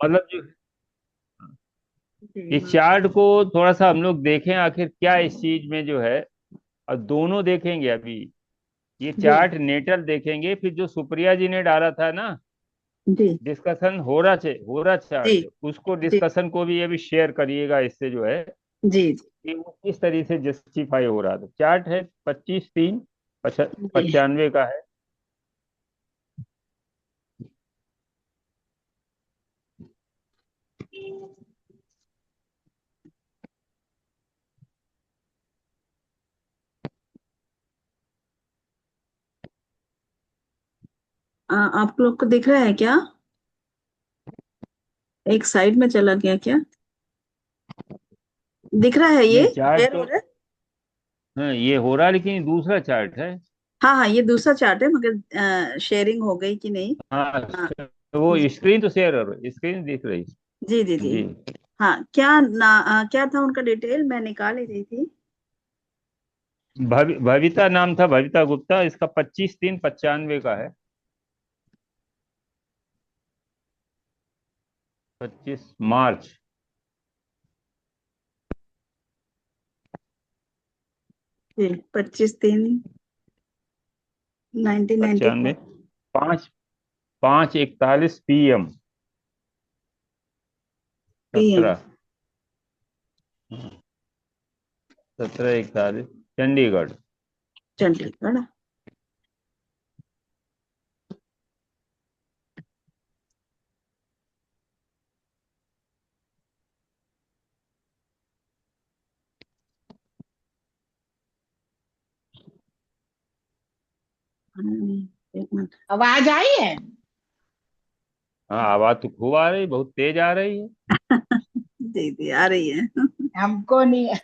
मतलब जो जी इस चार्ट को थोड़ा सा हम लोग देखें आखिर क्या इस चीज में जो है, और दोनों देखेंगे अभी। ये जी चार्ट नेटल देखेंगे, फिर जो सुप्रिया जी ने डाला था ना जी डिस्कशन, हो रहा जी चार्ट, उसको जी डिस्कशन को भी अभी शेयर करिएगा इससे जो है जी कि वो किस तरीके से जस्टिफाई हो रहा था। चार्ट है 25/3 जी। 95 का है। आप लोग को दिख रहा है क्या? एक साइड में चला गया क्या? दिख रहा है ये नहीं चार्ट शेयर तो, हो रहा है? हाँ ये हो रहा है, लेकिन ये दूसरा चार्ट है। हाँ हाँ, ये दूसरा चार्ट है, मगर शेयरिंग हो गई कि नहीं? हाँ हाँ तो वो जी स्क्रीन तो शेयर हो रही, स्क्रीन दिख रही। जी जी जी। जी। हाँ, क्या था उनका डिटेल, मैं निकाल ही रही थी। भविता नाम था, भविता गुप्ता। इसका 25/3/95 का है। 25 मार्च जी, 25/3/1994। 95, 5:41 PM। PM। 17:41 चंडीगढ़। चंडीगढ़। एक मिनट। आवाज आई है? हाँ आवाज तो खूब आ रही, बहुत तेज आ रही है। जी जी, आ रही है। हमको नहीं।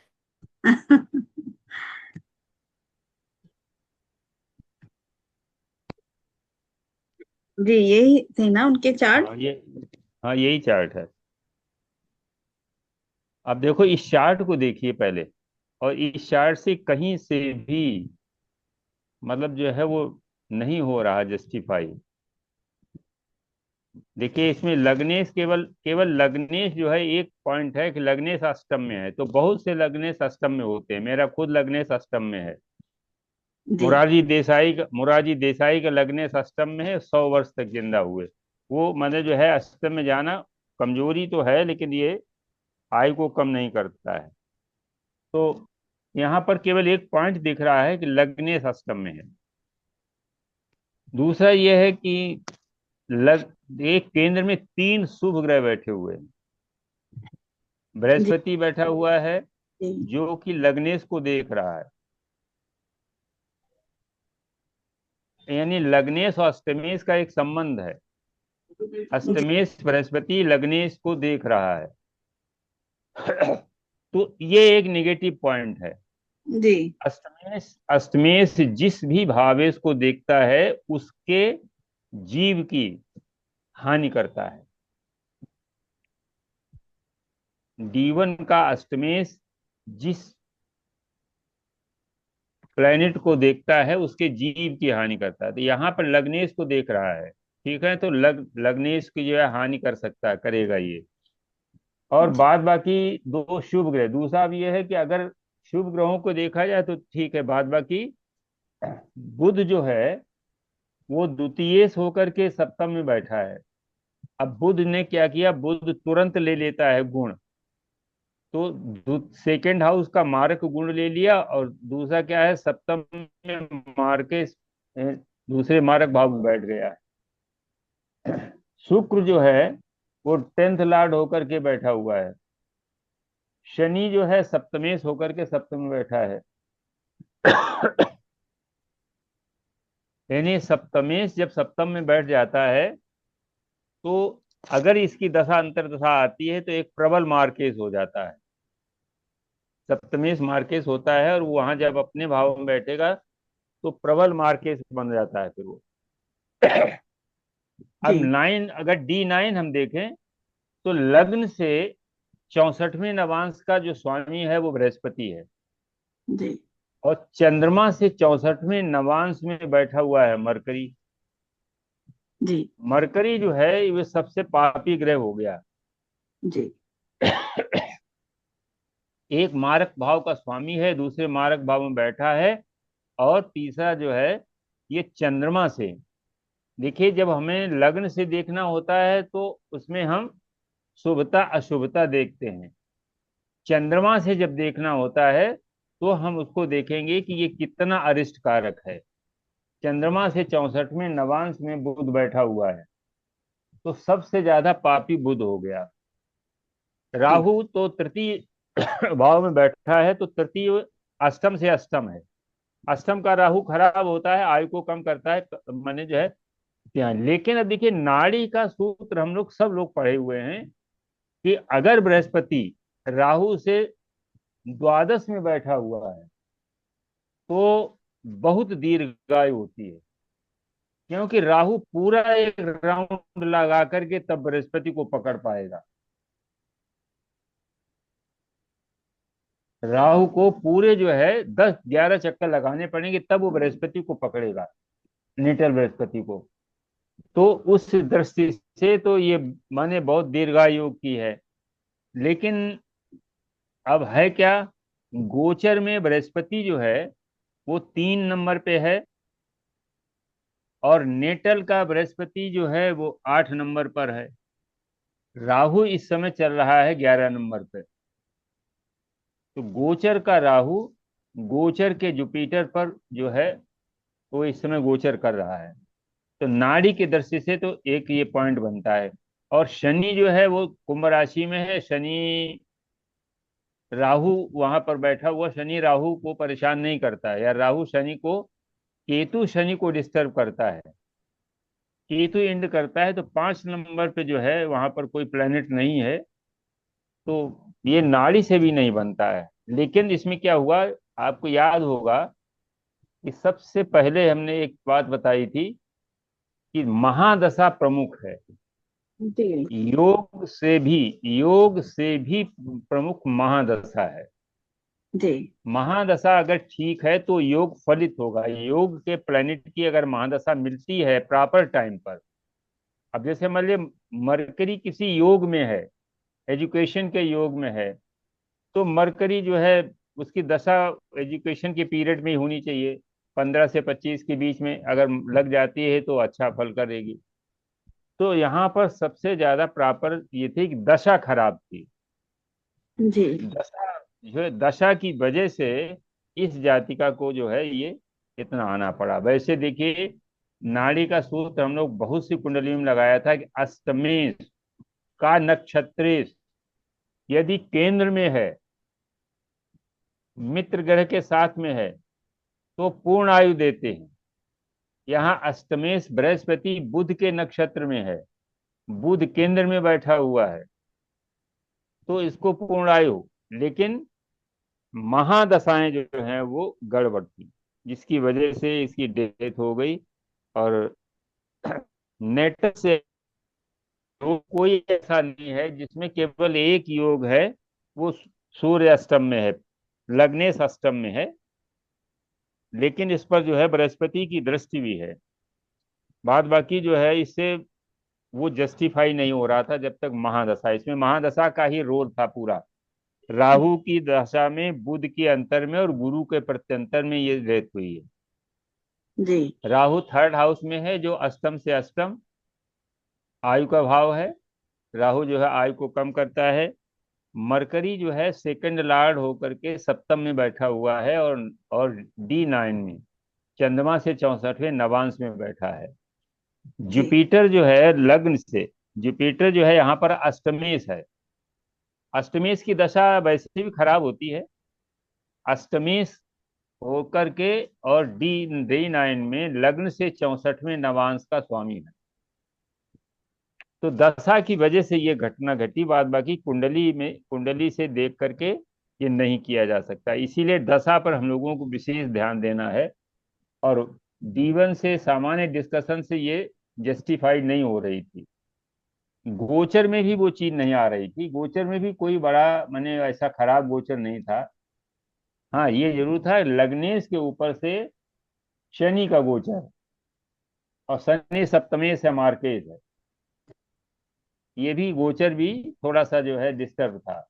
जी, यही थे ना उनके चार्ट? हाँ ये, हाँ यही चार्ट है। अब देखो इस चार्ट को देखिए पहले, और इस चार्ट से कहीं से भी मतलब जो है वो नहीं हो रहा जस्टिफाई। देखिए इसमें लग्नेश, केवल केवल लग्नेश जो है, एक पॉइंट है कि लग्नेश अष्टम में है, तो बहुत से लग्नेश अष्टम में होते हैं, मेरा खुद लग्नेश अष्टम में है। जी मुरारजी देसाई का लग्नेश अष्टम में है, 100 वर्ष तक जिंदा हुए। वो मतलब जो है अष्टम में जाना कमजोरी तो है, लेकिन ये आयु को कम नहीं करता है। तो यहाँ पर केवल एक पॉइंट दिख रहा है कि लग्नेश अष्टम में है। दूसरा यह है कि एक केंद्र में 3 शुभ ग्रह बैठे हुए हैं। जी बृहस्पति बैठा हुआ है जी जो कि लग्नेश को देख रहा है, यानी लग्नेश और अष्टमेश का एक संबंध है। जी अष्टमेश बृहस्पति लग्नेश को देख रहा है। तो ये एक निगेटिव पॉइंट है। जी अष्टमेश अष्टमेश जिस भी भावेश को देखता है उसके जीव की हानि करता है। D1 का अष्टमेश जिस प्लेनेट को देखता है उसके जीव की हानि करता है। तो यहाँ पर लग्नेश को देख रहा है, ठीक है, तो लग्नेश की जो है हानि कर सकता है, करेगा ये। और जी बाद बाकी दो शुभ ग्रह, दूसरा अब ये है कि अगर शुभ ग्रहों को देखा जाए तो ठीक है, बाद बाकी बुध जो है वो द्वितीयेश होकर के सप्तम में बैठा है। अब बुध ने क्या किया, बुध तुरंत ले लेता है गुण। तो सेकेंड हाउस का मारक गुण ले लिया, और दूसरा क्या है, सप्तम में मार्के दूसरे मारक भाव में बैठ गया है। शुक्र जो है वो 10th लॉर्ड होकर के बैठा हुआ है। शनि जो है सप्तमेश होकर के सप्तम में बैठा है। यानी सप्तमेश जब सप्तम में बैठ जाता है तो अगर इसकी दशा अंतर्दशा आती है तो एक प्रबल मार्केस हो जाता है। सप्तमेश मार्केस होता है, और वहां जब अपने भाव में बैठेगा तो प्रबल मार्केस बन जाता है फिर वो। अब जी नाइन, अगर D9 हम देखें तो लग्न से 64वें नवांश का जो स्वामी है वो बृहस्पति है, जी और चंद्रमा से 64वें नवांश में बैठा हुआ है मरकरी। जी मरकरी जो है ये सबसे पापी ग्रह हो गया। जी एक मारक भाव का स्वामी है, दूसरे मारक भाव में बैठा है, और तीसरा जो है ये चंद्रमा से। देखिए, जब हमें लग्न से देखना होता है तो उसमें हम शुभता अशुभता देखते हैं। चंद्रमा से जब देखना होता है तो हम उसको देखेंगे कि ये कितना अरिष्ट कारक है। चंद्रमा से 64वें नवांश में बुध बैठा हुआ है, तो सबसे ज्यादा पापी बुध हो गया। जी राहु तो तृतीय भाव में बैठा है, तो तृतीय अष्टम से अष्टम है। अष्टम का राहु खराब होता है, आयु को कम करता है, माने जो है ध्यान। लेकिन अब देखिए, नाड़ी का सूत्र हम लोग सब लोग पढ़े हुए हैं कि अगर बृहस्पति राहु से द्वादश में बैठा हुआ है तो बहुत दीर्घायु होती है, क्योंकि राहु पूरा एक राउंड लगा करके तब बृहस्पति को पकड़ पाएगा। राहु को पूरे जो है 10-11 चक्कर लगाने पड़ेंगे तब वो बृहस्पति को पकड़ेगा, निटल बृहस्पति को। तो उस दृष्टि से तो ये माने बहुत दीर्घायु की है। लेकिन अब है क्या, गोचर में बृहस्पति जो है वो 3 नंबर पे है, और नेटल का बृहस्पति जो है वो 8 नंबर पर है। राहु इस समय चल रहा है 11 नंबर पे। तो गोचर का राहु गोचर के जुपिटर पर जो है वो इस समय गोचर कर रहा है। तो नाड़ी की दृष्टि से तो एक ये पॉइंट बनता है। और शनि जो है वो कुंभ राशि में है। शनि राहु वहां पर बैठा हुआ, शनि राहु को परेशान नहीं करता है, या राहु शनि को, केतु शनि को डिस्टर्ब करता है। केतु इंड करता है, तो 5 नंबर पे जो है वहां पर कोई प्लेनेट नहीं है, तो ये नाड़ी से भी नहीं बनता है। लेकिन इसमें क्या हुआ, आपको याद होगा कि सबसे पहले हमने एक बात बताई थी कि महादशा प्रमुख है। जी योग से भी प्रमुख महादशा है। जी महादशा अगर ठीक है तो योग फलित होगा। योग के प्लेनेट की अगर महादशा मिलती है प्रॉपर टाइम पर, अब जैसे मान लीजिए मरकरी किसी योग में है, एजुकेशन के योग में है, तो मरकरी जो है उसकी दशा एजुकेशन के पीरियड में ही होनी चाहिए। 15 से 25 के बीच में अगर लग जाती है तो अच्छा फल करेगी। तो यहाँ पर सबसे ज्यादा प्रॉपर ये थी कि दशा खराब थी। जी दशा जो है, दशा की वजह से इस जातिका को जो है ये इतना आना पड़ा। वैसे देखिए, नाड़ी का सूत्र हम लोग बहुत सी कुंडली में लगाया था कि अष्टमेश का नक्षत्रेश यदि केंद्र में है, मित्र ग्रह के साथ में है, तो पूर्ण आयु देते हैं। यहाँ अष्टमेश बृहस्पति बुध के नक्षत्र में है, बुध केंद्र में बैठा हुआ है, तो इसको पूर्ण आयु। लेकिन महादशाएं जो हैं वो गड़बड़ थी, जिसकी वजह से इसकी डेथ हो गई। और नेट से तो कोई ऐसा नहीं है जिसमें केवल एक योग है, वो सूर्य अष्टम में है, लग्नेश अष्टम में है। लेकिन इस पर जो है बृहस्पति की दृष्टि भी है। बाद बाकी जो है इससे वो जस्टिफाई नहीं हो रहा था जब तक महादशा, इसमें महादशा का ही रोल था पूरा। राहु की दशा में बुध के अंतर में और गुरु के प्रत्यंतर में ये डेथ हुई है। जी राहु थर्ड हाउस में है, जो अष्टम से अष्टम आयु का भाव है। राहु जो है आयु को कम करता है। मरकरी जो है सेकंड लॉर्ड होकर के सप्तम में बैठा हुआ है, और D9 में चंद्रमा से 64वें नवांश में बैठा है। जी जुपिटर जो है लग्न से, जुपिटर जो है यहाँ पर अष्टमेश है। अष्टमेश की दशा वैसे भी खराब होती है। अष्टमेश होकर के और D9 में लग्न से 64वें नवांश का स्वामी है। तो दशा की वजह से ये घटना घटी। बाद बाकी कुंडली से देख करके ये नहीं किया जा सकता, इसीलिए दशा पर हम लोगों को विशेष ध्यान देना है। और D1 से सामान्य डिस्कशन से ये जस्टिफाइड नहीं हो रही थी। गोचर में भी वो चीज नहीं आ रही थी, गोचर में भी कोई बड़ा माने ऐसा खराब गोचर नहीं था। हाँ, ये जरूर था लग्नेश के ऊपर से शनि का गोचर, और शनि सप्तमेश है, मार्केज है। ये भी गोचर भी थोड़ा सा जो है डिस्टर्ब था।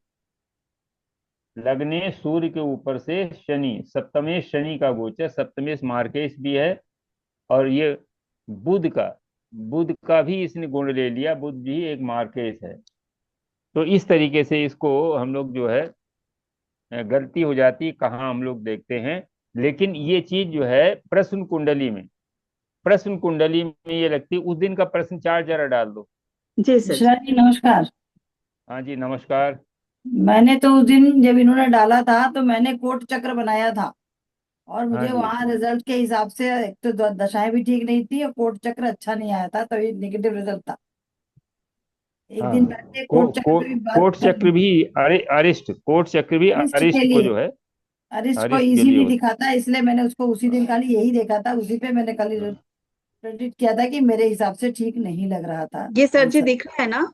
लग्ने सूर्य के ऊपर से शनि, सप्तमेश शनि का गोचर, सप्तमेश मार्केश भी है। और ये बुध का बुध का भी इसने गुण ले लिया, बुध भी एक मार्केश है। तो इस तरीके से इसको हम लोग जो है गलती हो जाती है, कहाँ हम लोग देखते हैं। लेकिन ये चीज जो है प्रश्न कुंडली में ये लगती है। उस दिन का प्रश्न चार्ट जरा डाल दो। जी सर मिश्रा जी। जी नमस्कार। हाँ जी, नमस्कार। मैंने तो उस दिन जब इन्होंने डाला था तो मैंने कोट चक्र बनाया था, और हाँ मुझे जी। वहां रिजल्ट के हिसाब से एक तो दशाएं भी ठीक नहीं थी और कोट चक्र अच्छा नहीं आया था, तो ये नेगेटिव रिजल्ट था। एक हाँ, दिन पहले कोट चक्र पे भी बात कोट कर ली चक्र भी, थी। अरे अरिष्ट, कोट चक्र भी अरिस्ट के अरिष्ट को लिए, जो है, अरिस्ट को अरिष्ट के इजी लिए नहीं होता दिखा था, इसलिए मैंने उसको उसी दिन खाली यही देखा था, उसी पे मैंने खाली है। प्रेडिक्ट किया था कि मेरे हिसाब से ठीक नहीं लग रहा था ये सर जी आंसर। दिख रहा है ना?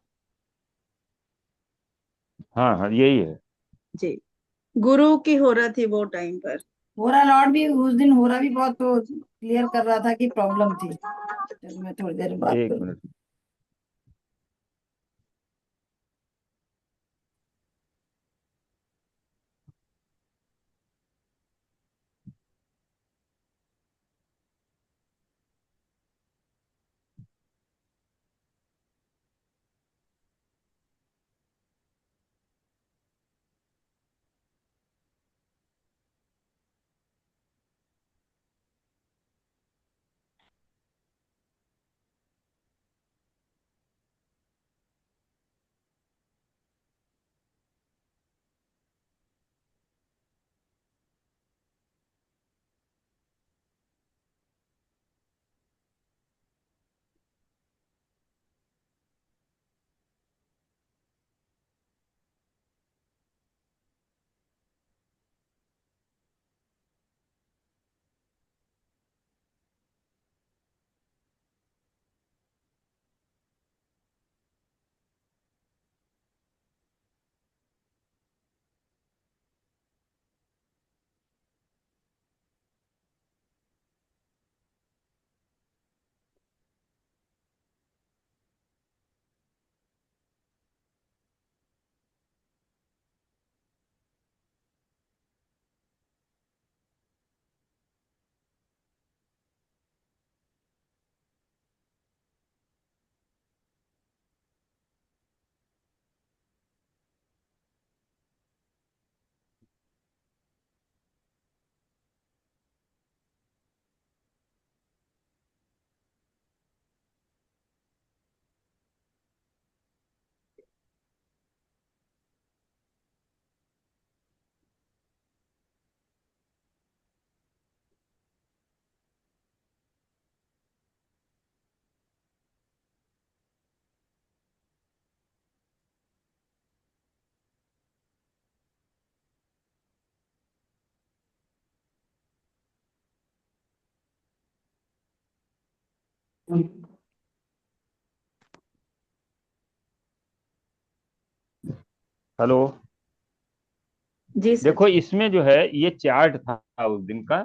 हाँ हाँ, यही है। जी। गुरु की हो रहा थी वो टाइम पर। होरा लॉर्ड भी उस दिन, होरा भी बहुत क्लियर कर रहा था कि प्रॉब्लम थी। चलो मैं थोड़ी देर में बात एक करूँ। मिनट। हेलो। जी सर देखो जी। इसमें जो है ये चार्ट था उस दिन का।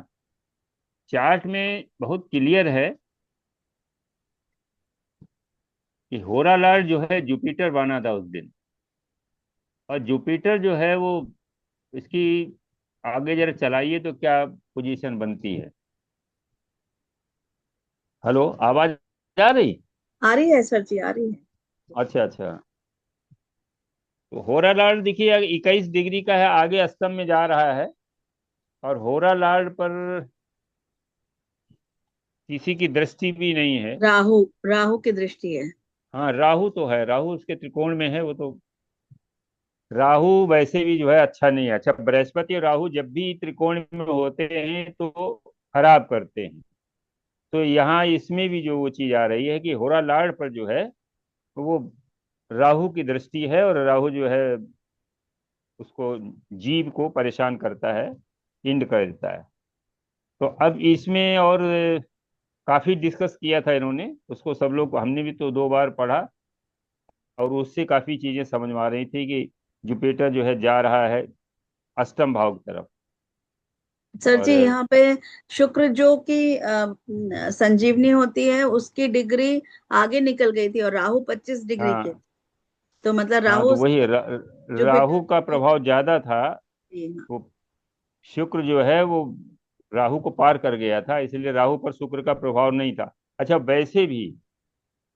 चार्ट में बहुत क्लियर है कि होरा लॉर्ड जो है जुपिटर बना था उस दिन। और जुपिटर जो है वो, इसकी आगे जरा चलाइए तो क्या पोजीशन बनती है। हेलो, आवाज आ रही? आ रही है सर जी, आ रही है। अच्छा अच्छा। तो होरा लॉर्ड देखिए 21 डिग्री का है, आगे अस्तम में जा रहा है। और होरा लॉर्ड पर किसी की दृष्टि भी नहीं है। राहु, राहु की दृष्टि है। हाँ, राहु तो है, राहु उसके त्रिकोण में है वो तो। राहु वैसे भी जो है अच्छा नहीं है। अच्छा, बृहस्पति और राहु जब भी त्रिकोण में होते हैं तो खराब करते हैं। तो यहाँ इसमें भी जो वो चीज आ रही है कि होरा लॉर्ड पर जो है वो राहु की दृष्टि है, और राहु जो है उसको, जीव को परेशान करता है, इंड कर देता है। तो अब इसमें और काफी डिस्कस किया था इन्होंने उसको, सब लोग, हमने भी तो 2 बार पढ़ा। और उससे काफी चीजें समझ में आ रही थी कि जुपिटर जो है जा रहा है अष्टम भाव की तरफ। सर जी, और यहाँ पे शुक्र जो की संजीवनी होती है उसकी डिग्री आगे निकल गई थी, और राहु 25 डिग्री के। हाँ तो मतलब हाँ, राहु तो उसके वही जुपिटर राहु का के प्रभाव ज्यादा था। जी हाँ। वो शुक्र जो है वो राहु को पार कर गया था, इसलिए राहु पर शुक्र का प्रभाव नहीं था। अच्छा, वैसे भी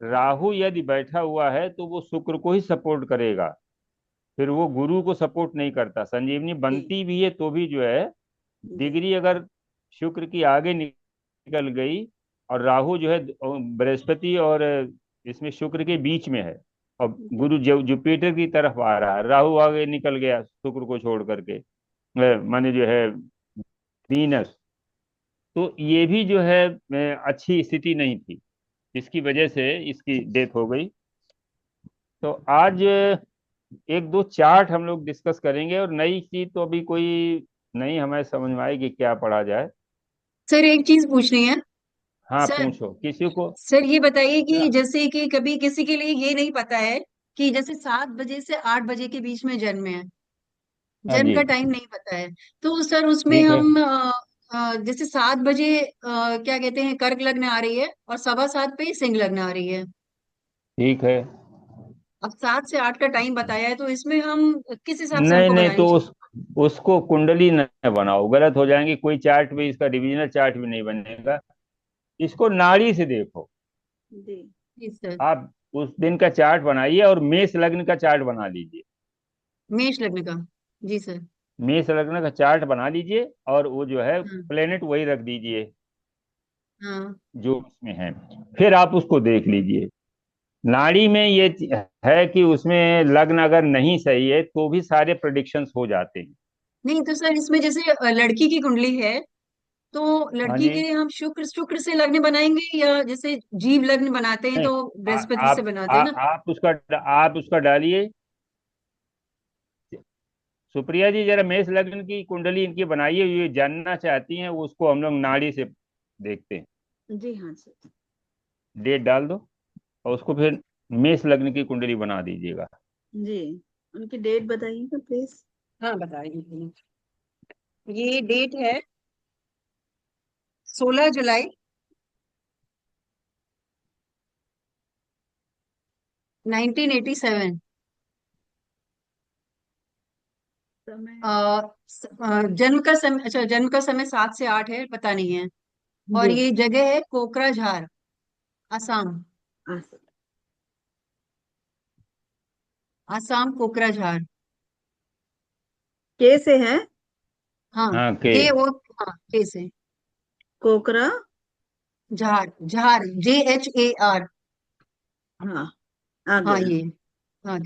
राहु यदि बैठा हुआ है तो वो शुक्र को ही सपोर्ट करेगा, फिर वो गुरु को सपोर्ट नहीं करता। संजीवनी जी बनती भी है तो भी जो है जी डिग्री अगर शुक्र की आगे निकल गई, और राहु जो है बृहस्पति और इसमें शुक्र के बीच में है, और जी गुरु जुपिटर की तरफ आ रहा है, राहु आगे निकल गया शुक्र को छोड़ करके, माने जो है वीनस, तो ये भी जो है अच्छी स्थिति नहीं थी, इसकी वजह से इसकी डेथ हो गई। तो आज एक दो चार्ट हम लोग डिस्कस करेंगे, और नई चीज तो अभी कोई नहीं हमें समझ में आएगी क्या पढ़ा जाए। सर एक चीज पूछनी है। हाँ, सर पूछो किसी को। सर ये बताइए कि क्या? जैसे कि कभी किसी के लिए ये नहीं पता है कि जैसे 7 बजे से 8 बजे के बीच में जन्म है, हाँ जन्म जी, का टाइम नहीं पता है, तो सर उसमें ठीक है। हम जैसे 7 बजे क्या कहते हैं कर्क लग्न आ रही है और 7:15 पे सिंह लग्न आ रही है। ठीक है। अब 7 से 8 का टाइम बताया है, तो इसमें हम किस हिसाब से नहीं हमको नहीं, बनानी तो चाहिए? उसको कुंडली न बनाओ, गलत हो जाएंगे। कोई चार्ट भी इसका डिविजनल चार्ट भी नहीं बनेगा। इसको नाड़ी से देखो। जी जी सर। आप उस दिन का चार्ट बनाइए और मेष लग्न का चार्ट बना लीजिए। मेष लग्न का। जी सर। मेष लग्न का चार्ट बना लीजिए, और वो जो है हाँ प्लेनेट वही रख दीजिए हाँ। जो उसमें है। फिर आप उसको देख लीजिए। नाड़ी में ये है कि उसमें लग्न अगर नहीं सही है तो भी सारे प्रिडिक्शंस हो जाते हैं। नहीं तो सर इसमें जैसे लड़की की कुंडली है, तो हाँ लड़की जी। के लिए हम शुक्र शुक्र से लग्न बनाएंगे या जैसे जीव लग्न बनाते हैं नहीं, तो आ, बृहस्पति से बनाते हैं ना? आप उसका डालिए। सुप्रिया जी, जरा मेष लग्न की कुंडली इनकी बनाइए, ये जानना चाहती हैं, वो उसको हम लोग नाड़ी से देखते हैं। जी हाँ सर। डेट डाल दो, और उसको फिर मेष लग्न की कुंडली बना दीजिएगा। जी, उनकी डेट बताइएगा प्लीज। हाँ बताइए। ये डेट है 16 जुलाई 1987। समय। जन्म का समय, अच्छा जन्म का समय 7 से 8 है, पता नहीं है। और जी। ये जगह है कोकराझार, असम। हाँ, असम कोकराझार। के से है। हाँ। हाँ, के। के वो, हाँ के से। कोकरा। झार, झार JHAR। हाँ, आ हाँ गया। ये। हाँ।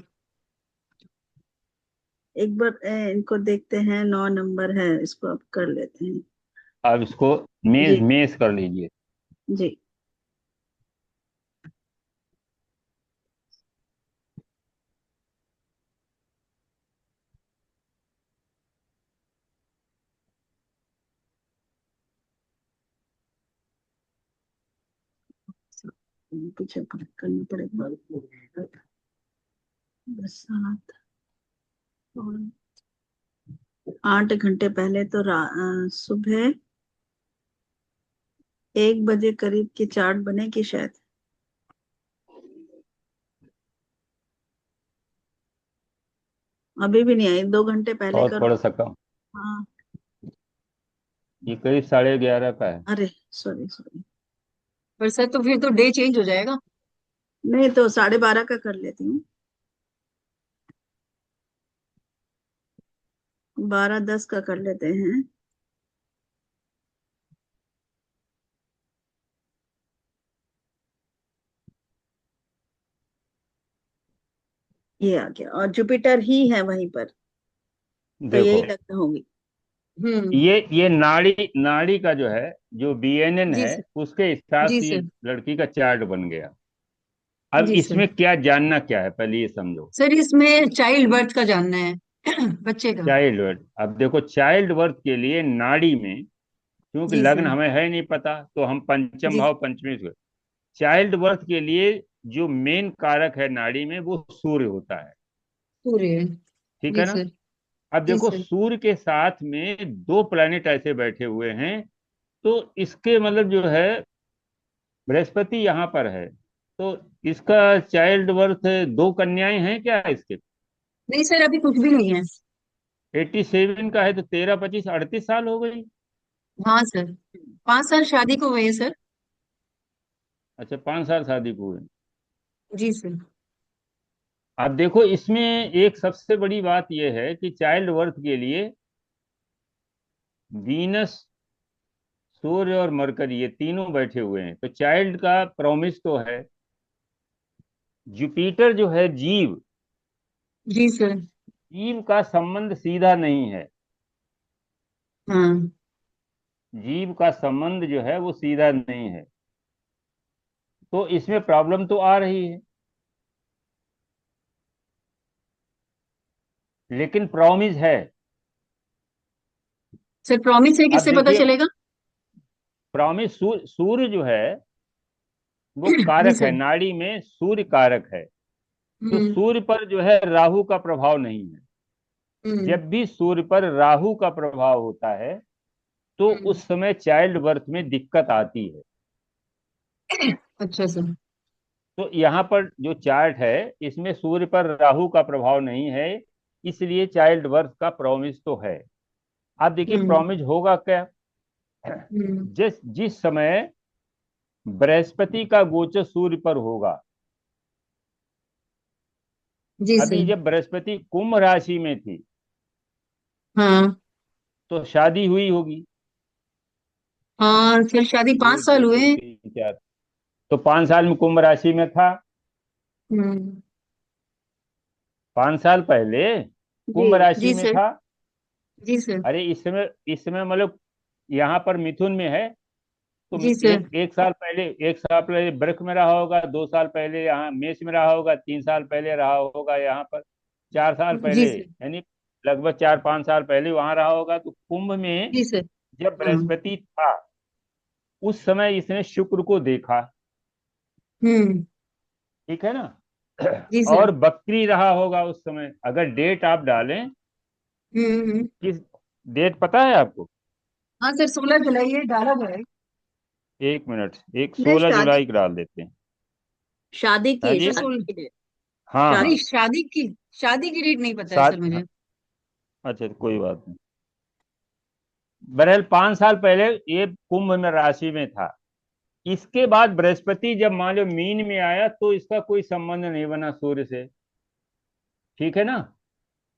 एक बार इनको देखते हैं, 9 नंबर है, इसको अब कर लेते हैं। अब इसको मेष जी मेष कर लीजिए। जी। पीछे करना पड़ेगा। बस 7 और 8 घंटे पहले तो सुबह 1 बजे करीब की चार्ट बनेगी शायद। अभी भी नहीं आई, 2 घंटे पहले बहुत करो। पढ़ सका। हाँ। ये करीब 11:30 का है। अरे सॉरी सॉरी। पर सर तो फिर तो डे चेंज हो जाएगा। नहीं तो 12:30 का कर लेती हूँ। 12:10 का कर लेते हैं। ये आ गया, और जुपिटर ही है वहीं पर, तो यही देखो, लगता होगी। ये नाड़ी नाड़ी का जो है, जो BNN जी है, सर। उसके हिसाब जी से ये सर। लड़की का चार्ट बन गया। अब जी सर। इसमें क्या जानना क्या है, पहले ये समझो। सर इसमें चाइल्ड बर्थ का जानना है बच्चे का। चाइल्ड बर्थ, अब देखो चाइल्ड बर्थ के लिए नाड़ी में, क्योंकि जी लग्न सर। हमें है नहीं पता, तो हम पंचम जी भाव पंचमी से चाइल्ड बर्थ के लिए जो मेन कारक है नाड़ी में वो सूर्य होता है। पूरे है। ठीक जी है ना? सर। अब जी देखो सर। सूर्य के साथ में दो प्लैनेट ऐसे बैठे हुए हैं, तो इसके मतलब जो है बृहस्पति यहाँ पर है, तो इसका चाइल्ड बर्थ, दो कन्याएं हैं क्या इसके? नहीं सर, अभी कुछ भी नहीं है। 87 का है तो 13 25 38 साल हो गई। हाँ सर, 5 साल शादी को हुए हैं सर। अच्छा, 5 साल शादी को हुए। जी सर। अब देखो इसमें एक सबसे बड़ी बात यह है कि चाइल्ड बर्थ के लिए वीनस, सूर्य और मरकरी ये तीनों बैठे हुए हैं, तो चाइल्ड का प्रॉमिस तो है। जुपिटर जो है जीव, जी सर। जीव का संबंध सीधा नहीं है। हाँ। जीव का संबंध जो है वो सीधा नहीं है, तो इसमें प्रॉब्लम तो आ रही है, लेकिन प्रॉमिस है। सर प्रॉमिस है, अब किससे पता देखिए, चलेगा? प्रॉमिस सूर्य जो है वो जी कारक है, सर। नाड़ी में सूर्य कारक है। तो हम्म। सूर्य पर जो है राहु का प्रभाव नहीं है। हम्म। जब भी सूर्य पर राहु का प्रभाव होता है तो हम्म। उस समय चाइल्ड बर्थ में दिक्कत आती है। अच्छा सर। तो यहाँ पर जो चार्ट है इसमें सूर्य पर राहु का प्रभाव नहीं है, इसलिए चाइल्ड बर्थ का प्रॉमिस तो है। आप देखिए हम्म। प्रॉमिस होगा क्या? हम्म। जिस जिस समय बृहस्पति का गोचर सूर्य पर होगा, जी अभी सर। जब बृहस्पति कुंभ राशि में थी हाँ। तो शादी हुई होगी। हाँ फिर शादी 5 साल एक हुए दो हैं। तीन चार, तो 5 साल में कुंभ राशि में था। हम्म। 5 साल पहले जी कुंभ राशि जी में सर। था। जी सर। अरे इस समय मतलब यहाँ पर मिथुन में है, तो जी सर। एक साल पहले वृक में रहा होगा, 2 साल पहले यहाँ मेष में रहा होगा, 3 साल पहले रहा होगा यहाँ पर, 4 साल जी पहले सर। यानी लगभग 4 5 साल पहले वहां रहा होगा। तो कुंभ में जी सर। जब हाँ। बृहस्पति था उस समय इसने शुक्र को देखा। हम्म। ठीक है ना? जी सर। और बकरी रहा होगा उस समय, अगर डेट आप डालें, हम्म। किस डेट पता है आपको? हाँ सर, 16 जुलाई है, डाला हुआ है। एक मिनट, एक ने 16 शादी जुलाई को डाल देते हैं। शादी हाँ की जी, शादी की डेट। हाँ नहीं, हाँ, शादी शादी की डेट नहीं पता है सर सात हाँ, मुझे। अच्छा तो कोई बात नहीं। बहरहाल 5 साल पहले ये कुंभ में राशि में था। इसके बाद बृहस्पति जब मान लो मीन में आया तो इसका कोई संबंध नहीं बना सूर्य से। ठीक है ना?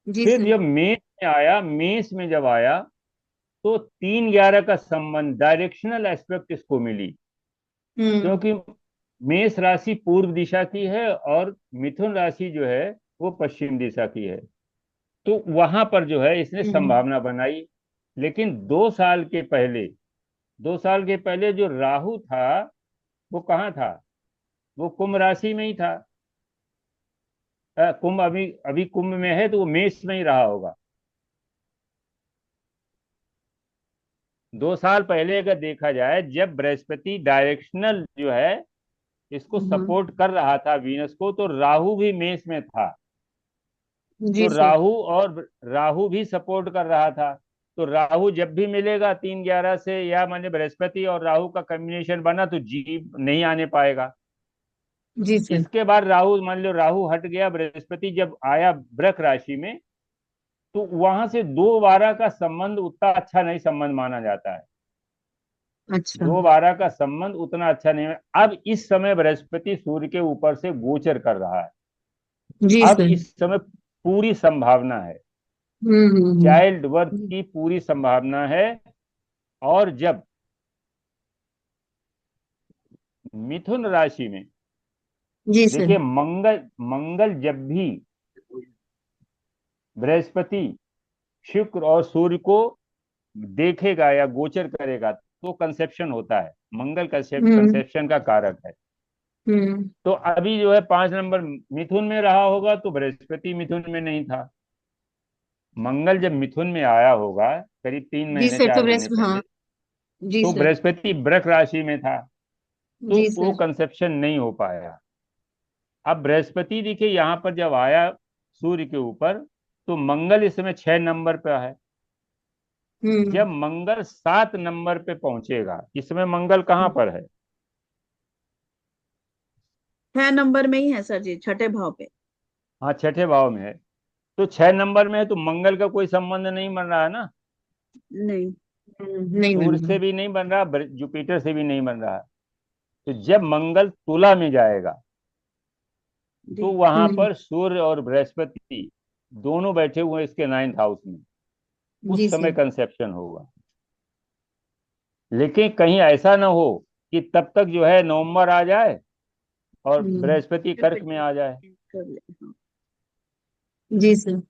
जी फिर सर। जब मेष में आया, मेष में जब आया तो 3 11 का संबंध, डायरेक्शनल एस्पेक्ट इसको मिली, हम्म। क्योंकि मेष राशि पूर्व दिशा की है और मिथुन राशि जो है वो पश्चिम दिशा की है। तो वहां पर जो है इसने हम्म। संभावना बनाई। लेकिन 2 साल के पहले, 2 साल के पहले जो राहु था वो कहाँ था? वो कुंभ राशि में ही था। कुंभ अभी अभी कुंभ में है तो वो मेष में ही रहा होगा। 2 साल पहले अगर देखा जाए जब बृहस्पति डायरेक्शनल जो है इसको हाँ। सपोर्ट कर रहा था वीनस को, तो राहु भी मेष में था। तो जी सर। राहु भी सपोर्ट कर रहा था। तो राहु जब भी मिलेगा 3 11 से, या माने बृहस्पति और राहु का कॉम्बिनेशन बना तो जीव नहीं आने पाएगा। जी सर। इसके बाद राहु, मान लो राहु हट गया, बृहस्पति जब आया वृक राशि में, तो वहां से 2 12 का संबंध उतना अच्छा नहीं संबंध माना जाता है। अच्छा। 2 12 का संबंध उतना अच्छा नहीं है। अब इस समय बृहस्पति सूर्य के ऊपर से गोचर कर रहा है। जी अब सर। इस समय पूरी संभावना है, हम्म। चाइल्ड बर्थ की पूरी संभावना है। और जब मिथुन राशि में, जी सर। देखिए मंगल मंगल जब भी बृहस्पति, शुक्र और सूर्य को देखेगा या गोचर करेगा तो कंसेप्शन होता है। मंगल हम्म। कंसेप्शन का कारक है। हम्म। तो अभी जो है 5 नंबर मिथुन में रहा होगा तो बृहस्पति मिथुन में नहीं था। मंगल जब मिथुन में आया होगा करीब तीन जी महीने सर, तो चार महीने बृहस्पति, हाँ। पहले, जी तो सर। बृहस्पति वृक राशि में था, तो जी वो सर। कंसेप्शन नहीं हो पाया। अब बृहस्पति देखिए यहाँ पर जब आया सूर्य के ऊपर तो मंगल इस समय 6 नंबर पे है। जब मंगल 7 नंबर पे पहुंचेगा, इस समय मंगल कहाँ पर है? 6 नंबर में ही है सर जी, छठे भाव पे। हाँ, छठे भाव में है। तो 6 नंबर में है तो मंगल का कोई संबंध नहीं बन रहा है ना। नहीं। नहीं बन सूर्य रहा। से भी नहीं बन रहा, जुपिटर से भी नहीं बन रहा। तो जब मंगल तुला में जाएगा जी। तो वहां हम्म। पर सूर्य और बृहस्पति दोनों बैठे हुए हैं इसके 9th हाउस में। जी उस समय सर। कंसेप्शन होगा। लेकिन कहीं ऐसा ना हो कि तब तक जो है नवंबर आ जाए और हम्म। बृहस्पति फिर कर्क में आ जाए। कर ले, हाँ। जी सर।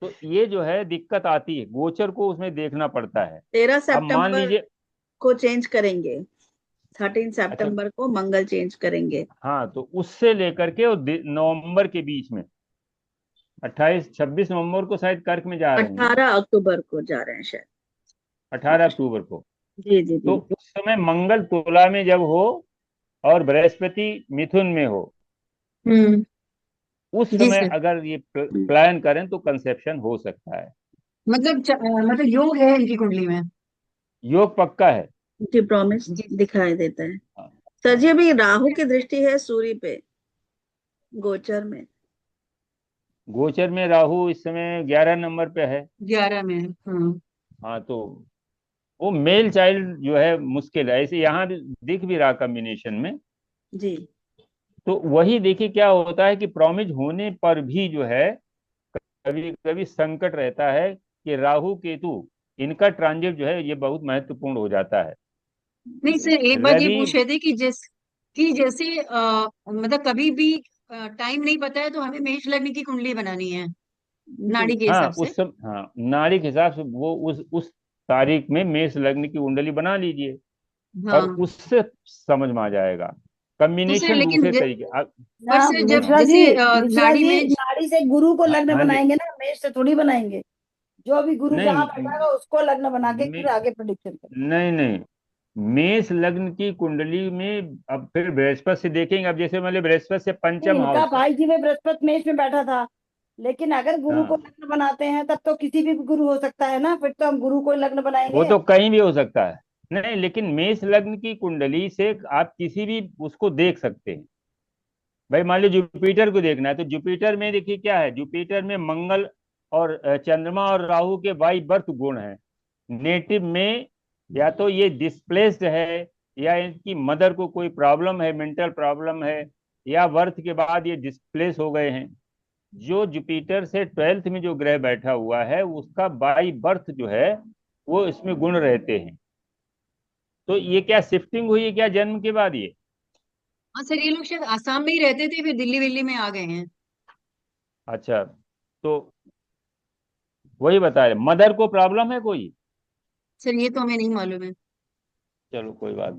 तो ये जो है दिक्कत आती है, गोचर को उसमें देखना पड़ता है। तेरह अब मान सितंबर लीजिए, को चेंज करेंगे। 13 अच्छा, सितंबर को मंगल चेंज करेंगे। हाँ, तो उससे लेकर के और नवंबर के बीच में 28-26 नवंबर को शायद कर्क में जा रहे हैं ना, 18 अक्टूबर को जा रहे हैं शायद। 18 अक्टूबर को। जी जी तो जी। उस समय मंगल तुला में जब हो और बृहस्पति मिथुन में हो, हम्म। उस जी समय सर। अगर ये प्लान करें तो कंसेप्शन हो सकता है। मतलब मतलब योग है इनकी कुंडली में। योग पक्का है। जी, प्रॉमिस जी। दिखाई देता है। हाँ, सर जी, हाँ। अभी राहु की दृष्टि है सूर्य पे, गोचर में। गोचर में राहु इस समय 11 नंबर पे है। 11 में है। हाँ। हाँ, तो वो मेल चाइल्ड जो है मुश्किल है, ऐसे यहाँ भी दिख भी रहा कॉम्बिनेशन में। जी। तो वही देखिए क्या होता है कि प्रॉमिज होने पर भी जो है कभी कभी संकट रहता है कि राहु केतु इनका ट्रांजिट जो है ये बहुत महत्वपूर्ण हो जाता है। नहीं सर, एक बात ये रवि, पूछ रहे थे कि जैसे मतलब कभी भी टाइम नहीं पता है तो हमें मेष लग्न की कुंडली बनानी है जी। नाड़ी के हाँ हिसाब से। उस समय, हाँ नाड़ी के हिसाब से वो उस तारीख में मेष लग्न की कुंडली बना लीजिए और हाँ। उससे समझ में आ जाएगा। तो सर कॉम्बिनेशन लेकिन दूसरे तरीके पर ना सर जब हाँ, मिश्रा जी, जैसे मिश्रा नाड़ी जी में। नाड़ी से गुरु को हाँ, लग्न हाँ जी। बनाएंगे ना, मेष से थोड़ी बनाएंगे। जो अभी गुरु जहां नहीं, बैठा है उसको लग्न बना के मे, फिर आगे प्रिडिक्शन करें। नहीं, नहीं, मेष लग्न की कुंडली में अब फिर बृहस्पति से देखेंगे। अब जैसे मान लीजिए बृहस्पति से नहीं, पंचम इनका हाउस है। भाई जी में बृहस्पति मेष में बैठा था। लेकिन अगर गुरु को हाँ, लग्न बनाते हैं तब तो किसी भी गुरु हो सकता है ना, फिर तो हम गुरु को ही लग्न वो बनाएंगे। तो कहीं भी हो सकता है। नहीं, लेकिन मेष लग्न की कुंडली से आप किसी भी उसको देख सकते हैं। भाई मान लीजिए जुपिटर को देखना है तो जुपिटर में देखिए क्या है, जुपिटर में मंगल और चंद्रमा और राहु के बाई बर्थ गुण है। नेटिव में या तो ये डिस्प्लेस्ड है, या इनकी मदर को कोई प्रॉब्लम है, मेंटल प्रॉब्लम है, या बर्थ के बाद ये डिस्प्लेस हो गए हैं। जो जुपिटर से 12th में जो ग्रह बैठा हुआ है उसका बाई बर्थ जो है वो इसमें गुण रहते हैं। तो ये क्या शिफ्टिंग हुई है क्या जन्म के बाद ये? हाँ सर, ये लोग शायद आसाम में ही रहते थे, फिर दिल्ली विल्ली में आ गए हैं। अच्छा, तो वही बता रहे मदर को प्रॉब्लम है कोई? सर ये तो हमें नहीं मालूम है। चलो कोई बात नहीं।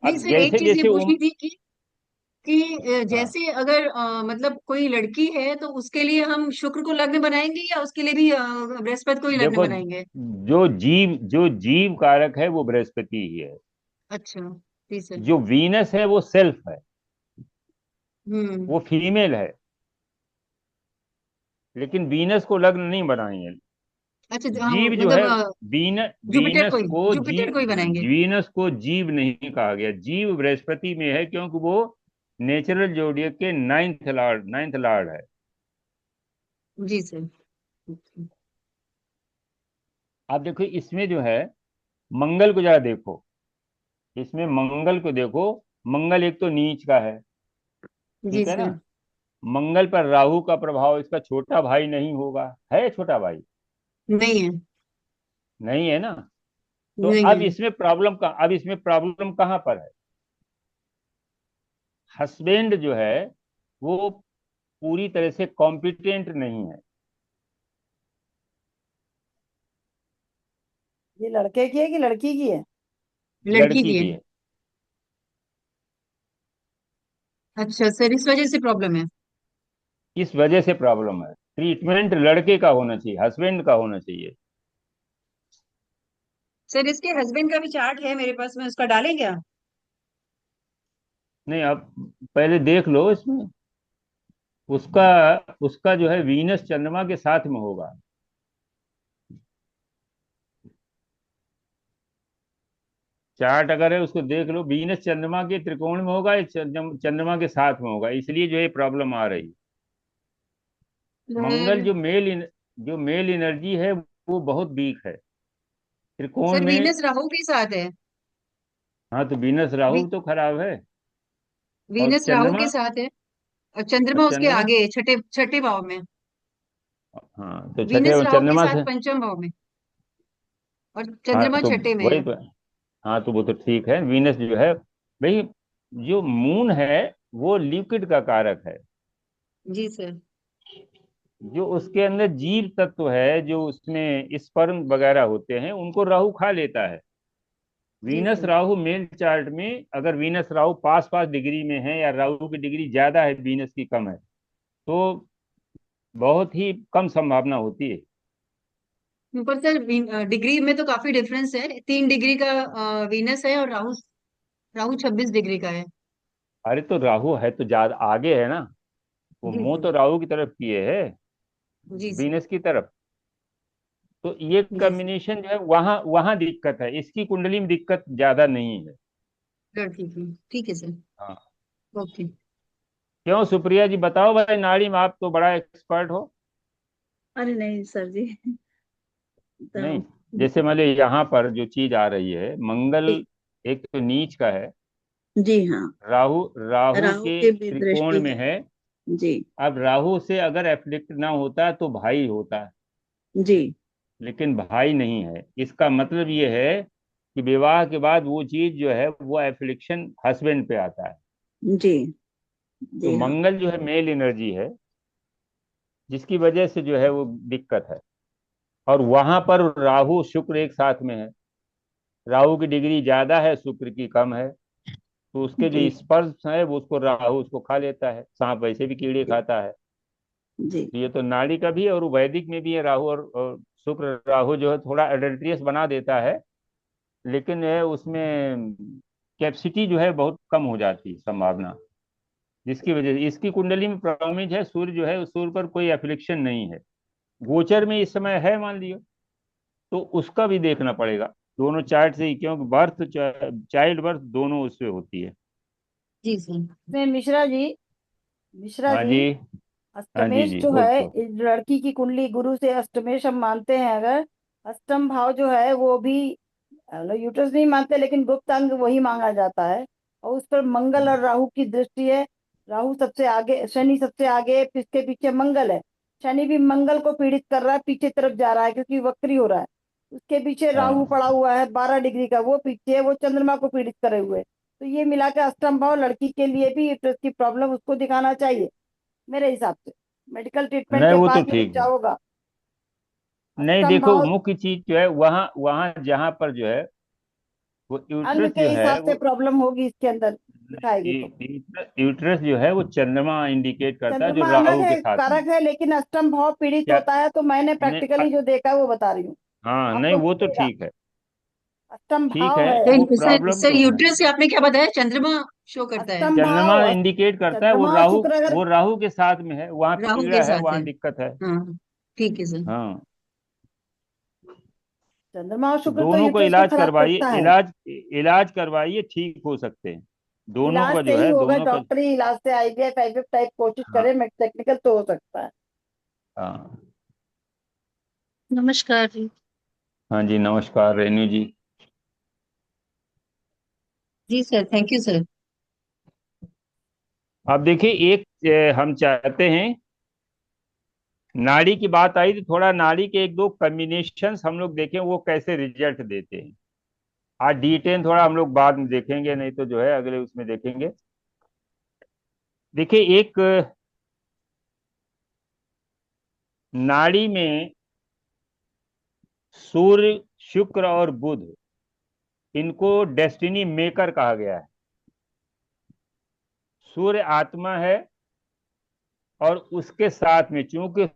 नहीं अब सर, एक जैसे चीज ये जैसे पूछनी थी कि हाँ, जैसे अगर मतलब कोई लड़की है तो उसके लिए हम शुक्र को लग्न बनाएंगे या उसके लिए भी बृहस्पति को ही लग्न देखो, बनाएंगे। जो जीव कारक है वो बृहस्पति ही है। अच्छा। जी सर। जो वीनस है वो सेल्फ है, हम्म। वो फीमेल है। लेकिन वीनस को लग्न नहीं बनाएंगे। अच्छा, हम जीव जो है, मतलब वीन जुपिटर वीनस को ही को जुपिटर जीव को ही बनाएंगे। वीनस को जीव नहीं कहा गया। जीव बृहस्पति में है क्योंकि वो नेचुरल जोडियक के नाइन्थ लॉर्ड है। जी सर। आप देखो इसमें जो है मंगल को जरा देखो, इसमें मंगल को देखो। मंगल एक तो नीच का है, जी ठीक है ना। सर। मंगल पर राहु का प्रभाव, इसका छोटा भाई नहीं होगा, है छोटा भाई? नहीं है। नहीं है ना। तो नहीं है। अब इसमें प्रॉब्लम कहाँ पर है? हस्बैंड जो है वो पूरी तरह से कॉम्पिटेंट नहीं है। ये लड़के की है कि लड़की की है? लड़की लड़की की है। की है। अच्छा सर, इस वजह से प्रॉब्लम है। इस वजह से प्रॉब्लम है। ट्रीटमेंट लड़के का होना चाहिए, हस्बैंड का होना चाहिए। सर इसके हस्बैंड का भी चार्ट है मेरे पास में, उसका डालें क्या। नहीं, आप पहले देख लो इसमें, उसका उसका जो है वीनस चंद्रमा के साथ में होगा। चार्ट अगर है उसको देख लो, वीनस चंद्रमा के त्रिकोण में होगा या चंद्रमा के साथ में होगा, इसलिए जो है प्रॉब्लम आ रही। मंगल सर, जो मेल एनर्जी है वो बहुत वीक है त्रिकोण सर में। वीनस राहु के साथ है। हाँ तो वीनस राहु वी, तो खराब है। और वीनस राहु के चंद्रमा, साथ है और और चंद्रमा उसके चंद्रमा, आगे है, छठे छठे भाव में। हाँ तो छठे वीनस और राहु के चंद्रमा साथ से। पंचम भाव में और हाँ चंद्रमा तो छठे में वही है। तो। हाँ तो वो तो ठीक है, वीनस जो है भाई, जो मून है वो लिक्विड का कारक है। जी सर। जो उसके अंदर जीव तत्व है, जो उसमें स्पर्म वगैरह होते हैं, उनको राहु खा लेता है। जी Venus sir. Rahu male chart में अगर वीनस राहु पास पास डिग्री में है या राहु की डिग्री ज्यादा है वीनस की कम है, तो बहुत ही कम संभावना होती है। पर सर डिग्री में तो काफी डिफरेंस है, 3 डिग्री का वीनस है और राहु राहु 26 डिग्री का है। अरे तो राहु है तो ज्यादा आगे है ना, वो जी मुंह सर। तो राहु की तरफ किए है, जी सर। वीनस की तरफ। तो ये जी सर। कॉम्बिनेशन जो है वहां वहां दिक्कत है, इसकी कुंडली में दिक्कत ज्यादा नहीं है। सर ठीक है सर। हाँ। ओके। क्यों सुप्रिया जी, बताओ भाई, नाड़ी में आप तो बड़ा एक्सपर्ट हो। अरे नहीं सर जी। नहीं, तो जैसे मान लो यहाँ पर जो चीज आ रही है, मंगल जी। एक तो नीच का है, जी हाँ। राहु राहु राहु के की भी त्रिकोण दृष्टि में है। है। जी। अब राहु से अगर एफ्लिक्ट ना होता तो भाई होता, जी। लेकिन भाई नहीं है। इसका मतलब ये है कि विवाह के बाद वो चीज जो है वो एफ्लिक्शन हस्बैंड पे आता है। जी। तो जी हाँ। मंगल जो है मेल एनर्जी है, जिसकी वजह से जो है वो दिक्कत है। और वहां पर राहु शुक्र एक साथ में है, राहु की डिग्री ज्यादा है, शुक्र की कम है। तो उसके जी। जो स्पर्श है वो उसको राहु उसको खा लेता है, सांप वैसे भी कीड़े जी। खाता है। जी। तो ये तो नाड़ी का भी है, और वैदिक में भी है राहु और शुक्र राहु जो है थोड़ा एडल्ट्रियस बना देता है, लेकिन है उसमें कैपेसिटी जो है बहुत कम हो जाती है संभावना, जिसकी वजह से इसकी कुंडली में प्रॉब्लम है। सूर्य जो है उस सूर्य पर कोई एफ्लिक्शन नहीं है, गोचर में इस समय है मान लियो, तो उसका भी देखना पड़ेगा दोनों चार्ट से ही, क्योंकि बर्थ चाइल्ड बर्थ दोनों उससे होती है। जी सर। इसमें मिश्रा हाँ जी, जी। हाँ जी अष्टमेश जी जो है, बोलो। इस लड़की की कुंडली गुरु से अष्टमेश हम मानते हैं अगर, अष्टम भाव जो है वो भी यूट्रस नहीं मानते, लेकिन गुप्त अंग वही मांगा जाता है। और उस पर मंगल और राहु की दृष्टि है। राहु सबसे आगे, शनि सबसे आगे, इसके पीछे मंगल है। शनि भी मंगल को पीड़ित कर रहा है, पीछे तरफ जा रहा है क्योंकि वक्री हो रहा है। उसके पीछे राहु हाँ पड़ा हुआ है 12 डिग्री का, वो पीछे है, वो चंद्रमा को पीड़ित करे हुए है। तो ये मिला के अष्टम भाव लड़की के लिए भी यूट्रस की प्रॉब्लम उसको दिखाना चाहिए मेरे हिसाब से। मेडिकल ट्रीटमेंट नहीं, के वो तो बाद ही ठीक बच्चा है। होगा। नहीं अष्टम देखो, भाव मुख्य चीज जो है वहाँ वहाँ जहाँ पर जो है वो अंग यूट्रस के जो है हिसाब से वो, प्रॉब्लम होगी इसके अंदर, दिखाएगी तो। यूट्रस जो है वो चंद्रमा इंडिकेट करता है, जो चंद्रमा अलग राहु है, के साथ में। कारक है, लेकिन अष्टम भाव पीड़ित क्या? होता है, तो मैंने नहीं प्रैक्टिकली जो देखा है वो बता रही हूँ। हाँ नहीं, आपको वो तो मिलेगा, ठीक है। अष्टम ठीक भाव है, है। वो सर प्रॉब्लम सर तो है। यूट्रस से आपने क्या बताया, चंद्रमा शो करता है? अष्टम चंद्रमा भाव इंडिकेट करता है, वो चंद्रमा और राहु, शुक्र अगर, वो राहु के साथ में है, वहां राहु के पीड़ा है, साथ है। वहां दिक्कत है। हाँ, ठीक है सर। हाँ, चंद्रमा और तो शुक्र तो दोनों को यूट्रस को इलाज खराब करवाइए, करता है। इलाज करवाइए, ठीक हो सकते हैं दोनों इलाज का से जो ही है, होगा, दोनों का। डॉक्टरी इलाज से, आईवीएफ आईवीएफ टाइप कोशिश हाँ करें, टेक्निकल तो हो सकता है। हाँ। नमस्कार जी। हाँ जी, नमस्कार रेनू जी। जी सर, थैंक यू सर। अब देखिए, एक हम चाहते हैं, नाड़ी की बात आई तो थोड़ा नाड़ी के एक दो कॉम्बिनेशंस हम लोग देखें वो कैसे रिजल्ट देते हैं। आज डिटेल थोड़ा हम लोग बाद में देखेंगे, नहीं तो जो है अगले उसमें देखेंगे। देखिए, एक नाड़ी में सूर्य, शुक्र और बुध, इनको डेस्टिनी मेकर कहा गया है। सूर्य आत्मा है, और उसके साथ में चूंकि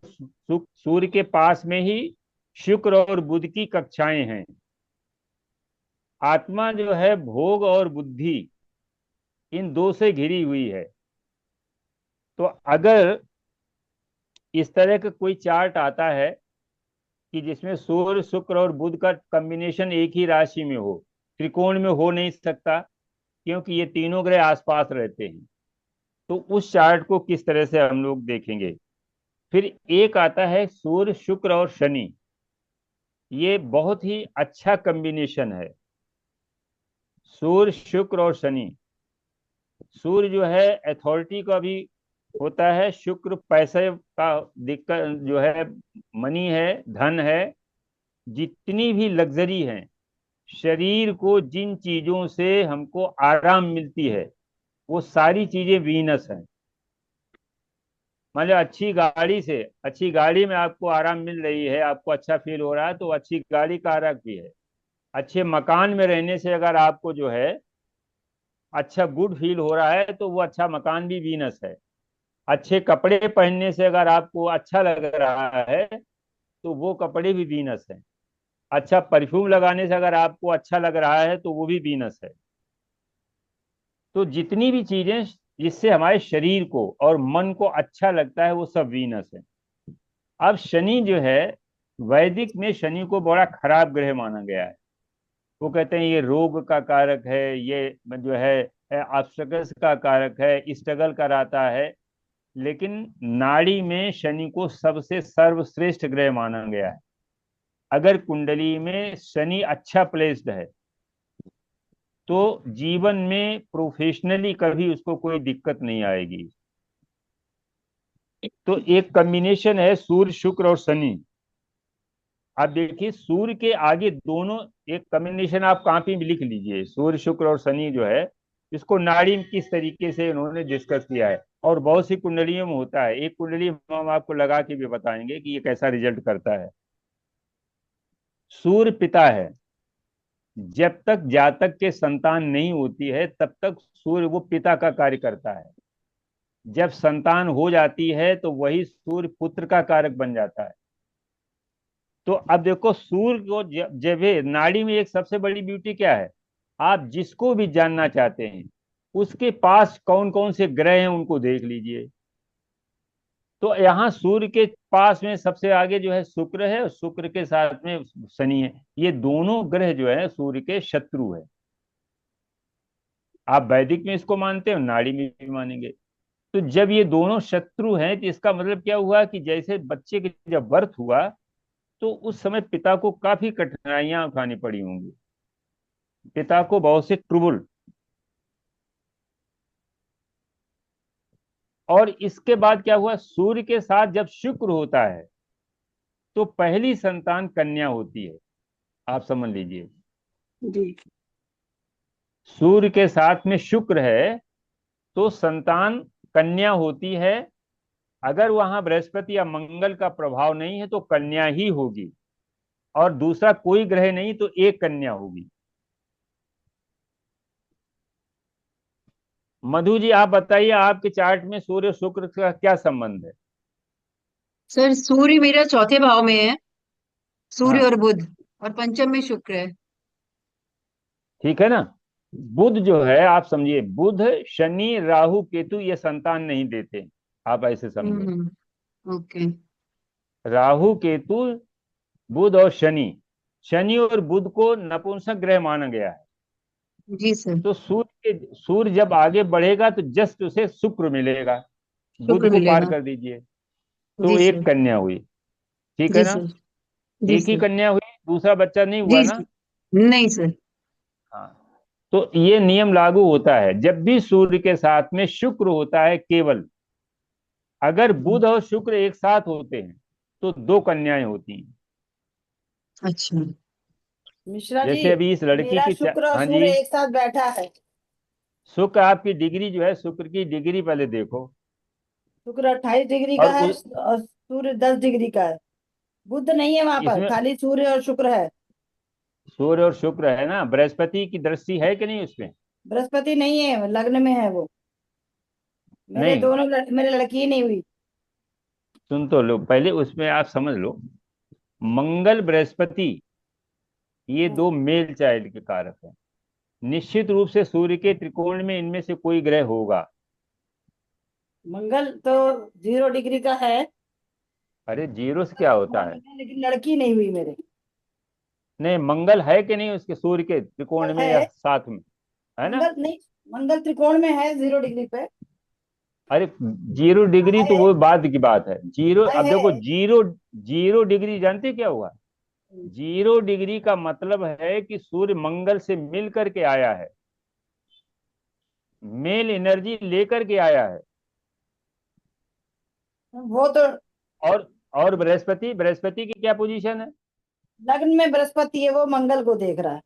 सूर्य के पास में ही शुक्र और बुध की कक्षाएं हैं, आत्मा जो है भोग और बुद्धि इन दो से घिरी हुई है। तो अगर इस तरह का कोई चार्ट आता है कि जिसमें सूर्य शुक्र और बुध का कॉम्बिनेशन एक ही राशि में हो, त्रिकोण में हो नहीं सकता क्योंकि ये तीनों ग्रह आसपास रहते हैं। तो उस चार्ट को किस तरह से हम लोग देखेंगे। फिर एक आता है सूर्य शुक्र और शनि, ये बहुत ही अच्छा कॉम्बिनेशन है। सूर्य शुक्र और शनि, सूर्य जो है अथॉरिटी का भी होता है, शुक्र पैसे का दिक्कत जो है, मनी है, धन है, जितनी भी लग्जरी है, शरीर को जिन चीजों से हमको आराम मिलती है वो सारी चीजें वीनस हैं। मतलब अच्छी गाड़ी में आपको आराम मिल रही है, आपको अच्छा फील हो रहा है, तो अच्छी गाड़ी कारक भी है। अच्छे मकान में रहने से अगर आपको जो है अच्छा गुड फील हो रहा है तो वो अच्छा मकान भी वीनस है। अच्छे कपड़े पहनने से अगर आपको अच्छा लग रहा है तो वो कपड़े भी वीनस है। अच्छा परफ्यूम लगाने से अगर आपको अच्छा लग रहा है तो वो भी वीनस है। तो जितनी भी चीजें जिससे हमारे शरीर को और मन को अच्छा लगता है वो सब वीनस है। अब शनि जो है, वैदिक में शनि को बड़ा खराब ग्रह माना गया है। वो कहते हैं ये रोग का कारक है, ये जो है ऑब्स्टेकल्स का कारक है, स्ट्रगल कराता है। लेकिन नाड़ी में शनि को सबसे सर्वश्रेष्ठ ग्रह माना गया है। अगर कुंडली में शनि अच्छा प्लेस्ड है तो जीवन में प्रोफेशनली कभी उसको कोई दिक्कत नहीं आएगी। तो एक कॉम्बिनेशन है सूर्य शुक्र और शनि। आप देखिए सूर्य के आगे दोनों, एक कॉम्बिनेशन आप कॉपी में लिख लीजिए, सूर्य शुक्र और शनि जो है, इसको नाड़ी में किस तरीके से उन्होंने डिस्कस किया है। और बहुत सी कुंडलियों में होता है, एक कुंडली हम आपको लगा के भी बताएंगे कि ये कैसा रिजल्ट करता है। सूर्य पिता है, जब तक जातक के संतान नहीं होती है तब तक सूर्य वो पिता का कार्य करता है। जब संतान हो जाती है तो वही सूर्य पुत्र का कारक बन जाता है। तो अब देखो सूर्य को जब नाड़ी में एक सबसे बड़ी ब्यूटी क्या है, आप जिसको भी जानना चाहते हैं उसके पास कौन कौन से ग्रह हैं उनको देख लीजिए। तो यहाँ सूर्य के पास में सबसे आगे जो है शुक्र है, और शुक्र के साथ में शनि है। ये दोनों ग्रह जो है सूर्य के शत्रु है। आप वैदिक में इसको मानते हो, नाड़ी में भी मानेंगे। तो जब ये दोनों शत्रु हैं तो इसका मतलब क्या हुआ कि जैसे बच्चे के जब बर्थ हुआ तो उस समय पिता को काफी कठिनाइयां उठानी पड़ी होंगी, पिता को बहुत से ट्रबल। और इसके बाद क्या हुआ, सूर्य के साथ जब शुक्र होता है तो पहली संतान कन्या होती है। आप समझ लीजिए, जी। सूर्य के साथ में शुक्र है तो संतान कन्या होती है। अगर वहां बृहस्पति या मंगल का प्रभाव नहीं है तो कन्या ही होगी, और दूसरा कोई ग्रह नहीं तो एक कन्या होगी। मधु जी आप बताइए, आपके चार्ट में सूर्य शुक्र का क्या संबंध है। सर सूर्य मेरा चौथे भाव में है, सूर्य हाँ और बुध, और पंचम में शुक्र है। ठीक है ना। बुध जो है, आप समझिए, बुध शनि राहु केतु ये संतान नहीं देते। आप ऐसे समझो, ओके। राहु केतु बुध और शनि, शनि और बुध को नपुंसक ग्रह माना गया है। जी सर। तो सूर्य जब आगे बढ़ेगा तो जस्ट उसे शुक्र मिलेगा, बुध शुक्र को पार मिलेगा। कर दीजिए। जी तो सर। एक कन्या हुई, ठीक है जी ना। सर। जी एक ही सर। कन्या हुई, दूसरा बच्चा नहीं हुआ जी ना। सर। नहीं सर। हाँ, तो ये नियम लागू होता है जब भी सूर्य के साथ में शुक्र होता है। केवल अगर बुध और शुक्र एक साथ होते हैं तो दो कन्याएं होती हैं। अच्छा। मिश्रा जी, जैसे अभी इस लड़की मेरा की शुक्र और हाँ जी, सूर्य एक साथ बैठा है। शुक्र आपकी डिग्री जो है, शुक्र की डिग्री पहले देखो। शुक्र 28 डिग्री और का है और सूर्य 10 डिग्री का है। बुध नहीं है वहां पर, इसमें खाली सूर्य और शुक्र है। सूर्य और शुक्र है ना, बृहस्पति की दृष्टि है कि नहीं उसमें। बृहस्पति नहीं है, लग्न में है वो। नहीं, मेरे लड़की ही नहीं हुई। सुन तो लो पहले, उसमें आप समझ लो। मंगल बृहस्पति ये दो मेल चाइल्ड के कारक हैं। निश्चित रूप से सूर्य के त्रिकोण में इनमें से कोई ग्रह होगा। मंगल तो 0 डिग्री का है। अरे जीरो से क्या होता भगवान है? बने लेकिन लड़की नहीं हुई मेरे। नहीं, मंगल है कि नहीं उसके सूर्य के त्रिकोण मंगल में या है। साथ में? है ना? मंगल नहीं, मंगल त्रिकोण में है 0 डिग्री पे। अरे 0 डिग्री तो है वो बाद की बात है। जीरो, अब देखो है। जीरो, 0 डिग्री जानते क्या हुआ? 0 डिग्री का मतलब है कि सूर्य मंगल से मिल करके आया है, मेल एनर्जी लेकर के आया है। वो तो और और बृहस्पति, बृहस्पति की क्या पोजीशन है? लग्न में बृहस्पति है, वो मंगल को देख रहा है।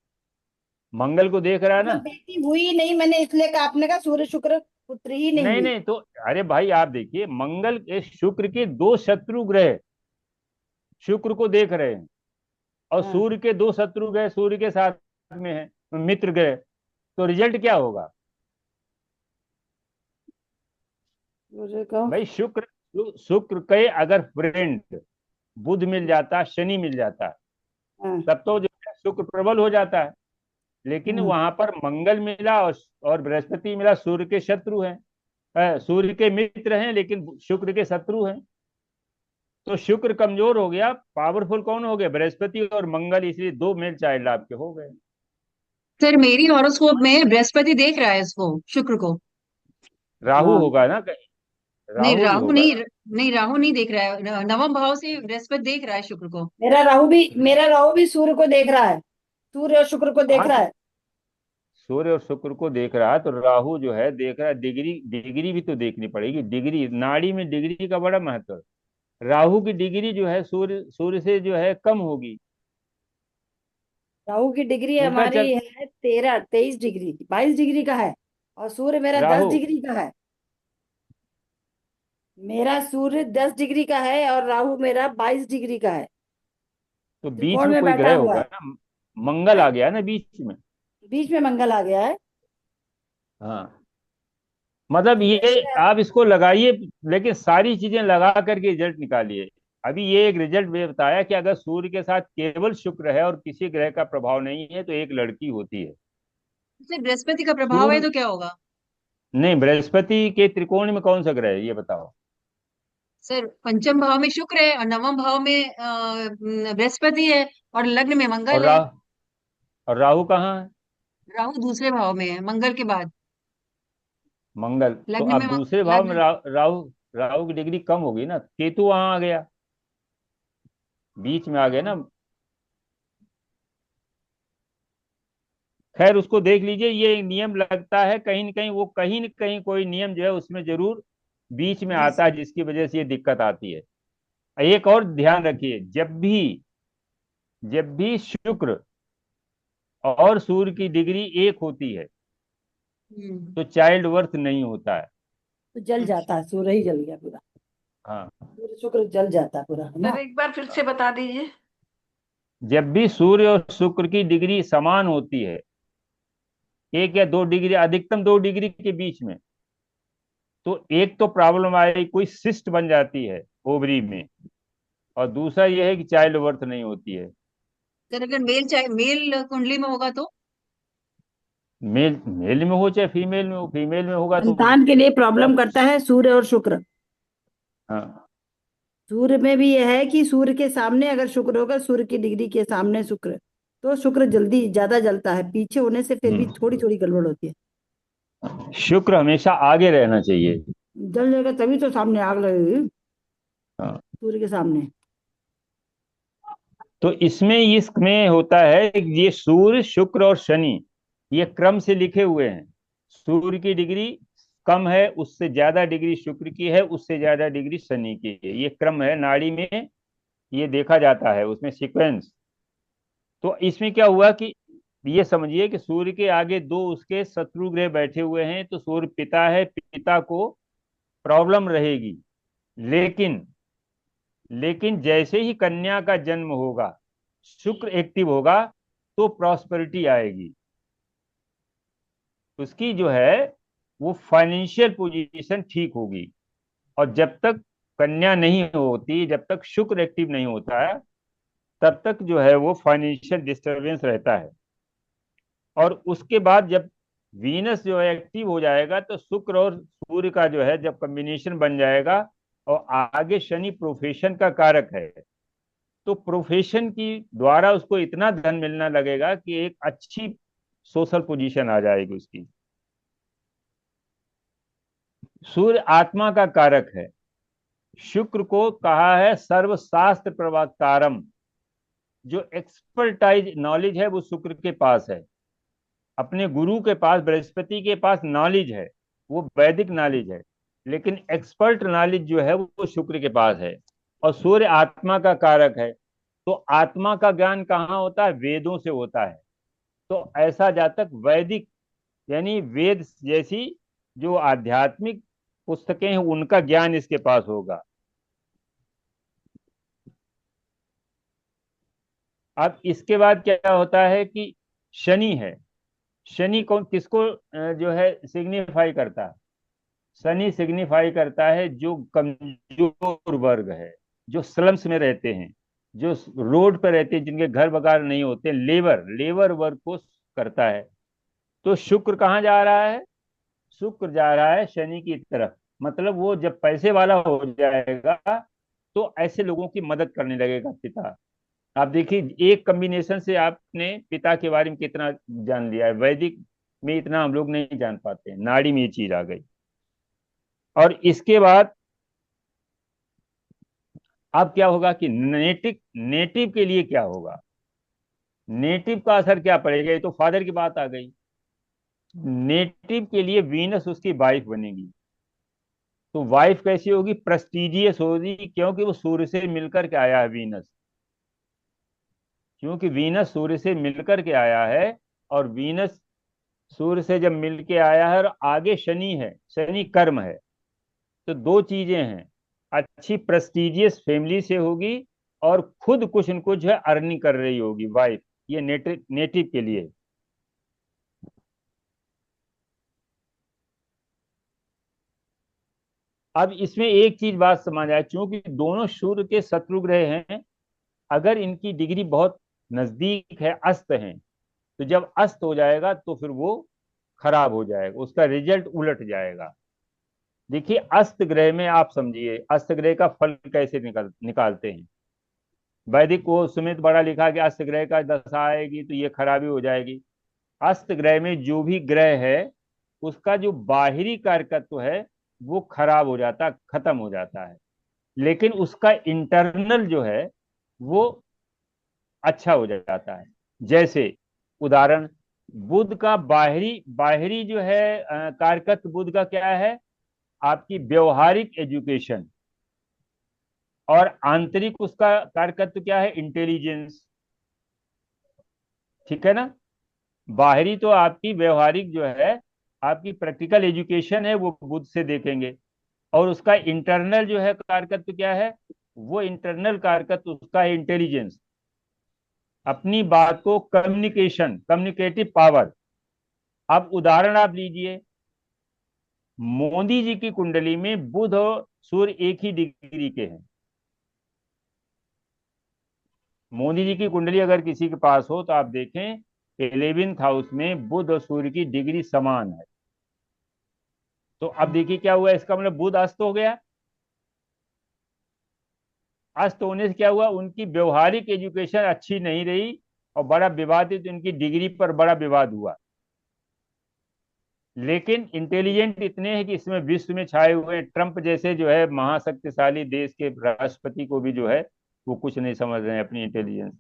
मंगल को देख रहा है मतलब ना? बेटी हुई नहीं, मैंने इसलिए कहा, आपने कहा सूर्य शुक्र पुत्री ही नहीं नहीं हुई। नहीं तो, अरे भाई आप देखिए, मंगल के शुक्र के दो शत्रु ग्रह शुक्र को देख रहे हैं, और हाँ। सूर्य के दो शत्रु ग्रह सूर्य के साथ में है, मित्र ग्रह। तो रिजल्ट क्या होगा सूर्य का। भाई? शुक्र, शुक्र के अगर फ्रेंड बुध मिल जाता, शनि मिल जाता, हाँ। तब तो जो है शुक्र प्रबल हो जाता है। लेकिन हाँ। वहां पर मंगल मिला और बृहस्पति मिला, सूर्य के शत्रु हैं, सूर्य के मित्र हैं लेकिन शुक्र के शत्रु हैं। तो शुक्र कमजोर हो गया, पावरफुल कौन हो गया? बृहस्पति और मंगल, इसलिए दो मेल चाइल्ड आपके हो गए। सर मेरी हॉरोस्कोप में बृहस्पति देख रहा है इसको, शुक्र को। राहु हाँ। होगा ना कहीं? नहीं राहु भी राहु होगा। नहीं, नहीं राहु नहीं देख रहा है, नवम भाव से बृहस्पति देख रहा है शुक्र को। मेरा राहु भी सूर्य को देख रहा है, सूर्य और शुक्र को देख हाँ, रहा तो है। सूर्य और शुक्र को देख रहा है, तो राहु जो है देख रहा है। डिग्री, डिग्री भी तो देखनी पड़ेगी। डिग्री, नाड़ी में डिग्री का बड़ा महत्व है। राहु की डिग्री जो है सूर्य सूर्य से जो है कम होगी। राहु की डिग्री उल्टा हमारी चल, है 23 डिग्री, 22 डिग्री का है। और सूर्य मेरा दस राहु, डिग्री का है। मेरा सूर्य 10 डिग्री का है और राहु मेरा 22 डिग्री का है। तो बीच त्रिकोण में में कोई बैठा ग्रह हुआ होगा है। ना? मंगल हाँ? आ गया ना बीच में। बीच में मंगल आ गया है। हाँ, मतलब तो ये इसलिए आप इसको लगाइए, लेकिन सारी चीजें लगा करके रिजल्ट निकालिए। अभी ये एक रिजल्ट में बताया कि अगर सूर्य के साथ केवल शुक्र है और किसी ग्रह का प्रभाव नहीं है तो एक लड़की होती है। सर बृहस्पति का प्रभाव है सूर्य, तो क्या होगा? नहीं, बृहस्पति के त्रिकोण में कौन सा ग्रह है ये बताओ? सर पंचम भाव में शुक्र है और नवम भाव में बृहस्पति है और लग्न में और मंगल है। राहु, और राहु कहाँ है? राहु दूसरे भाव में है मंगल के बाद। मंगल। तो लग्न में अब दूसरे भाव में लग्न। राहु, राहु की डिग्री कम होगी ना। केतु वहां आ गया, बीच में आ गया ना। खैर उसको देख लीजिए, ये एक नियम लगता है कहीं न कहीं, वो कहीं न कहीं कोई नियम जो है उसमें जरूर बीच में जी आता है, सर। जिसकी वजह से ये दिक्कत आती है। एक और ध्यान रखिए, जब भी शुक्र और सूर्य की डिग्री एक होती है हम्म। तो चाइल्ड वर्थ नहीं होता है। तो जल अच्छा। जाता है, सूर्य ही जल गया पूरा। हाँ, सूर्य शुक्र जल जाता है पूरा, है ना। सर एक बार फिर से बता दीजिए। जब भी सूर्य और शुक्र की डिग्री समान होती है, 1 या 2 डिग्री, अधिकतम 2 डिग्री के बीच में, तो एक तो प्रॉब्लम आएगी, कोई सिस्ट बन जाती है ओवरी में, और दूसरा यह है कि चाइल्ड बर्थ नहीं होती है। सर अगर मेल कुंडली में होगा तो? मेल, मेल में हो चाहे फीमेल में हो, फीमेल में होगा तो संतान के लिए प्रॉब्लम प्रॉब- करता है सूर्य और शुक्र। हाँ। सूर्य में भी यह है कि सूर्य के सामने अगर शुक्र होगा, सूर्य की डिग्री के सामने शुक्र, तो शुक्र जल्दी ज्यादा जलता है, पीछे होने से फिर भी थोड़ी हम्म। थोड़ी गड़बड़ होती है। शुक्र हमेशा आगे रहना चाहिए। जल जाएगा तभी तो सामने आग लगेगी, हाँ। सूर्य के सामने। तो इसमें होता है कि ये सूर्य, शुक्र और शनि, ये क्रम से लिखे हुए हैं। सूर्य की डिग्री कम है, उससे ज्यादा डिग्री शुक्र की है, उससे ज्यादा डिग्री शनि की है। ये क्रम है नाड़ी में, ये देखा जाता है उसमें सीक्वेंस। तो इसमें क्या हुआ कि ये समझिए कि सूर्य के आगे दो उसके शत्रु ग्रह बैठे हुए हैं, तो सूर्य पिता है, पिता को प्रॉब्लम रहेगी। लेकिन लेकिन जैसे ही कन्या का जन्म होगा, शुक्र एक्टिव होगा, तो प्रॉस्पेरिटी आएगी। उसकी जो है वो फाइनेंशियल पोजीशन ठीक होगी। और जब तक कन्या नहीं होती, जब तक शुक्र एक्टिव नहीं होता है, तब तक जो है वो फाइनेंशियल डिस्टरबेंस रहता है। और उसके बाद जब वीनस जो है एक्टिव हो जाएगा, तो शुक्र और सूर्य का जो है जब कॉम्बिनेशन बन जाएगा और आगे शनि प्रोफेशन का कारक है। तो प्रोफेशन की द्वारा उसको इतना धन मिलना लगेगा कि एक अच्छी सोशल पोजीशन आ जाएगी उसकी। सूर्य आत्मा का कारक है। शुक्र को कहा है सर्वशास्त्र प्रवक्तारम, जो एक्सपर्टाइज नॉलेज है वो शुक्र के पास है। अपने गुरु के पास, बृहस्पति के पास नॉलेज है, वो वैदिक नॉलेज है, लेकिन एक्सपर्ट नॉलेज जो है वो शुक्र के पास है। और सूर्य आत्मा का कारक है, तो आत्मा का ज्ञान कहाँ होता है? वेदों से होता है। तो ऐसा जातक वैदिक यानी वेद जैसी जो आध्यात्मिक पुस्तकें हैं उनका ज्ञान इसके पास होगा। अब इसके बाद क्या होता है कि शनि है। शनि कौन किसको जो है सिग्निफाई करता है? शनि सिग्निफाई करता है जो कमजोर वर्ग है, जो स्लम्स में रहते हैं, जो रोड पर रहते हैं, जिनके घर वगैरह नहीं होते, लेबर लेबर वर्ग को करता है। तो शुक्र कहाँ जा रहा है? शुक्र जा रहा है शनि की तरफ। मतलब वो जब पैसे वाला हो जाएगा तो ऐसे लोगों की मदद करने लगेगा पिता। आप देखिए, एक कॉम्बिनेशन से आपने पिता के बारे में कितना जान लिया है। वैदिक में इतना हम लोग नहीं जान पाते, नाड़ी में ये चीज आ गई। और इसके बाद अब क्या होगा कि नेटिव नेटिव के लिए क्या होगा? नेटिव का असर क्या पड़ेगा? ये तो फादर की बात आ गई। नेटिव के लिए वीनस उसकी वाइफ बनेगी। तो वाइफ कैसी होगी? प्रेस्टिजियस होगी, क्योंकि वो सूर्य से मिलकर के आया है वीनस। क्योंकि वीनस सूर्य से मिलकर के आया है, और वीनस सूर्य से जब मिल के आया है और आगे शनि है, शनि कर्म है, तो दो चीजें हैं। अच्छी प्रेस्टिजियस फैमिली से होगी और खुद कुछ न कुछ है अर्निंग कर रही होगी वाइफ। ये नेटिव नेटिव के लिए। अब इसमें एक चीज बात समझ आए, क्योंकि दोनों सूर्य के शत्रु ग्रह हैं, अगर इनकी डिग्री बहुत नजदीक है, अस्त है, तो जब अस्त हो जाएगा तो फिर वो खराब हो जाएगा, उसका रिजल्ट उलट जाएगा। देखिए, अस्त ग्रह में आप समझिए अस्त ग्रह का फल कैसे निकालते हैं। वैदिक को सुमित बड़ा लिखा कि अस्त ग्रह का दशा आएगी तो ये खराबी हो जाएगी। अस्त ग्रह में जो भी ग्रह है उसका जो बाहरी कारकत्व है वो खराब हो जाता, खत्म हो जाता है, लेकिन उसका इंटरनल जो है वो अच्छा हो जाता है। जैसे उदाहरण, बुध का बाहरी बाहरी जो है कारकत्व बुध का क्या है? आपकी व्यवहारिक एजुकेशन। और आंतरिक उसका कारकत्व क्या है? इंटेलिजेंस। ठीक है ना? बाहरी तो आपकी व्यवहारिक जो है, आपकी प्रैक्टिकल एजुकेशन है, वो बुध से देखेंगे। और उसका इंटरनल जो है कारकत्व क्या है? वो इंटरनल कारकत्व उसका है इंटेलिजेंस, अपनी बात को कम्युनिकेशन, कम्युनिकेटिव पावर। अब उदाहरण आप लीजिए, मोदी जी की कुंडली में बुध और सूर्य एक ही डिग्री के हैं। मोदी जी की कुंडली अगर किसी के पास हो तो आप देखें 11th हाउस में बुध और सूर्य की डिग्री समान है। तो अब देखिए क्या हुआ, इसका मतलब बुध अस्त हो गया। अस्त होने से क्या हुआ? उनकी व्यवहारिक एजुकेशन अच्छी नहीं रही और बड़ा विवादित, उनकी डिग्री पर बड़ा विवाद हुआ। लेकिन इंटेलिजेंट इतने हैं कि इसमें विश्व में छाए हुए ट्रंप जैसे जो है महाशक्तिशाली देश के राष्ट्रपति को भी जो है वो कुछ नहीं समझ रहे हैं अपनी इंटेलिजेंस।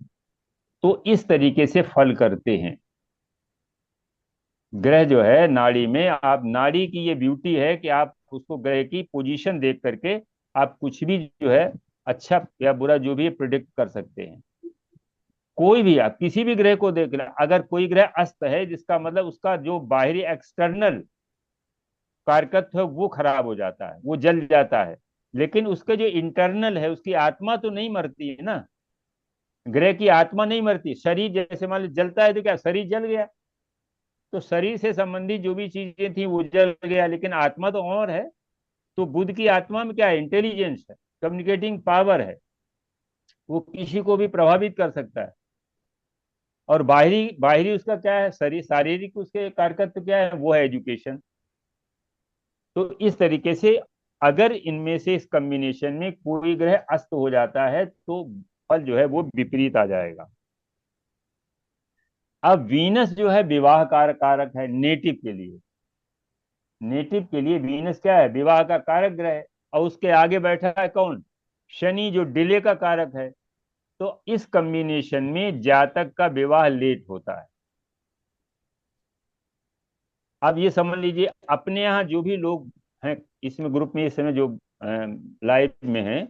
तो इस तरीके से फल करते हैं ग्रह जो है नाड़ी में। आप नाड़ी की ये ब्यूटी है कि आप उसको ग्रह की पोजीशन देख करके आप कुछ भी जो है अच्छा या बुरा जो भी प्रिडिक्ट कर सकते हैं। कोई भी, आप किसी भी ग्रह को देख लें, अगर कोई ग्रह अस्त है जिसका मतलब उसका जो बाहरी एक्सटर्नल कारकत्व है वो खराब हो जाता है, वो जल जाता है, लेकिन उसका जो इंटरनल है, उसकी आत्मा तो नहीं मरती है ना। ग्रह की आत्मा नहीं मरती। शरीर जैसे मान लो जलता है तो क्या शरीर जल गया? तो शरीर से संबंधित जो भी चीजें थी वो जल गया, लेकिन आत्मा तो और है। तो बुद्ध की आत्मा में क्या है? इंटेलिजेंस है, कम्युनिकेटिंग पावर है, वो किसी को भी प्रभावित कर सकता है। और बाहरी बाहरी उसका क्या है? शरीर, शारीरिक उसके कारकत्व क्या है? वो है एजुकेशन। तो इस तरीके से अगर इनमें से इस कॉम्बिनेशन में कोई ग्रह अस्त हो जाता है तो फल जो है वो विपरीत आ जाएगा। अब वीनस जो है विवाह कारक है नेटिव के लिए। नेटिव के लिए वीनस क्या है? विवाह का कारक ग्रह है। और उसके आगे बैठा है कौन? शनि, जो डिले का कारक है। तो इस कॉम्बिनेशन में जातक का विवाह लेट होता है। अब ये समझ लीजिए, अपने यहाँ जो भी लोग हैं इसमें ग्रुप में इस समय जो लाइफ में हैं,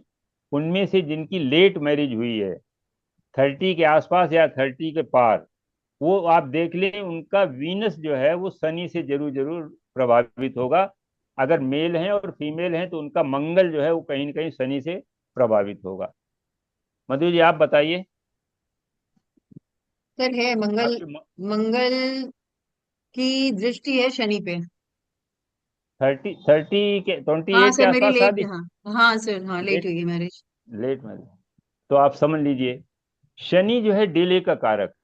उनमें से जिनकी लेट मैरिज हुई है 30 के आसपास या 30 के पार, वो आप देख लें उनका वीनस जो है वो शनि से जरूर जरूर प्रभावित होगा। अगर मेल हैं और फीमेल हैं तो उनका मंगल जो है वो कहीं ना कहीं शनि से प्रभावित होगा। मधु जी आप बताइए। सर है मंगल। आपके मंगल की दृष्टि है शनि पे। 30 के हाँ 28 के सर, मेरी आसपास लेट, शादी? हाँ। हाँ सर, हाँ, लेट लेट हुई है मैरिज। Late marriage. तो आप समझ लीजिए, शनि जो है डिले का कारक।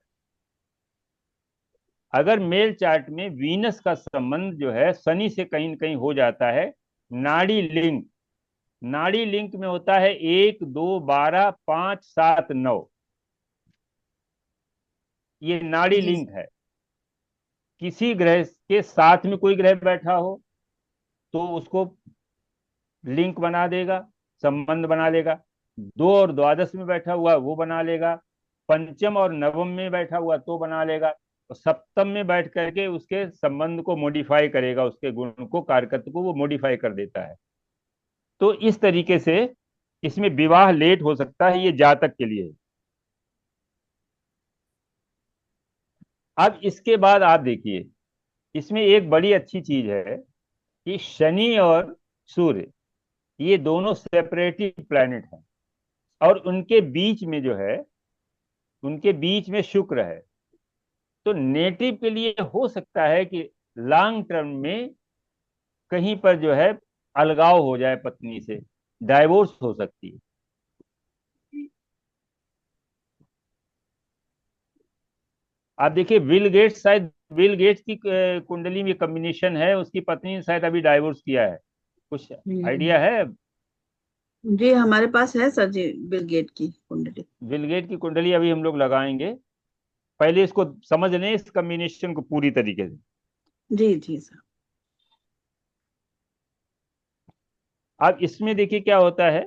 अगर मेल चार्ट में वीनस का संबंध जो है शनि से कहीं न कहीं हो जाता है, नाड़ी लिंक, नाड़ी लिंक में होता है 1 2 12 5 7 9, ये नाड़ी जी लिंक है। किसी ग्रह के साथ में कोई ग्रह बैठा हो तो उसको लिंक बना देगा, संबंध बना लेगा। 2 और द्वादश में बैठा हुआ वो बना लेगा। पंचम और नवम में बैठा हुआ तो बना लेगा। और सप्तम में बैठ करके उसके संबंध को मॉडिफाई करेगा, उसके गुण को, कारकत्व को वो मॉडिफाई कर देता है। तो इस तरीके से इसमें विवाह लेट हो सकता है, ये जातक के लिए। अब इसके बाद आप देखिए, इसमें एक बड़ी अच्छी चीज है कि शनि और सूर्य ये दोनों सेपरेटिव प्लैनेट हैं। और उनके बीच में जो है, उनके बीच में शुक्र है। तो नेटिव के लिए हो सकता है कि लॉन्ग टर्म में कहीं पर जो है अलगाव हो जाए, पत्नी से डाइवोर्स हो सकती है। आप देखिए विल गेट्स, शायद विल गेट्स की कुंडली में कॉम्बिनेशन है, उसकी पत्नी ने शायद अभी डाइवोर्स किया है। कुछ हम्म। आइडिया है? जी हमारे पास है सर जी बिल गेट की कुंडली। विल गेट की कुंडली अभी हम लोग लगाएंगे। पहले इसको समझ लें, इस कॉम्बिनेशन को पूरी तरीके से। जी जी सर। अब इसमें देखिए क्या होता है,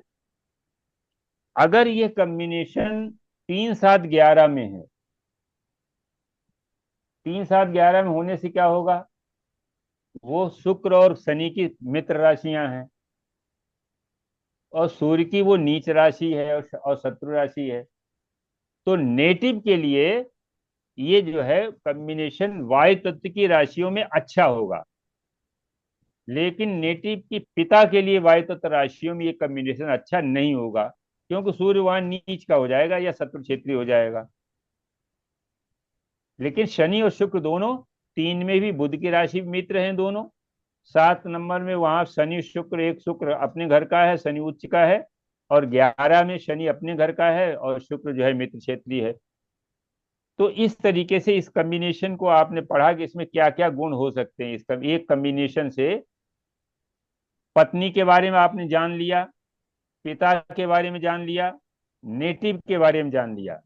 अगर ये कॉम्बिनेशन 3 7 11 में है, 3 7 11 में होने से क्या होगा, वो शुक्र और शनि की मित्र राशियां हैं, और सूर्य की वो नीच राशि है और शत्रु राशि है। तो नेटिव के लिए ये जो है कॉम्बिनेशन वायु तत्व की राशियों में अच्छा होगा। लेकिन नेटिव की पिता के लिए वायु तत्व राशियों में ये कॉम्बिनेशन अच्छा नहीं होगा, क्योंकि सूर्य वहां नीच का हो जाएगा या शत्रु क्षेत्रीय हो जाएगा। लेकिन शनि और शुक्र दोनों, 3 में भी बुध की राशि मित्र हैं दोनों। 7 नंबर में वहां शनि शुक्र, एक शुक्र अपने घर का है, शनि उच्च का है। और 11 में शनि अपने घर का है और शुक्र जो है मित्र क्षेत्रीय है। तो इस तरीके से इस कॉम्बिनेशन को आपने पढ़ा कि इसमें क्या क्या गुण हो सकते हैं। इसका एक कॉम्बिनेशन से पत्नी के बारे में आपने जान लिया, पिता के बारे में जान लिया, नेटिव के बारे में जान लिया।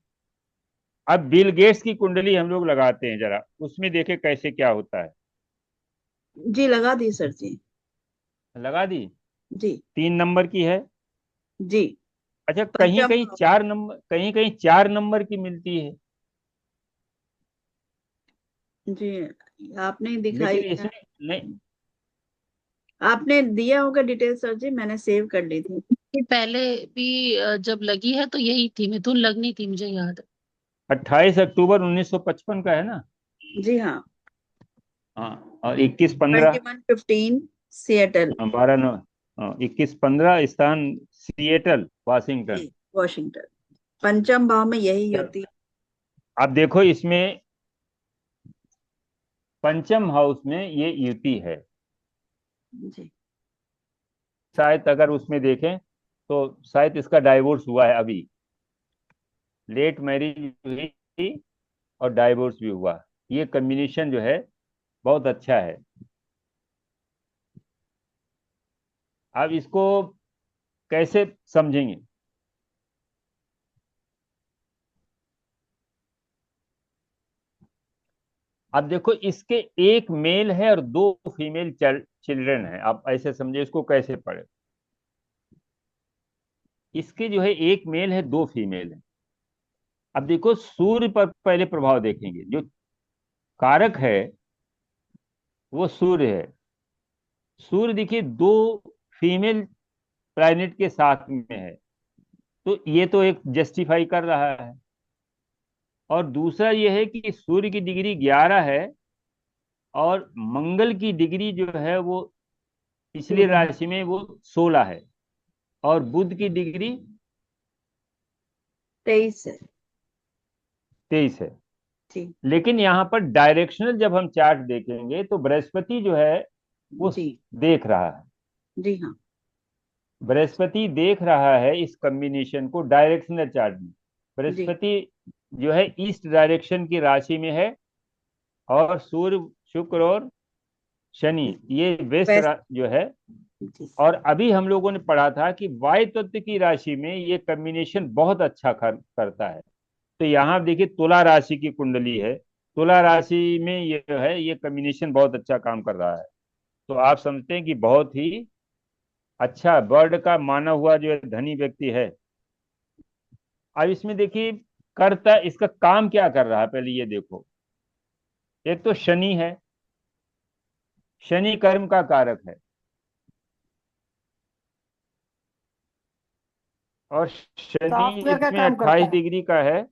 अब बिल गेट्स की कुंडली हम लोग लगाते हैं, जरा उसमें देखें कैसे क्या होता है। जी लगा दी सर जी। लगा दी? जी 3 नंबर की है। जी। अच्छा, कहीं पंचम कहीं भाव। 4 नंबर, कहीं कहीं 4 नंबर की मिलती है। जी आपने दिखाई लेकिन इसमें नहीं। आपने दिया होगा डिटेल सर जी, मैंने सेव कर ली थी। ये पहले भी जब लगी है तो यही थी, मिथुन लगनी थी, मुझे याद है। 28 अक्टूबर 1955 का है ना? जी हाँ। हाँ, और 21 15, 21 15 सिएटल। 21 15 स्थान सिएटल वाशिंगटन। जी वॉशिंगटन। पंचम भाव में यही होती है। अब देखो इसमें पंचम हाउस में ये युति है। जी शायद अगर उसमें देखें तो शायद इसका डाइवोर्स हुआ है अभी, लेट मैरिज हुई और डाइवोर्स भी हुआ। ये कॉम्बिनेशन जो है बहुत अच्छा है। अब इसको कैसे समझेंगे? अब देखो, इसके एक मेल है और दो फीमेल चिल्ड्रन है। आप ऐसे समझे, इसको कैसे पढ़े? इसके जो है एक मेल है, दो फीमेल है। अब देखो, सूर्य पर पहले प्रभाव देखेंगे। जो कारक है वो सूर्य है। सूर्य देखिए दो फीमेल प्लैनेट के साथ में है, तो ये तो एक जस्टिफाई कर रहा है। और दूसरा ये है कि सूर्य की डिग्री 11 है और मंगल की डिग्री जो है वो पिछली राशि में वो 16 है, और बुध की डिग्री 23 है 23 है। जी। लेकिन यहाँ पर डायरेक्शनल जब हम चार्ट देखेंगे तो बृहस्पति जो है वो जी देख रहा है। जी हाँ बृहस्पति देख रहा है इस कॉम्बिनेशन को डायरेक्शनल चार्ट में। जी बृहस्पति जो है ईस्ट डायरेक्शन की राशि में है, और सूर्य, शुक्र और शनि ये वेस्ट वेस्ट जो है। जी और अभी हम लोगों ने पढ़ा था कि वायु तत्व की राशि में ये कॉम्बिनेशन बहुत अच्छा करता है। तो यहाँ देखिए, तुला राशि की कुंडली है, तुला राशि में ये जो है ये कॉम्बिनेशन बहुत अच्छा काम कर रहा है। तो आप समझते हैं कि बहुत ही अच्छा बर्ड का माना हुआ जो है धनी व्यक्ति है। अब इसमें देखिए, कर्ता इसका काम क्या कर रहा है पहले ये देखो। एक तो शनि है, शनि कर्म का कारक है, और शनि सॉफ्टवेयर का इसमें काम करता 28 है। डिग्री का है।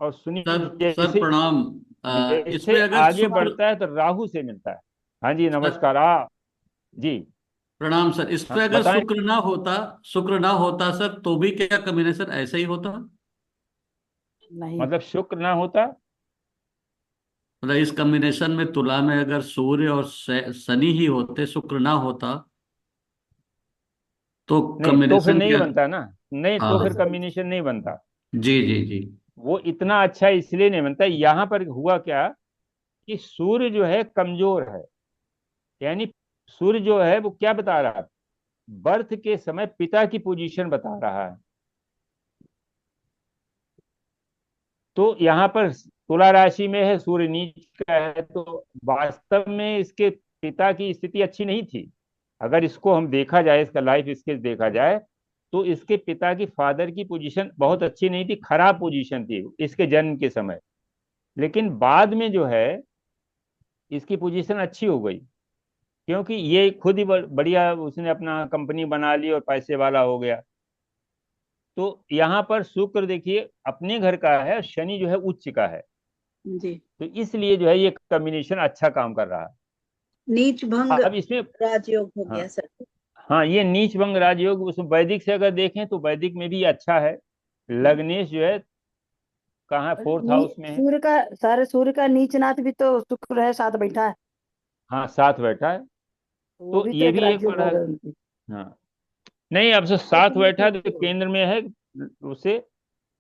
और सुनिए, सर जैसे प्रणाम। जैसे इसमें अगर आगे शुक्र, बढ़ता है तो राहु से मिलता है। हाँ जी, सर नमस्कार। जी। प्रणाम सर, इस पे हाँ अगर बताएं। शुक्र ना होता सर, तो भी क्या कॉम्बिनेशन ऐसा ही होता? नहीं, मतलब शुक्र ना होता? मतलब इस कॉम्बिनेशन में तुला में अगर सूर्य और शनि ही होते, शुक्र ना होता, तो नहीं तो फिर कॉम्बिनेशन नहीं क्या? बनता ना। नहीं तो फिर हाँ, कॉम्बिनेशन नहीं बनता। जी जी जी। वो इतना अच्छा इसलिए नहीं बनता। यहाँ पर हुआ क्या कि सूर्य जो है कमजोर है। यानी सूर्य जो है वो क्या बता रहा है? बर्थ के समय पिता की पोजीशन बता रहा है। तो यहाँ पर तुला राशि में है, सूर्य नीच का है, तो वास्तव में इसके पिता की स्थिति अच्छी नहीं थी। अगर इसको हम देखा जाए, इसका लाइफ स्केच देखा जाए, तो इसके पिता की, फादर की पोजीशन बहुत अच्छी नहीं थी, खराब पोजीशन थी इसके जन्म के समय। लेकिन बाद में जो है इसकी पोजीशन अच्छी हो गई, क्योंकि ये खुद ही बढ़िया उसने अपना कंपनी बना ली और पैसे वाला हो गया। तो यहाँ पर शुक्र देखिए अपने घर का है और शनि जो है उच्च का है। जी। तो इसलिए जो है ये कॉम्बिनेशन अच्छा काम कर रहा है। नीच भंग अब इसमें, राजयोग हो हाँ, गया सर। हाँ, ये नीच भंग राजयोग उसमें वैदिक से अगर देखें तो वैदिक में भी अच्छा है। लग्नेश जो है कहाँ, फोर्थ हाउस में है। सूर्य का, सारे सूर्य का नीचनाथ भी तो शुक्र है, साथ बैठा है। हाँ, साथ बैठा है। तो वो तो भी तो ये एक भी एक राजयोग हो बड़ा। गए उनकी। हाँ, नहीं, अब से एक साथ बैठा नीच है तो केंद्र में है उसे। एक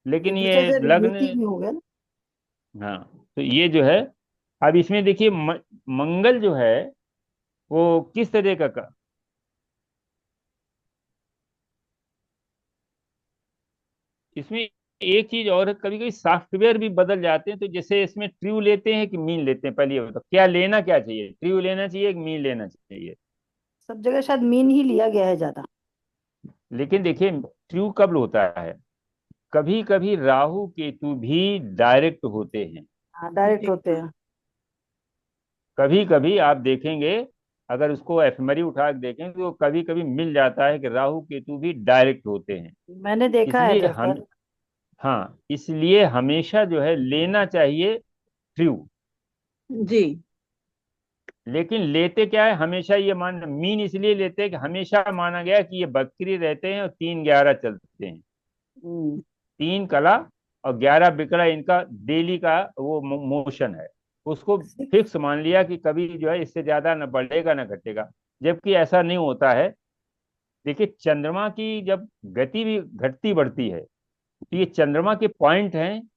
लेकिन दूसरे ये से युति लग्न, भी हो गया ना। हाँ, तो ये जो है, अब इसमें देखिए मंगल जो है वो किस तरह का इसमें एक चीज और है, कभी कभी सॉफ्टवेयर भी बदल जाते हैं। तो जैसे इसमें ट्रू लेते हैं कि मीन लेते हैं, पहले ये बताओ क्या लेना, क्या चाहिए, ट्रू लेना चाहिए कि मीन लेना चाहिए? सब जगह शायद मीन ही लिया गया है ज्यादा। लेकिन देखिए, ट्रू कब होता है? कभी कभी राहु केतु भी डायरेक्ट होते हैं। हाँ, डायरेक्ट होते हैं। कभी कभी आप देखेंगे, अगर उसको एफएमआरई उठा के देखें तो कभी कभी मिल जाता है कि राहु केतु भी डायरेक्ट होते हैं। मैंने देखा है इसलिए तो हम, सर। हाँ, इसलिए हमेशा जो है लेना चाहिए ट्रू। जी लेकिन लेते क्या है, हमेशा ये मान मीन इसलिए लेते हैं कि हमेशा माना गया कि ये बकरी रहते हैं और 3-11 चलते हैं। हम्म 3 कला और 11 बिकड़ा, इनका डेली का वो मोशन है। उसको फिक्स मान लिया कि कभी जो है इससे ज्यादा न बढ़ेगा न घटेगा। जबकि ऐसा नहीं होता है। देखिए, चंद्रमा की जब गति भी घटती बढ़ती है, तो ये चंद्रमा के पॉइंट हैं।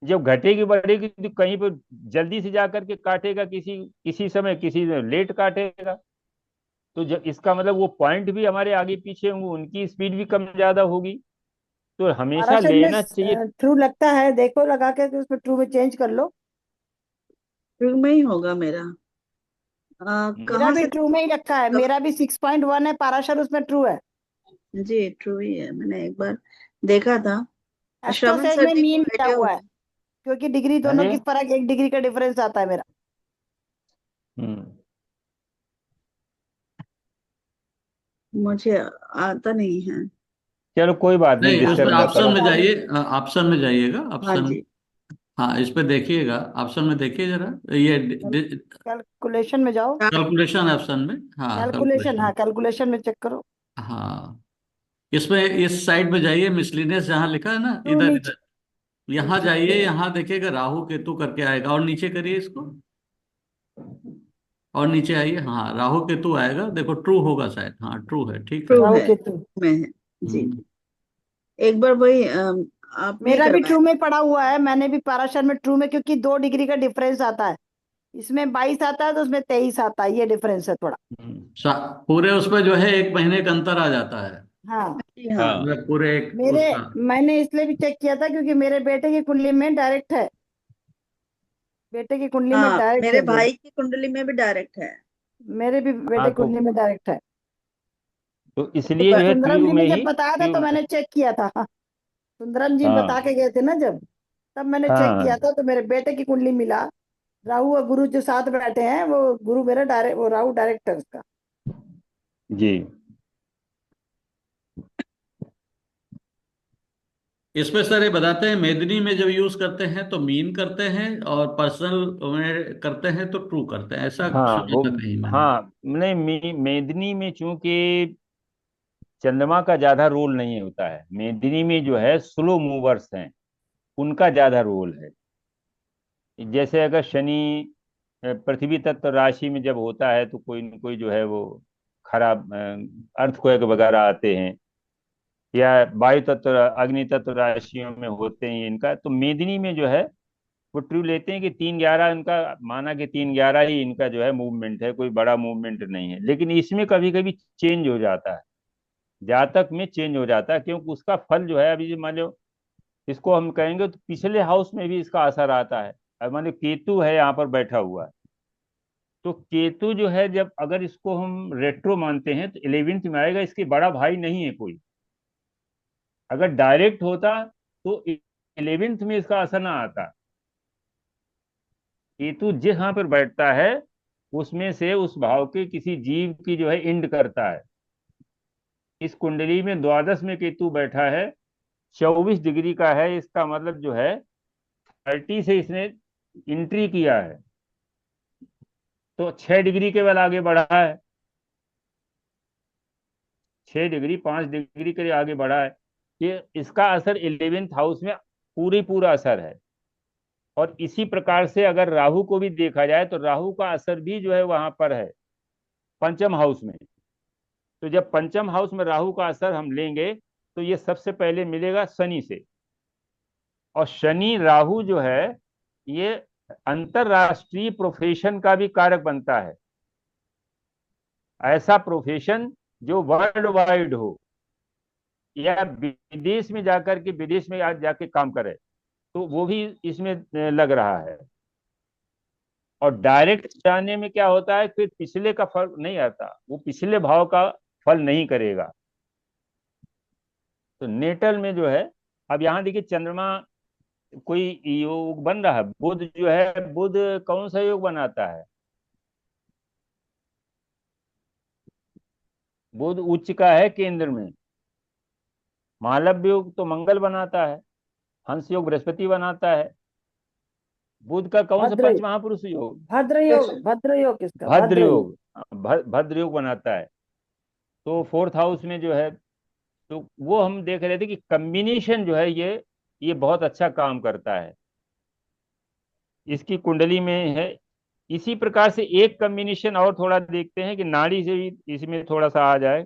जब घटेगी बढ़ेगी तो कहीं पर जल्दी से जा करके काटेगा, किसी किसी समय, किसी लेट काटेगा। तो जब इसका मतलब वो पॉइंट भी हमारे आगे पीछे होंगे, उनकी स्पीड भी कम ज्यादा होगी, तो हमेशा पाराशर में लेना चाहिए। ट्रू लगता है, देखो लगा के कि उसमें ट्रू में चेंज कर लो। ट्रू में ही होगा मेरा। मेरा कहाँ भी से? ट्रू में ही रखा है, मेरा भी 6.1 है, पाराशर उसमें ट्रू है। जी ट्रू ही है, मैंने एक बार देखा था। श्रवण एस्ट्रोसेज सर में जी को मीन किया आइडिया हुआ है, होगा। क्योंकि डिग्री हाँ दोनों जी। की फर्क 1 डिग्री का डिफरेंस आता है मेरा। हम्म। मुझे आता नहीं है। चलो कोई बात नहीं, नहीं, उसमें डिस्टर्ब ना ऑप्शन करो। में जाइए, ऑप्शन में जाइएगा, हाँ ऑप्शन। जी। हाँ, इस पे देखिएगा, ऑप्शन में देखिए जरा, ये कैलकुलेशन में जाओ। कैलकुलेशन ऑप्शन में। हाँ, कैलकुलेशन, हाँ कैलकुलेशन। कैलकुलेशन में चेक करो। हाँ, इसमें इस साइड में जाइए, मिसलिनियस जहाँ लिखा है ना, ट्रू इधर नीचे। इधर यहाँ जाइए, यहाँ देखिएगा राहु केतु करके आएगा, और नीचे करिए इसको, और नीचे आइए, हाँ राहु केतु आएगा, देखो ट्रू होगा शायद, हाँ ट्रू है, ठीक है। ट्रू राहु है, केतु। में है। जी। हम्म। एक बार वही आपने ही मेरा भी करवाया। ट्रू में पड़ा हुआ है, मैंने भी पाराशर में ट्रू में, क्योंकि 2 डिग्री का डिफरेंस आता है, इसमें 22 आता है तो उसमें 23 आता है, ये डिफरेंस है थोड़ा। पूरे उसमें जो है 1 महीने का अंतर आ जाता है, हाँ। जी हाँ। हाँ। मतलब पूरे एक मेरे उसका। मैंने इसलिए भी चेक किया था क्योंकि मेरे बेटे की कुंडली में डायरेक्ट है, बेटे की कुंडली में हाँ डायरेक्ट मेरे है बुध। भाई की कुंडली में भी डायरेक्ट है। मेरे भी बेटे हाँ की कुंडली में डायरेक्ट है। तो तो इसलिए जो है सुंदरम ट्रू जी ने में जब ही बताया था तो ट्रू। मैंने चेक किया था। हाँ, सुंदरम जी बता हाँ के गए थे ना जब, तब मैंने चेक किया हाँ। था तो मेरे बेटे की कुंडली मिला। राहु और गुरु जो साथ बैठे हैं, वो गुरु मेरा डायरेक्ट, वो राहु डायरेक्ट है उसका। जी। इसमें सर ये बताते हैं, मेदिनी में जब यूज करते हैं तो मीन करते हैं, और पर्सनल में करते हैं तो ट्रू करते हैं, ऐसा हाँ सुना वो। था कहीं मैंने। हाँ नहीं, मेदिनी में चूंकि चंद्रमा का ज्यादा रोल नहीं होता है, मेदिनी में जो है स्लो मूवर्स हैं, उनका ज्यादा रोल है। जैसे अगर शनि पृथ्वी तत्व राशि में जब होता है तो कोई न कोई जो है वो खराब अर्थक्वेक वगैरह आते हैं, या वायु तत्व अग्नि तत्व राशियों में होते हैं इनका, तो मेदिनी में जो है वो ट्रू लेते हैं कि 3-11 इनका, माना कि 3-11 ही इनका जो है मूवमेंट है, कोई बड़ा मूवमेंट नहीं है। लेकिन इसमें कभी कभी चेंज हो जाता है, जातक में चेंज हो जाता है, क्योंकि उसका फल जो है, अभी जो मान लो इसको हम कहेंगे तो पिछले हाउस में भी इसका असर आता है। अब मान लो केतु है यहाँ पर बैठा हुआ है, तो केतु जो है जब अगर इसको हम रेट्रो मानते हैं तो 11th में आएगा, इसके बड़ा भाई नहीं है कोई। अगर डायरेक्ट होता तो 11th में इसका असर ना आता। केतु जहां पर बैठता है उसमें से उस भाव के किसी जीव की जो है इंड करता है। इस कुंडली में द्वादश में केतु बैठा है, 24 डिग्री का है, इसका मतलब जो है 30 से इसने एंट्री किया है, तो 6 डिग्री केवल आगे बढ़ा है, 6 डिग्री 5 डिग्री के आगे बढ़ा है। ये इसका असर 11th हाउस में पूरी पूरा असर है। और इसी प्रकार से अगर राहु को भी देखा जाए तो राहु का असर भी जो है वहां पर है, पंचम हाउस में। तो जब पंचम हाउस में राहु का असर हम लेंगे तो ये सबसे पहले मिलेगा शनि से। और शनि राहु जो है ये अंतरराष्ट्रीय प्रोफेशन का भी कारक बनता है, ऐसा प्रोफेशन जो वर्ल्ड वाइड हो, या विदेश में जाकर के, विदेश में आज जाके काम करे, तो वो भी इसमें लग रहा है। और डायरेक्ट जाने में क्या होता है, फिर पिछले का फल नहीं आता, वो पिछले भाव का फल नहीं करेगा। तो नेटल में जो है, अब यहाँ देखिए चंद्रमा कोई योग बन रहा है, बुध जो है, बुध कौन सा योग बनाता है? बुध उच्च का है केंद्र में। मालव योग तो मंगल बनाता है, हंस योग बृहस्पति बनाता है। बुध का कौन सा भद्र पंच महापुरुष योग? भद्र योग, भद्र योग किसका? भद्र भद्र योग। योग। भद्र योग बनाता है। तो फोर्थ हाउस में जो है, तो वो हम देख रहे थे कि कम्बिनेशन जो है ये बहुत अच्छा काम करता है, इसकी कुंडली में है। इसी प्रकार से एक कम्बिनेशन और थोड़ा देखते हैं कि नाड़ी से भी इसमें थोड़ा सा आ जाए।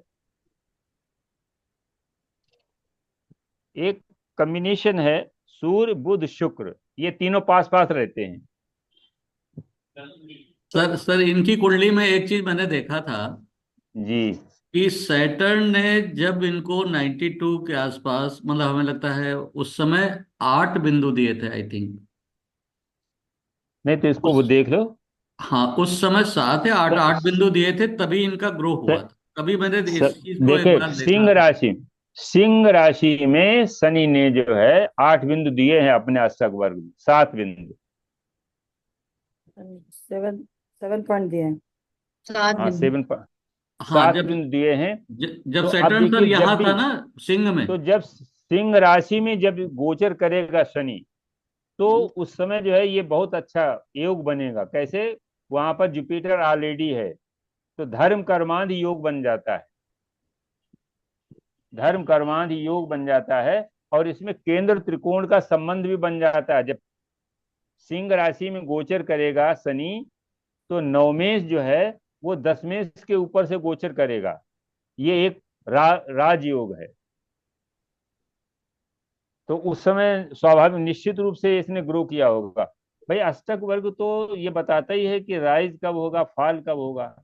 एक कम्बिनेशन है सूर्य बुध शुक्र, ये तीनों पास पास रहते हैं। सर इनकी कुंडली में एक चीज मैंने देखा था जी। कि सैटर्न ने जब इनको 92 के आसपास, मतलब हमें लगता है उस समय 8 बिंदु दिए थे आई थिंक। नहीं तो इसको वो उस देख लो। हाँ, उस समय 7 या 8 बिंदु दिए थे, तभी इनका ग्रो हुआ था। कभी मैंने इस चीज को एक देखे बार देखा सिंह था। राशि, सिंह राशि में शनि ने जो है 8 बिंदु दिए हैं अपने अष्टक वर्ग में, 7 बिंदु। 7 7 पॉइंट दिए हैं। हाँ बिंदु। सेवन, हाँ, सात जब बिंदु दिए हैं। जब तो अब सैटर्न सर देखिए जब यहाँ भी, था ना, सिंह में। तो जब सिंह राशि में जब गोचर करेगा शनि, तो उस समय जो है ये बहुत अच्छा योग बनेगा। कैसे? वहां पर जुपिटर ऑलरेडी है, तो धर्म कर्मांध योग बन जाता है, धर्म कर्मांध योग बन जाता है। और इसमें केंद्र त्रिकोण का संबंध भी बन जाता है। जब सिंह राशि में गोचर करेगा शनि, तो नवमेश जो है वो दसमेश के ऊपर से गोचर करेगा। ये एक राजयोग है। तो उस समय स्वाभाविक निश्चित रूप से इसने ग्रो किया होगा। भाई अष्टक वर्ग तो ये बताता ही है कि राइज कब होगा, फॉल कब होगा।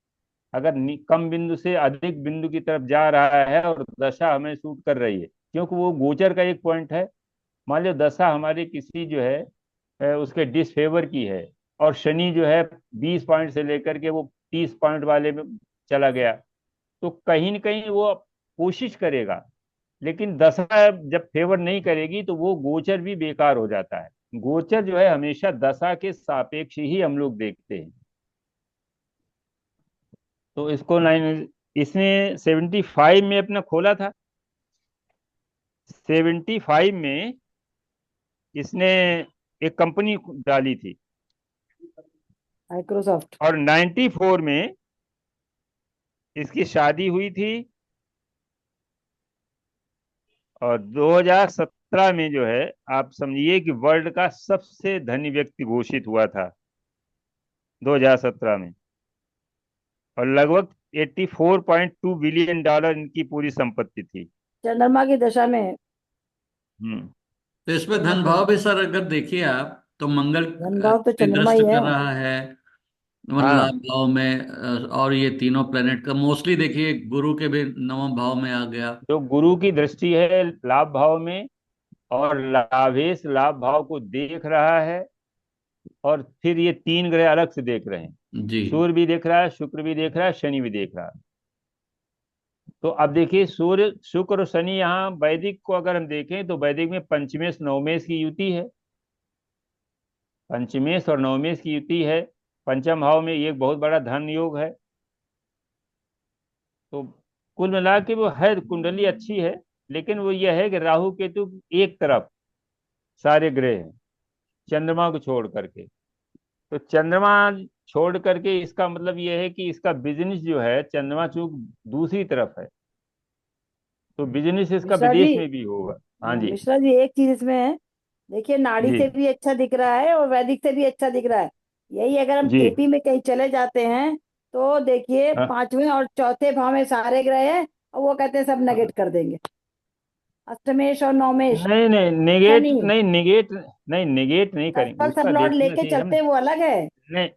अगर कम बिंदु से अधिक बिंदु की तरफ जा रहा है और दशा हमें सूट कर रही है, क्योंकि वो गोचर का एक पॉइंट है। मान लो दशा हमारी किसी जो है उसके डिसफेवर की है, और शनि जो है 20 पॉइंट से लेकर के वो 30 पॉइंट वाले में चला गया, तो कहीं न कहीं वो कोशिश करेगा। लेकिन दशा जब फेवर नहीं करेगी तो वो गोचर भी बेकार हो जाता है। गोचर जो है हमेशा दशा के सापेक्ष ही हम लोग देखते हैं। तो इसको नाइन, इसने 75 में अपना खोला था। 75 में इसने एक कंपनी डाली थी, माइक्रोसॉफ्ट। और 94 में इसकी शादी हुई थी, और 2017 में जो है आप समझिए कि वर्ल्ड का सबसे धनी व्यक्ति घोषित हुआ था 2017 में। और लगभग 84.2 बिलियन डॉलर इनकी पूरी संपत्ति थी। चंद्रमा की दशा में हम्म। तो इसमें चंद्रमा धन के भाव भी सर अगर देखिए आप, तो मंगल धन भाव तो भी चंद्रमा दृष्ट ही है। कर रहा है, मतलब लाभ हाँ, भाव में। और ये तीनों प्लेनेट का मोस्टली देखिए, गुरु के भी 9वें भाव में आ गया। जो गुरु की दृष्टि है लाभ भाव में, और लाभेश लाभ भाव को देख रहा है, और फिर ये 3 ग्रह अलग से देख रहे हैं। जी। सूर्य भी देख रहा है, शुक्र भी देख रहा है, शनि भी देख रहा है। तो अब देखिए सूर्य शुक्र और शनि, यहाँ वैदिक को अगर हम देखें तो वैदिक में पंचमेश नवमेश की युति है। पंचमेश और नवमेश की युति है। पंचम भाव में ये एक बहुत बड़ा धन योग है। तो कुल मिला के वो है, कुंडली अच्छी है। लेकिन वो ये है कि राहु केतु एक तरफ सारे ग्रह हैं, चंद्रमा को छोड़ करके। तो चंद्रमा छोड़ करके इसका मतलब ये है कि इसका बिजनेस जो है चंद्रमा चूक दूसरी तरफ है, तो बिजनेस इसका मिश्रा जी। विदेश में भी होगा। हाँ जी। मिश्रा जी, एक चीज इसमें है। देखिए, नाड़ी जी। से भी अच्छा दिख रहा है और वैदिक से भी अच्छा दिख रहा है। यही अगर हम जी। एपी में कहीं चले जाते हैं, तो देखिए हाँ, 5वें और चौथे भाव में सारे ग्रह हैं, और वो कहते हैं सब नेगेट हाँ। कर देंगे। अष्टमेश और नवमेश, नहीं नहीं, नेगेट शनि, नहीं, नेगेट नहीं, नेगेट नहीं करेंगे, सर्पल सब उसका लॉर्ड देखना लेके चाहिए हमें। चलते हैं, वो अलग है। नहीं,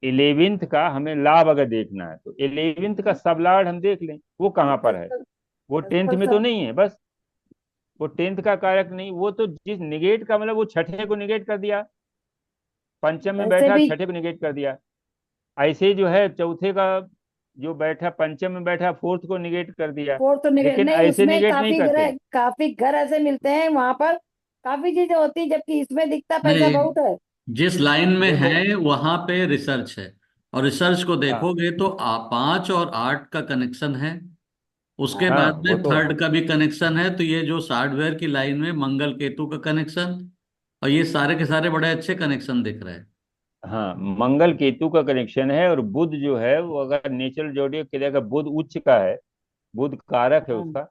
11th का हमें लाभ अगर देखना है तो 11th का सब लॉर्ड हम देख लें, वो कहाँ पर है। सर्पल वो 10th सर्पल में तो सब नहीं है बस। वो 10th का कारक नहीं, वो तो जिस निगेट का मतलब वो छठे को निगेट कर दिया। पंचम में वैसे बैठा भी। छठे को निगेट कर दिया। ऐसे जो है चौथे का जो बैठा पंचम में बैठा फोर्थ को निगेट कर दिया। फोर्थ तो निगेट लेकिन नहीं, ऐसे उसमें निगेट नहीं करते। काफी घर ऐसे मिलते हैं वहां पर, काफी चीजें होती हैं, जबकि इसमें दिखता पैसा नहीं, बहुत है। जिस लाइन में देखो। है वहां पे रिसर्च है, और रिसर्च को हाँ, देखोगे तो 5 और 8 का कनेक्शन है। उसके हाँ बाद वो में तो है। 3rd का भी कनेक्शन है। तो ये जो सॉफ्टवेयर की लाइन में मंगल केतु का कनेक्शन, और ये सारे के सारे बड़े अच्छे कनेक्शन दिख रहे हैं। हाँ, मंगल केतु का कनेक्शन है। और बुध जो है वो अगर नेचुरल जोडियक के का बुध उच्च का है, बुध कारक है हाँ, उसका।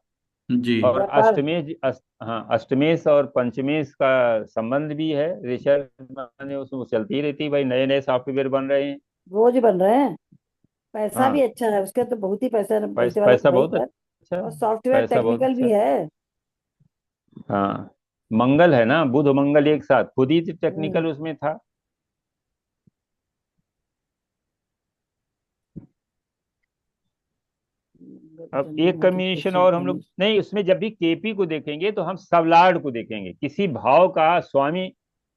जी। और व्यापार। हाँ अष्टमेश और पंचमेश का संबंध भी है। रिसर्च माने उसमें चलती रहती है भाई, नए नए सॉफ्टवेयर बन रहे हैं। रोज बन रहे हैं। पैसा भी हाँ, अच्छा है उसके, तो बहुत ही पैसे वाले तो पैसा भाई बहुत पर। अच्छा है। और सॉफ्टवेयर पैसा बहुत टेक्निकल अच्छा भी है। है। हाँ, मंगल है ना, बुध और मंगल एक साथ, खुद ही हम्म। टेक्निकल उसमें था। अब जन्म एक है तो कम्बिनेशन कृष्ण और हम लोग कन्या। नहीं, उसमें जब भी केपी को देखेंगे तो हम सबलाड को देखेंगे। किसी भाव का स्वामी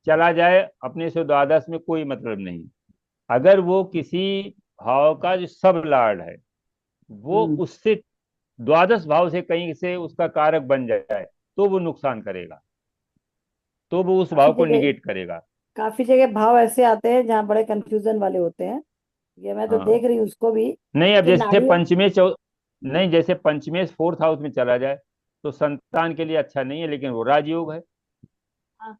चला जाए अपने से द्वादश में कोई मतलब नहीं। अगर वो किसी भाव का जो सब लाड है वो हम्म उससे द्वादश भाव से कहीं से उसका कारक बन जाए तो वो नुकसान करेगा, तो वो उस काफी भाव को जगह निगेट करेगा। काफी जगह भाव ऐसे आते हैं जहाँ बड़े कंफ्यूजन वाले होते हैं। ये मैं तो देख हाँ, रही हूँ उसको भी। नहीं अब लेकिन जैसे नाड़ियों। पंचमेश नहीं, जैसे पंचमेश फोर्थ हाउस में चला जाए तो संतान के लिए अच्छा नहीं है, लेकिन वो राजयोग है। हाँ,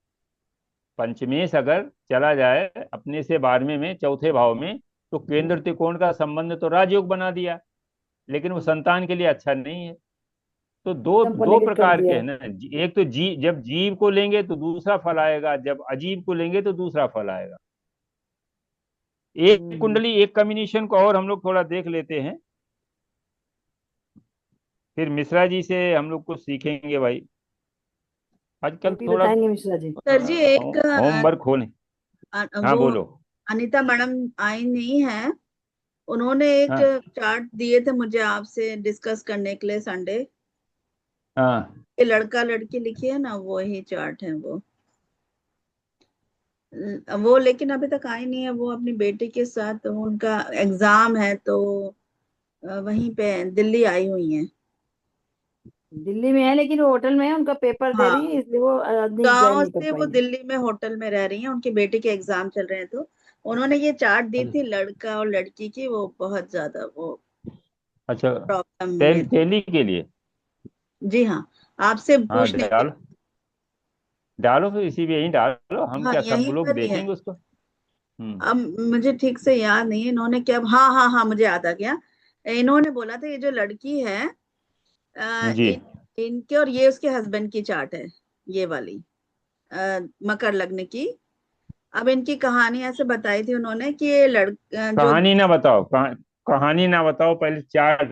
पंचमेश अगर चला जाए अपने से 12वें में चौथे भाव में तो केंद्र त्रिकोण का संबंध तो राजयोग बना दिया, लेकिन वो संतान के लिए अच्छा नहीं है। तो दो एकदम को दो नेगेट कर प्रकार के दिया हैं है। ना। एक तो जब जीव को लेंगे तो दूसरा फल आएगा, जब अजीब को लेंगे तो दूसरा फल आएगा। एक हम्म कुंडली एक कम्बिनेशन को और हम लोग थोड़ा देख लेते हैं, फिर मिश्रा जी से हम लोग कुछ सीखेंगे भाई। आजकल केपी थोड़ा बताएंगे मिश्रा जी। सर जी एक होमवर्क होने। हाँ वो बोलो। अनीता मैडम आई नहीं है। उन्होंने एक हाँ चार्ट दिए थे मुझे आपसे डिस्कस करने के लिए संडे। हाँ। ये लड़का लड़की लिखी है ना, वो ही चार्ट है वो। वो लेकिन अभी तक आई नहीं है। वो अपनी बेटी के साथ, उनका एग्जाम है तो वहीं पे दिल्ली आई हुई है। दिल्ली में है लेकिन वो होटल में है, उनका पेपर दे रही हाँ, है, इसलिए वो नहीं ज्वाइन गांव नहीं कर से वो पाएंगे। दिल्ली में होटल में रह रही हैं। उनकी बेटी के एग्जाम चल रहे हैं तो उन्होंने ये चार्ट दी थी लड़का और लड़की की। वो बहुत ज्यादा वो अच्छा, प्रॉब्लम में थे। तेली के लिए। जी हाँ, आपसे हाँ पूछने के डालो, लिए। डालो फिर इसी में यहीं डालो, हम हाँ, क्या सब यहीं लोग पर ही है। देखेंगे उसको। अब मुझे ठीक से याद नहीं है इन्होंने क्या। हाँ हाँ हाँ, मुझे याद आ गया। इन्होंने बोला था ये जो लड़की है, जी। इनके और ये उसके हस्बैंड की चार्ट है, ये वाली मकर लग्न की। अब इनकी कहानी ऐसे बताई थी उन्होंने कि ये जो कहानी ना बताओ, कहानी ना बताओ, पहले चार्ट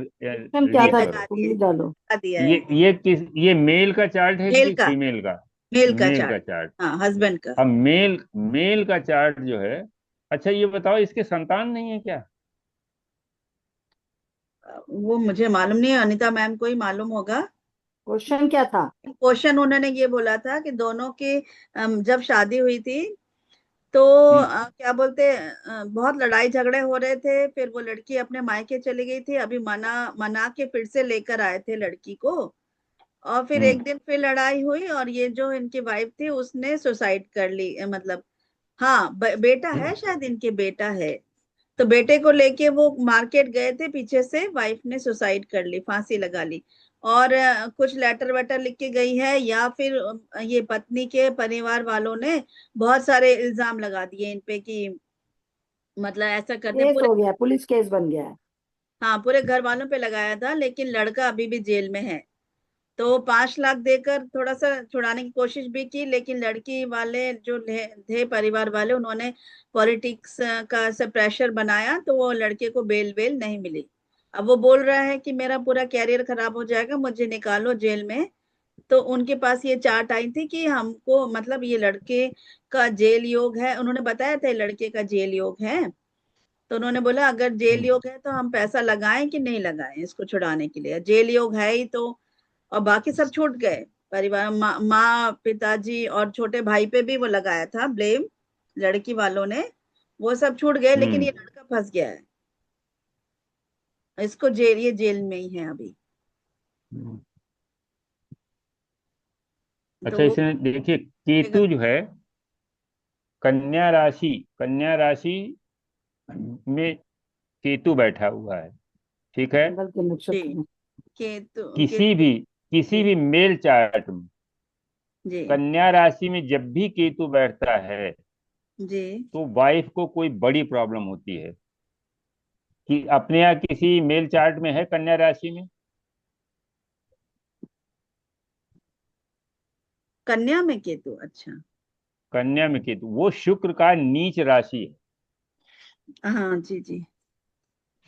हम क्या ये रीड था, लगा करो। दिए, कुंडली डालो। लगा दिया है। ये मेल का चार्ट है मेल कि का, फीमेल का? मेल का मेल चार्ट। का चार्ट। हाँ, हस्बैंड का। अब मेल का चार्ट जो है, अच्छा ये बताओ इसके संतान नहीं है क्या? वो मुझे मालूम नहीं है, अनिता मैम को ही मालूम होगा। क्वेश्चन क्या था? क्वेश्चन उन्होंने ये बोला था कि दोनों की जब शादी हुई थी तो हम्म क्या बोलते बहुत लड़ाई झगड़े हो रहे थे। फिर वो लड़की अपने मायके चली गई थी। अभी मना मना के फिर से लेकर आए थे लड़की को। और फिर हम्म एक दिन फिर लड़ाई हुई और ये जो इनकी वाइफ थी उसने सुसाइड कर ली। मतलब हाँ, बेटा है शायद, इनके बेटा है। तो बेटे को लेके वो मार्केट गए थे, पीछे से वाइफ ने सुसाइड कर ली, फांसी लगा ली। और कुछ लेटर वेटर लिख के गई है, या फिर ये पत्नी के परिवार वालों ने बहुत सारे इल्जाम लगा दिए इन पे कि मतलब ऐसा करते केस पूरे। हो गया, पुलिस केस बन गया है। हाँ, पूरे घर वालों पे लगाया था, लेकिन लड़का अभी भी जेल में है। तो 5 लाख देकर थोड़ा सा छुड़ाने की कोशिश भी की, लेकिन लड़की वाले जो थे परिवार वाले, उन्होंने पॉलिटिक्स का से प्रेशर बनाया तो वो लड़के को बेल वेल नहीं मिली। अब वो बोल रहा है कि मेरा पूरा कैरियर खराब हो जाएगा, मुझे निकालो जेल में। तो उनके पास ये चार्ट आई थी कि हमको मतलब ये लड़के का जेल योग है। उन्होंने बताया था ये लड़के का जेल योग है। तो उन्होंने बोला अगर जेल हम्म योग है तो हम पैसा लगाएं कि नहीं लगाएं इसको छुड़ाने के लिए। जेल योग है ही तो। और बाकी सब छूट गए। परिवार, माँ पिताजी और छोटे भाई पे भी वो लगाया था ब्लेम लड़की वालों ने। वो सब छूट गए, लेकिन हम्म ये लड़का फंस गया है। इसको जेल, ये जेल में ही है अभी। हम्म। तो अच्छा वो इसमें देखिए, केतु जो है कन्या राशि में केतु बैठा हुआ है, ठीक है। मंगल के जी, नक्षत्र में। किसी केतु। भी किसी जी भी मेल चार्ट में जी कन्या राशि में जब भी केतु बैठता है जी। तो वाइफ को कोई बड़ी प्रॉब्लम होती है। कि अपने यहाँ किसी मेल चार्ट में है कन्या राशि में? कन्या में केतु, अच्छा। कन्या में केतु वो शुक्र का नीच राशि है। हाँ जी जी।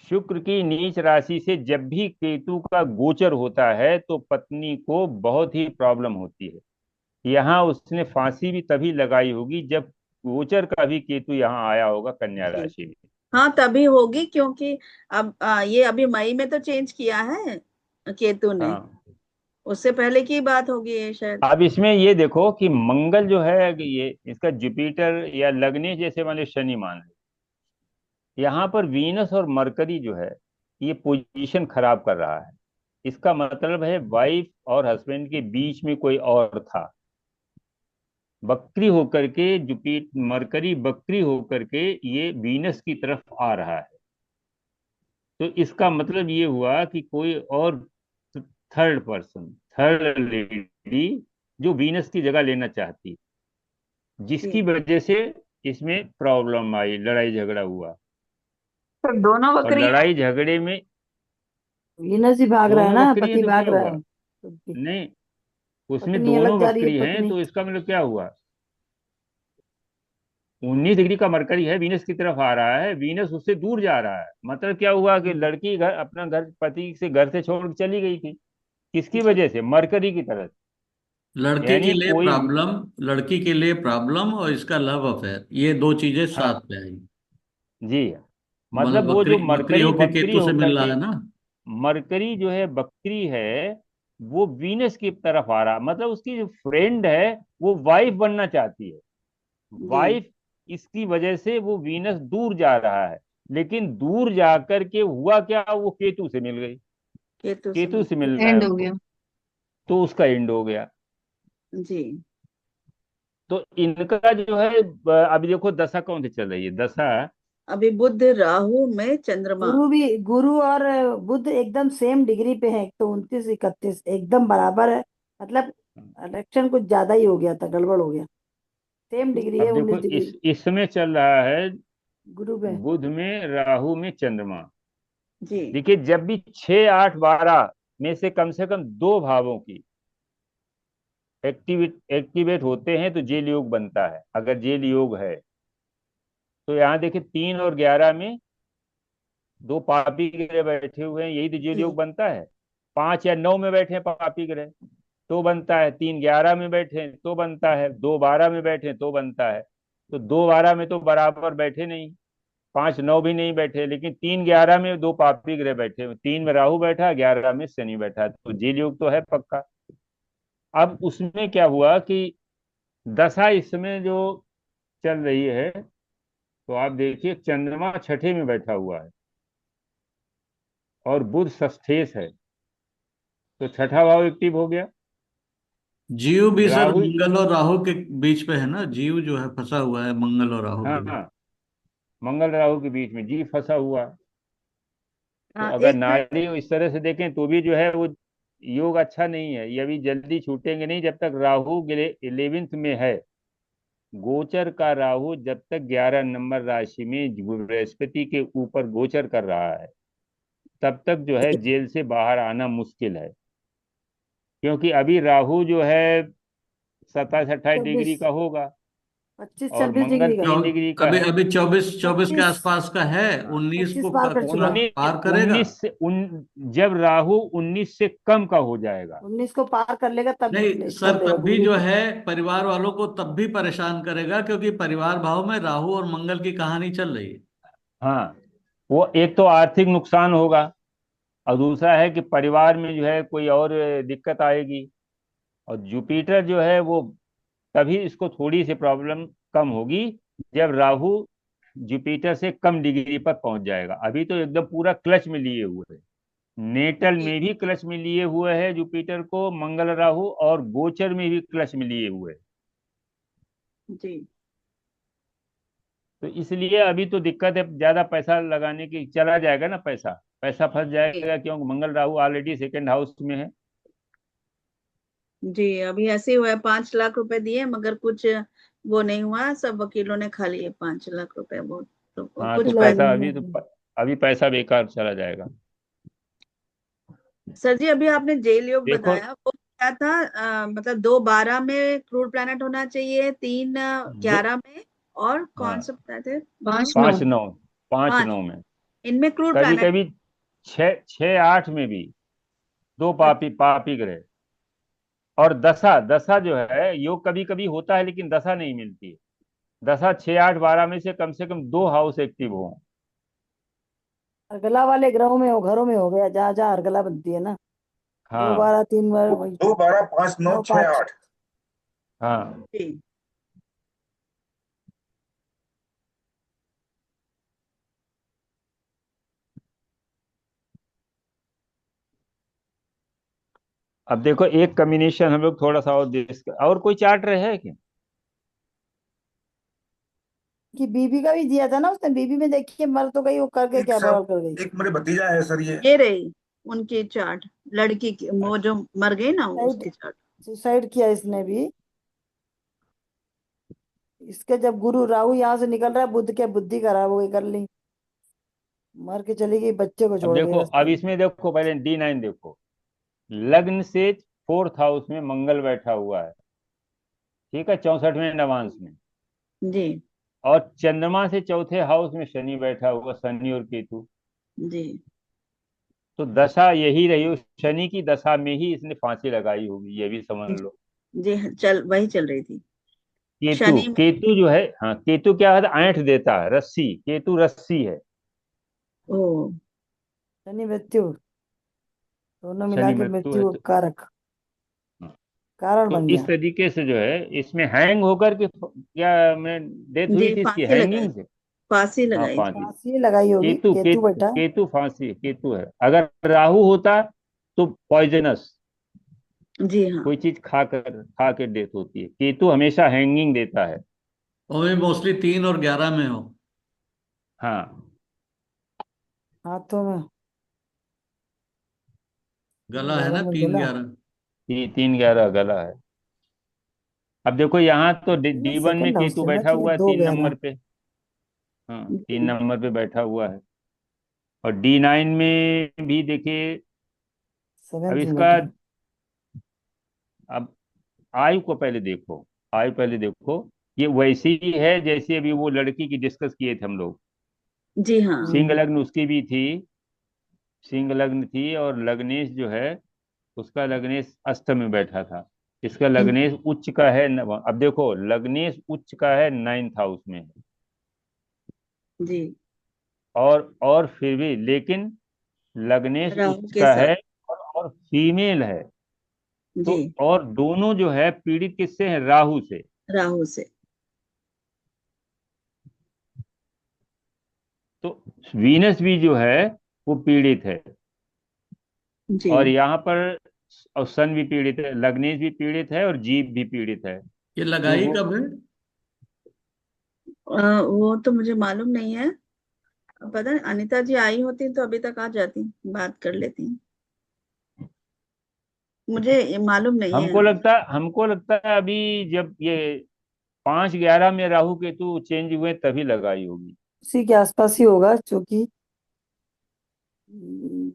शुक्र की नीच राशि से जब भी केतु का गोचर होता है तो पत्नी को बहुत ही प्रॉब्लम होती है। यहाँ उसने फांसी भी तभी लगाई होगी जब गोचर का भी केतु यहाँ आया होगा कन्या जी राशि में। हाँ, तभी होगी क्योंकि अब ये अभी मई में तो चेंज किया है। केतु ने, हाँ। उससे पहले की बात होगी ये शायद। अब इसमें ये देखो कि मंगल जो है ये इसका जुपिटर या लगने जैसे वाले शनि मान लो, यहाँ पर वीनस और मरकरी जो है ये पोजीशन खराब कर रहा है। इसका मतलब है वाइफ और हस्बैंड के बीच में कोई और था, बकरी होकर के जुपिट मरकरी बकरी होकर के ये वीनस की तरफ आ रहा है। तो इसका मतलब ये हुआ कि कोई और थर्ड पर्सन, थर्ड लेडी जो वीनस की जगह लेना चाहती, जिसकी जी, वजह से इसमें प्रॉब्लम आई, लड़ाई झगड़ा हुआ। तो दोनों और बकरी लड़ाई झगड़े में वीनस ही भाग रहा है दोनों ना, बकरी है पति तो भाग क्या रहा हुआ? है। तो नहीं, उसमें पत्नी अलग दोनों जा रही है, बकरी हैं पत्नी। तो इसका मतलब क्या हुआ? 19 डिग्री का मरकरी है, वीनस की तरफ आ रहा है, वीनस उससे दूर जा रहा है। मतलब क्या हुआ कि लड़की घर अपना घर पति से घर से छोड़ के चली गई थी, किसकी जी, वजह से? मरकरी की तरफ। लड़के के यानी लिए कोई, प्रॉब्लम, लड़की के लिए प्रॉब्लम और इसका लव अफेयर, ये दो चीजें साथ हाँ में आई। जी, मतलब मतलब वो जो बकरी बकरी मरकरी होके बकरी केतु से होकर मिल रहा के, है ना। मरकरी जो है बकरी है, वो वीनस की तरफ आ रहा, मतलब उसकी जो फ्रेंड है वो वाइफ बनना चाहती है। जी, वाइफ, इसकी वजह से वो वीनस दूर जा रहा है। लेकिन दूर जाकर के हुआ क्या, वो केतु से मिल गई, केतु से केतु से मिलकर। मिल रहा है एंड हो उनको, गया। तो उसका एंड हो गया। जी, तो इनका जो है अभी देखो दशा कौन सी चल रही है, दशा अभी बुध राहु में चंद्रमा। गुरु भी, गुरु और बुध एकदम सेम डिग्री पे है, एक तो 29 31 एकदम बराबर है। मतलब इलेक्शन कुछ ज्यादा ही हो गया था, गड़बड़ हो गया। सेम डिग्री है, अब देखो 19 डिग्री। इसमें चल रहा है गुरु पे। बुध में राहु में चंद्रमा। जी, देखिए जब भी 6 8 12 में से कम दो भावों की एक्टिवेट होते हैं तो जेल योग बनता है। अगर जेल योग है तो यहाँ देखिए 3 और 11 में दो पापी ग्रह बैठे हुए हैं, यही तो जेल योग जी, बनता है। 5 या 9 में बैठे हैं पापी ग्रह तो बनता है, 3 11 में बैठे हैं तो बनता है, 2 12 में बैठे हैं तो बनता है। तो 2 12 में तो बराबर बैठे नहीं, 5 9 भी नहीं बैठे, लेकिन 3 11 में दो पापी ग्रह बैठे हुए, 3 में राहु बैठा, 11 में शनि बैठा, तो जेल योग तो है पक्का। अब उसमें क्या हुआ कि दशा इस समय जो चल रही है, तो आप देखिए चंद्रमा छठे में बैठा हुआ है और बुध षष्ठेश है, तो छठा भाव एक्टिव हो गया। जीव भी सर राहु, मंगल और राहु के बीच पे है ना, जीव जो है फंसा हुआ है मंगल और राहु के हाँ बीच। हाँ, मंगल राहु के बीच में जी फंसा हुआ। तो हाँ अगर एक मिनट। नारी इस तरह से देखें तो भी जो है वो योग अच्छा नहीं है, ये अभी जल्दी छूटेंगे नहीं जब तक राहु 11th में है। गोचर का राहु जब तक 11 नंबर राशि में बृहस्पति के ऊपर गोचर कर रहा है, तब तक जो है जेल से बाहर आना मुश्किल है। क्योंकि अभी राहु जो है 27 28 डिग्री 26, का होगा 25 और 26 मंगल डिग्री का। 3 डिग्री का अभी है। अभी चौबीस चौबीस के 25, आसपास का है। हाँ, 19 25 को पार कर चुका। उन्नीस पार करेगा। उन्नीस से जब राहु 19 से कम का हो जाएगा। 19 को पार कर लेगा तब नहीं सर, छोड़ देगा तब भी गुरु। जो है परिवार वालों को तब भी परेशान करेगा, क्योंकि परिवार भाव में राहु और मंगल की कहानी चल रही है। हाँ, वो एक तो आर्थिक नुकसान होगा, और दूसरा है कि परिवार में जो है कोई और दिक्कत आएगी। और जुपिटर जो है वो, तभी इसको थोड़ी सी प्रॉब्लम कम होगी जब राहु जुपिटर से कम डिग्री पर पहुंच जाएगा। अभी तो एकदम पूरा क्लच में लिए हुए है, नेटल जी, में भी क्लच में लिए हुए है जुपिटर को मंगल राहु, और गोचर में भी क्लच में लिए हुए है। जी, तो इसलिए अभी तो दिक्कत है, ज्यादा पैसा लगाने की चला जाएगा ना, पैसा पैसा फंस जी, जाएगा, क्योंकि मंगल राहु ऑलरेडी सेकंड हाउस में है। जी, अभी ऐसे ही हुआ है। 5 लाख रुपए दिए मगर कुछ वो नहीं हुआ, सब वकीलों ने खा लिए 5 लाख रुपए। वो तो हाँ, तो कुछ लॉ पैसा। पैसा में। अभी तो अभी पैसा बेकार चला जाएगा। सर जी अभी आपने जेल योग देखो, बताया, वो क्या था? मतलब 2 12 में क्रूड प्लैनेट होना चाहिए, 3 दो, 11 में, और कौन हाँ, सा बताए थे? 5 9। 5 9, पांच 5, नौ में, इनमें क्रूड कभी प्लैनेट। कभी 6 6 8 में भी दो पापी पापी ग्रह। और दशा दशा जो है, योग कभी कभी होता है लेकिन दशा नहीं मिलती है। दशा 6 8 12 में से कम दो हाउस एक्टिव हो। अर्गला वाले ग्रहों में हो, घरों में हो गया, जहाँ जहाँ अर्गला बनती है ना। दो हाँ 12 3 बार वही 2 12 5 9 9 6 5 8। हाँ। जी। अब देखो एक कॉम्बिनेशन हम लोग थोड़ा सा और और कोई चार्ट रहे है क्या? कि बीबी का भी दिया था ना उसने, बीबी में देखिए मर तो गई, वो करके एक क्या सर, बवाल कर गई। एक मेरे भतीजा है सर ये। ये रही उनकी चार्ट, लड़की की, वो जो मर गई ना, सुसाइड, उसकी चार्ट। सुसाइड किया इसने भी। इसके जब गुरु राहु यहाँ से निकल रहा है, बुद्ध के बुद्धि खराब हो गई, कर ली, मर के चली गई, बच्चे को अब छोड़ गई देखो, रास्ते अब में। इसमें देखो पहले D9 देखो। लग्न से फोर्थ हाउस में मंगल बैठा हुआ है, ठीक है, 64वें नवांश में। जी। और चंद्रमा से चौथे हाउस में शनि बैठा हुआ, शनि और केतु। जी। तो दशा यही रही, उस शनि की दशा में ही इसने फांसी लगाई होगी, ये भी समझ लो। जी चल, वही चल रही थी। केतु, शनि में। केतु जो है, हाँ केतु क्या है, ऐंठ देता है, रस्सी, केतु रस्सी है। ओ। शनि मृत्यु, दोनों मिला शनि के मृत्यु है मृत्यु तो। कारक, हाँ। कारण तो बन इस गया। तरीके से जो है इसमें हैंग होकर के क्या मैं डेथ हुई जी, थी इसकी, फांसी लगाई, हैंगिंग से। फांसी हाँ लगाई थी। फांसी। फांसी लगाई होगी, केतु केतु केतु बेटा। केतु फांसी, केतु है। अगर राहु होता तो पॉइजनस, जी हाँ। कोई चीज खा के डेथ होती है। केतु हमेशा हैंगिंग देता है। और ये मोस्टली 3 और 11 में हो। हाँ। हाथों में, गला है 11 ना, में 3 गला। 11। 3 11 गला है। अब देखो यहाँ तो ये D1 में सेकंड हाउस केतु चलना बैठा चाहिए, हुआ है दो 3 नंबर ग्यारह पे। हाँ, तीन जी। नंबर पे बैठा हुआ है। और D9 में भी देखिए। अब सेवेंथ में इसका, बैठा। अब आयु को पहले देखो, आयु पहले देखो। ये वैसी ही है जैसे अभी वो लड़की की डिस्कस किए थे हम लोग। जी हाँ। सिंह लग्न उसकी भी थी, सिंह लग्न थी, और लग्नेश जो है उसका लग्नेश अष्टम में बैठा था। इसका लग्नेश उच्च का है अब देखो लग्नेश उच्च का है 9th हाउस में है। जी। और फिर भी लेकिन लग्नेश राहु उच्च के का साथ। है, और फीमेल है। तो जी। और दोनों जो है पीड़ित किससे है, राहु से। राहु से। तो वीनस भी जो है वो पीड़ित है। जी। और यहाँ पर और सन भी पीड़ित है, लग्नेश भी पीड़ित है, और जीव भी पीड़ित है। ये तो लगाई वो कब है? वो तो मुझे मालूम नहीं है। पता नहीं, अनीता जी आई होती तो अभी तक आ जाती, बात कर लेती। मुझे ये मालूम नहीं है। हमको लगता है अभी जब ये 5 11 में राहु केतु चेंज हुए तभी लगाई होगी। उसी के आसपास ही होगा, क्योंकि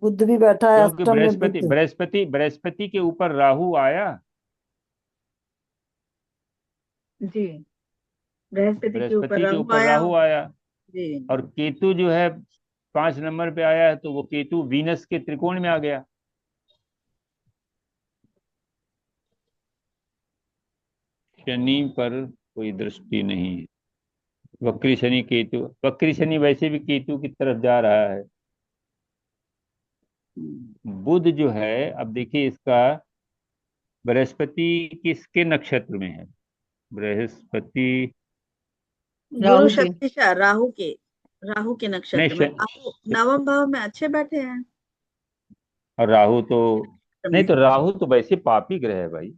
बुद्ध भी बैठा है क्योंकि अष्टम में, बृहस्पति बुद्ध। बृहस्पति बृहस्पति के ऊपर राहु आया। जी। बृहस्पति के ऊपर बृहस्पति के राहु ऊपर आया। राहु आया। जी। और केतु जो है 5 नंबर पे आया है, तो वो केतु वीनस के त्रिकोण में आ गया। शनि पर कोई दृष्टि नहीं है। वक्री शनि केतु, वक्री शनि वैसे भी केतु की तरफ जा रहा है। बुध जो है, अब देखिए इसका बृहस्पति किसके नक्षत्र में है, बृहस्पति। गुरु राहु के। शक्तिशाह, राहु के नहीं नक्षत्र में, राहु नवम भाव में अच्छे बैठे हैं। और राहु तो, नहीं में। तो राहु तो वैसे पापी ग्रह है भाई।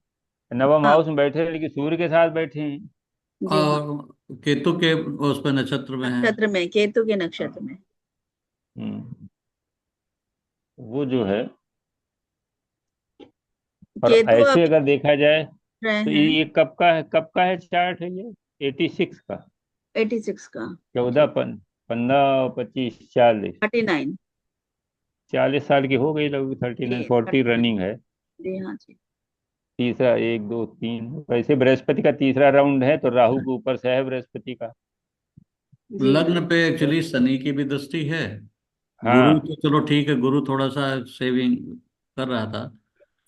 नवम हाँ। हाउस में बैठे हैं, लेकिन सूर्य के साथ बैठे हैं। जी हाँ। और केतु के उस पर नक्षत्र में है। नक्षत्र में, केतु के हाँ। नक्षत्र में। हम्म, वो जो है, और केतु ऐसे अभी अगर देखा जाए रहे तो हैं। ये कब का है चार्ट है ये, 86 का। 86 का। चौदह जी। 15 25 40, 39। 40 साल की हो गई लगभग, 39 40 जी। रनिंग है। जी हाँ जी। तीसरा 1 2 3, वैसे बृहस्पति का तीसरा राउंड है, तो राहु के ऊपर से है बृहस्पति का। जी हाँ। लग्न पे एक्चुअली शनि की भी दृष्टि है। गुरु हाँ। तो चलो ठीक है, गुरु थोड़ा सा सेविंग कर रहा था।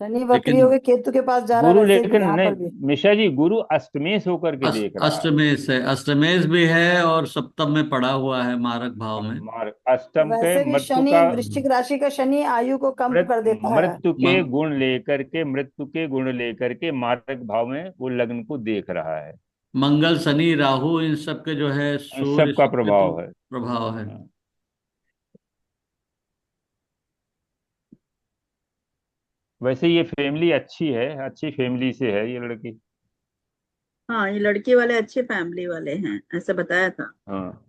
शनि वक्री लेकिन होके केतु के पास जा रहा है, गुरु वैसे भी लेकिन यहाँ नहीं, पर भी। मिश्रा जी, गुरु अष्टमेश होकर के देख रहा है। अष्टमेश है, अष्टमेश भी है और सप्तम में पड़ा हुआ है मारक भाव में। मार्ग तो अष्टम पे वैसे भी मृत्यु शनि, का, वृश्चिक राशि का शनि आयु को कम कर देता है। मृत्यु के म- गुण लेकर के, मृत्यु के गुण लेकर के मार्ग भाव में वो लग्न को देख रहा है। मंगल शनि राहु इन सब के जो है इन सूर्य सब का सब पे तो प्रभाव है। प्रभाव है। हाँ। वैसे ये फैमिली अच्छी है, अच्छी फैमिली से है ये लड़की। हाँ, ये लड़के वाले अच्छे फैमिली वाले हैं, ऐसा बताया था। हाँ,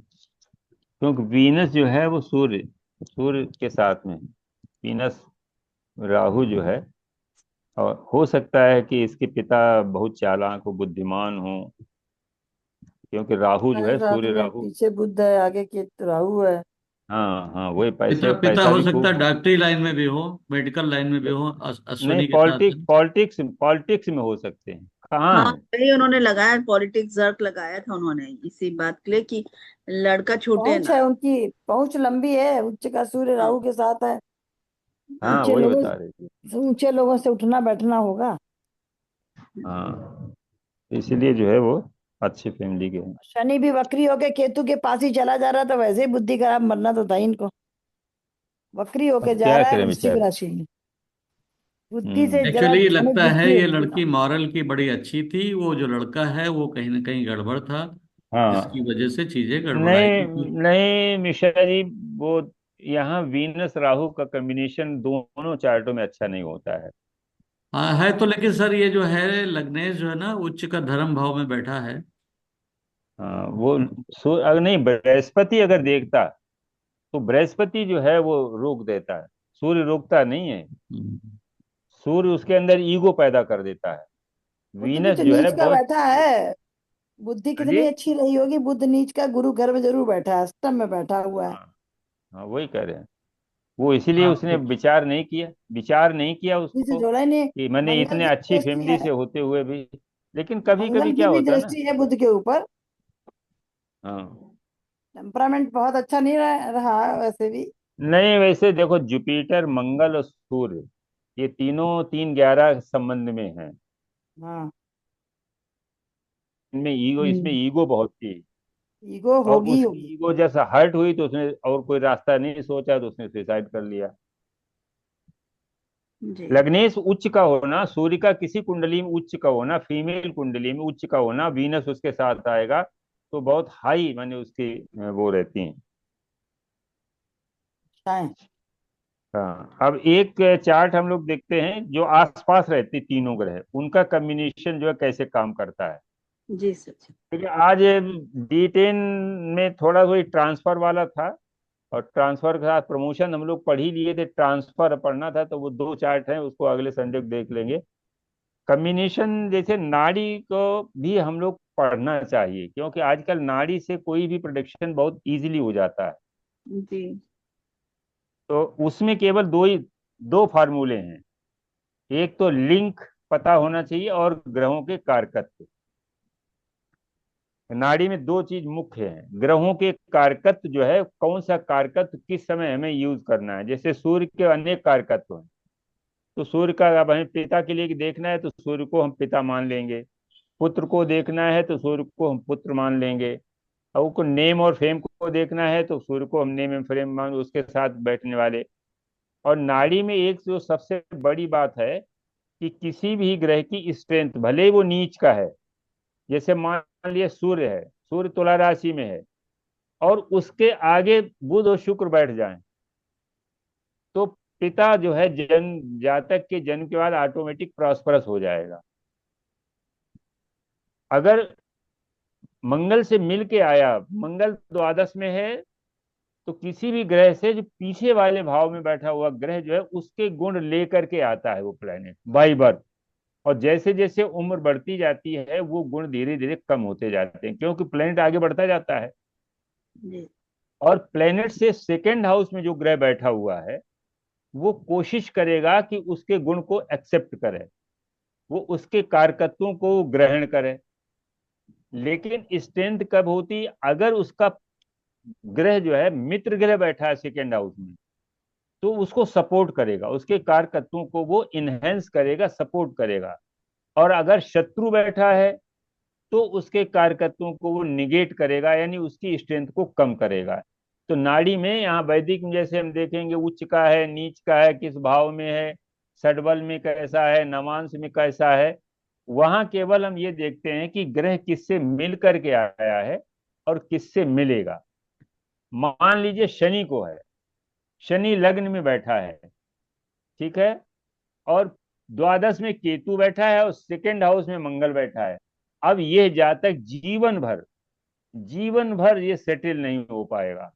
क्योंकि वीनस जो है वो सूर्य, सूर्य के साथ में है। वीनस राहु जो है, और हो सकता है कि इसके पिता बहुत चालाक हो, बुद्धिमान हो, क्योंकि राहु जो साढ़े है, सात सूर्य में राहु। पीछे बुध है, आगे केतु राहु है। हाँ हाँ, वही पिता पैसे पिता पैसा हो भी सकता खूब। है डॉक्टरी लाइन में भी हो, मेडिकल लाइन में भी हो, नहीं, अश्विनी के साथ पॉलिटिक्स है। पॉलिटिक्स पॉलिटिक्स में हो सकते हैं। कहाँ हाँ, है? वही उन्होंने लगाया, पॉलिटिक्स जर्क लगाया था उन्होंने इसी बात के लिए कि लड़का छूटे पहुंच ना। है उनकी, पहुंच लंबी है, उच्च का सूर्य हाँ। राहु के साथ है। हाँ, ऊंचे वही लोगों बता रहे थे। ऊंचे लोगों से उठना बैठना होगा। हाँ, इसलिए जो है वो अच्छी फैमिली के हैं। शनि भी वक्री होके केतु के पास ही चला जा रहा था, वैसे ही बुद्धि खराब, मरना तो था ही इनको। वक्री होके अब जा क्या रहा है करें वृश्चिक बेचारे। राशि में, बुद्धि से हम्म। जरा एक्चुअली भ्रमित लगता है बुद्धि ये होगी लड़की ना। मॉरल की बड़ी अच्छी थी, वो जो लड़का है वो कहीं ना कहीं गड़बड़ था, जिसकी हाँ, वजह से चीजें गड़बड़ाई नहीं क्योंकि। नहीं मिश्रा जी, वो यहाँ वीनस राहु का कॉम्बिनेशन दोनों चार्टों में अच्छा नहीं होता है। हाँ है तो, लेकिन सर ये जो है लग्नेश जो है ना उच्च का धर्म भाव में बैठा है। हाँ, वो अगर नहीं, बृहस्पति अगर देखता तो बृहस्पति जो है वो रोक देता है, सूर्य रोकता नहीं है। हम्म। सूर्य उसके अंदर ईगो पैदा कर देता है। बुध भी वीनस तो जो है नीच का बहुत। बैठा है। बुद्धि हाँ जी। कितनी अच्छी रही होगी, बुध नीच का गुरु घर में जरूर बैठा है, अष्टम में बैठा हुआ है। हाँ हाँ, वही कह रहे हैं। वो इसीलिए हाँ उसने विचार नहीं किया, विचार नहीं किया बुद्धि से उसको, जोड़ा ही नहीं। कि मैंने मंगल इतने की अच्छी दृष्टि फैमिली है, से होते हुए भी। लेकिन कभी मंगल कभी की क्या भी होता है ना। दृष्टि है बुध के ऊपर। हाँ, टेम्परामेंट बहुत अच्छा नहीं रहा वैसे भी। नहीं, वैसे देखो, जुपिटर मंगल और सूर्य, ये तीनों 3-11 संबंध में हैं। हाँ। इनमें ईगो, इसमें हम्म। ईगो बहुत थी। ईगो और होगी उसकी होगी। ईगो जैसा हर्ट हुई तो उसने और कोई रास्ता नहीं सोचा, तो उसने सुसाइड कर लिया। जी। लग्नेश उच्च का होना, सूर्य का किसी कुंडली में उच्च का होना, फीमेल कुंडली में उच्च का होना, वीनस उसके साथ आएगा, तो बहुत हाई माने उसकी वो रहती हैं। है। हाँ, अब एक चार्ट हम लोग देखते हैं जो आसपास रहते तीनों ग्रह, उनका कम्बिनेशन जो है कैसे काम करता है। जी सच। ठीक है, आज D10 में थोड़ा वही ट्रांसफर वाला था, और ट्रांसफर के साथ प्रमोशन हम लोग पढ़ ही लिए थे, ट्रांसफर पढ़ना था, तो वो दो चार्ट हैं, उसको अगले संडे को देख लेंगे। कम्बिनेशन जैसे नाड़ी को भी हम लोग पढ़ना चाहिए, क्योंकि आजकल नाड़ी से कोई भी प्रोडिक्शन बहुत इजीली हो जाता है। जी। तो उसमें केवल दो फार्मूले हैं। एक तो लिंक पता होना चाहिए, और ग्रहों के कारकत्व। नाड़ी में दो चीज मुख्य है, ग्रहों के कारकत्व जो है, कौन सा कारकत्व किस समय हमें यूज करना है। जैसे सूर्य के अनेक कारकत्व हैं, तो सूर्य का अब हमें पिता के लिए देखना है तो सूर्य को हम पिता मान लेंगे। पुत्र को देखना है तो सूर्य को हम पुत्र मान लेंगे। और को नेम और फेम को देखना है तो सूर्य को हम नेम एंड फेम मान, उसके साथ बैठने वाले। और नाड़ी में एक जो सबसे बड़ी बात है, कि किसी भी ग्रह की स्ट्रेंथ भले ही वो नीच का है, जैसे मान लिया सूर्य है, सूर्य तुला राशि में है, और उसके आगे बुध और शुक्र बैठ जाएं, तो पिता जो है जन्म, जातक के जन्म के बाद ऑटोमेटिक प्रॉस्परस हो जाएगा। अगर मंगल से मिल के आया, मंगल द्वादश में है, तो किसी भी ग्रह से जो पीछे वाले भाव में बैठा हुआ ग्रह जो है, उसके गुण लेकर के आता है वो प्लेनेट बाई बर्थ। और जैसे जैसे उम्र बढ़ती जाती है, वो गुण धीरे धीरे कम होते जाते हैं, क्योंकि प्लेनेट आगे बढ़ता जाता है। जी। और प्लेनेट से सेकेंड हाउस में जो ग्रह बैठा हुआ है, वो कोशिश करेगा कि उसके गुण को एक्सेप्ट करे, वो उसके कारकत्वों को ग्रहण करे। लेकिन स्ट्रेंथ कब होती, अगर उसका ग्रह जो है मित्र ग्रह बैठा है सेकेंड हाउस में, तो उसको सपोर्ट करेगा, उसके कारकत्वों को वो इनहेंस करेगा, सपोर्ट करेगा। और अगर शत्रु बैठा है तो उसके कारकत्वों को वो निगेट करेगा, यानी उसकी स्ट्रेंथ को कम करेगा। तो नाड़ी में यहाँ वैदिक में जैसे हम देखेंगे उच्च का है, नीच का है, किस भाव में है, षडबल में कैसा है, नवांश में कैसा है, वहां केवल हम ये देखते हैं कि ग्रह किससे मिल करके आया है और किससे मिलेगा। मान लीजिए शनि को है, शनि लग्न में बैठा है, ठीक है, और द्वादश में केतु बैठा है और सेकेंड हाउस में मंगल बैठा है। अब ये जातक जीवन भर ये सेटल नहीं हो पाएगा,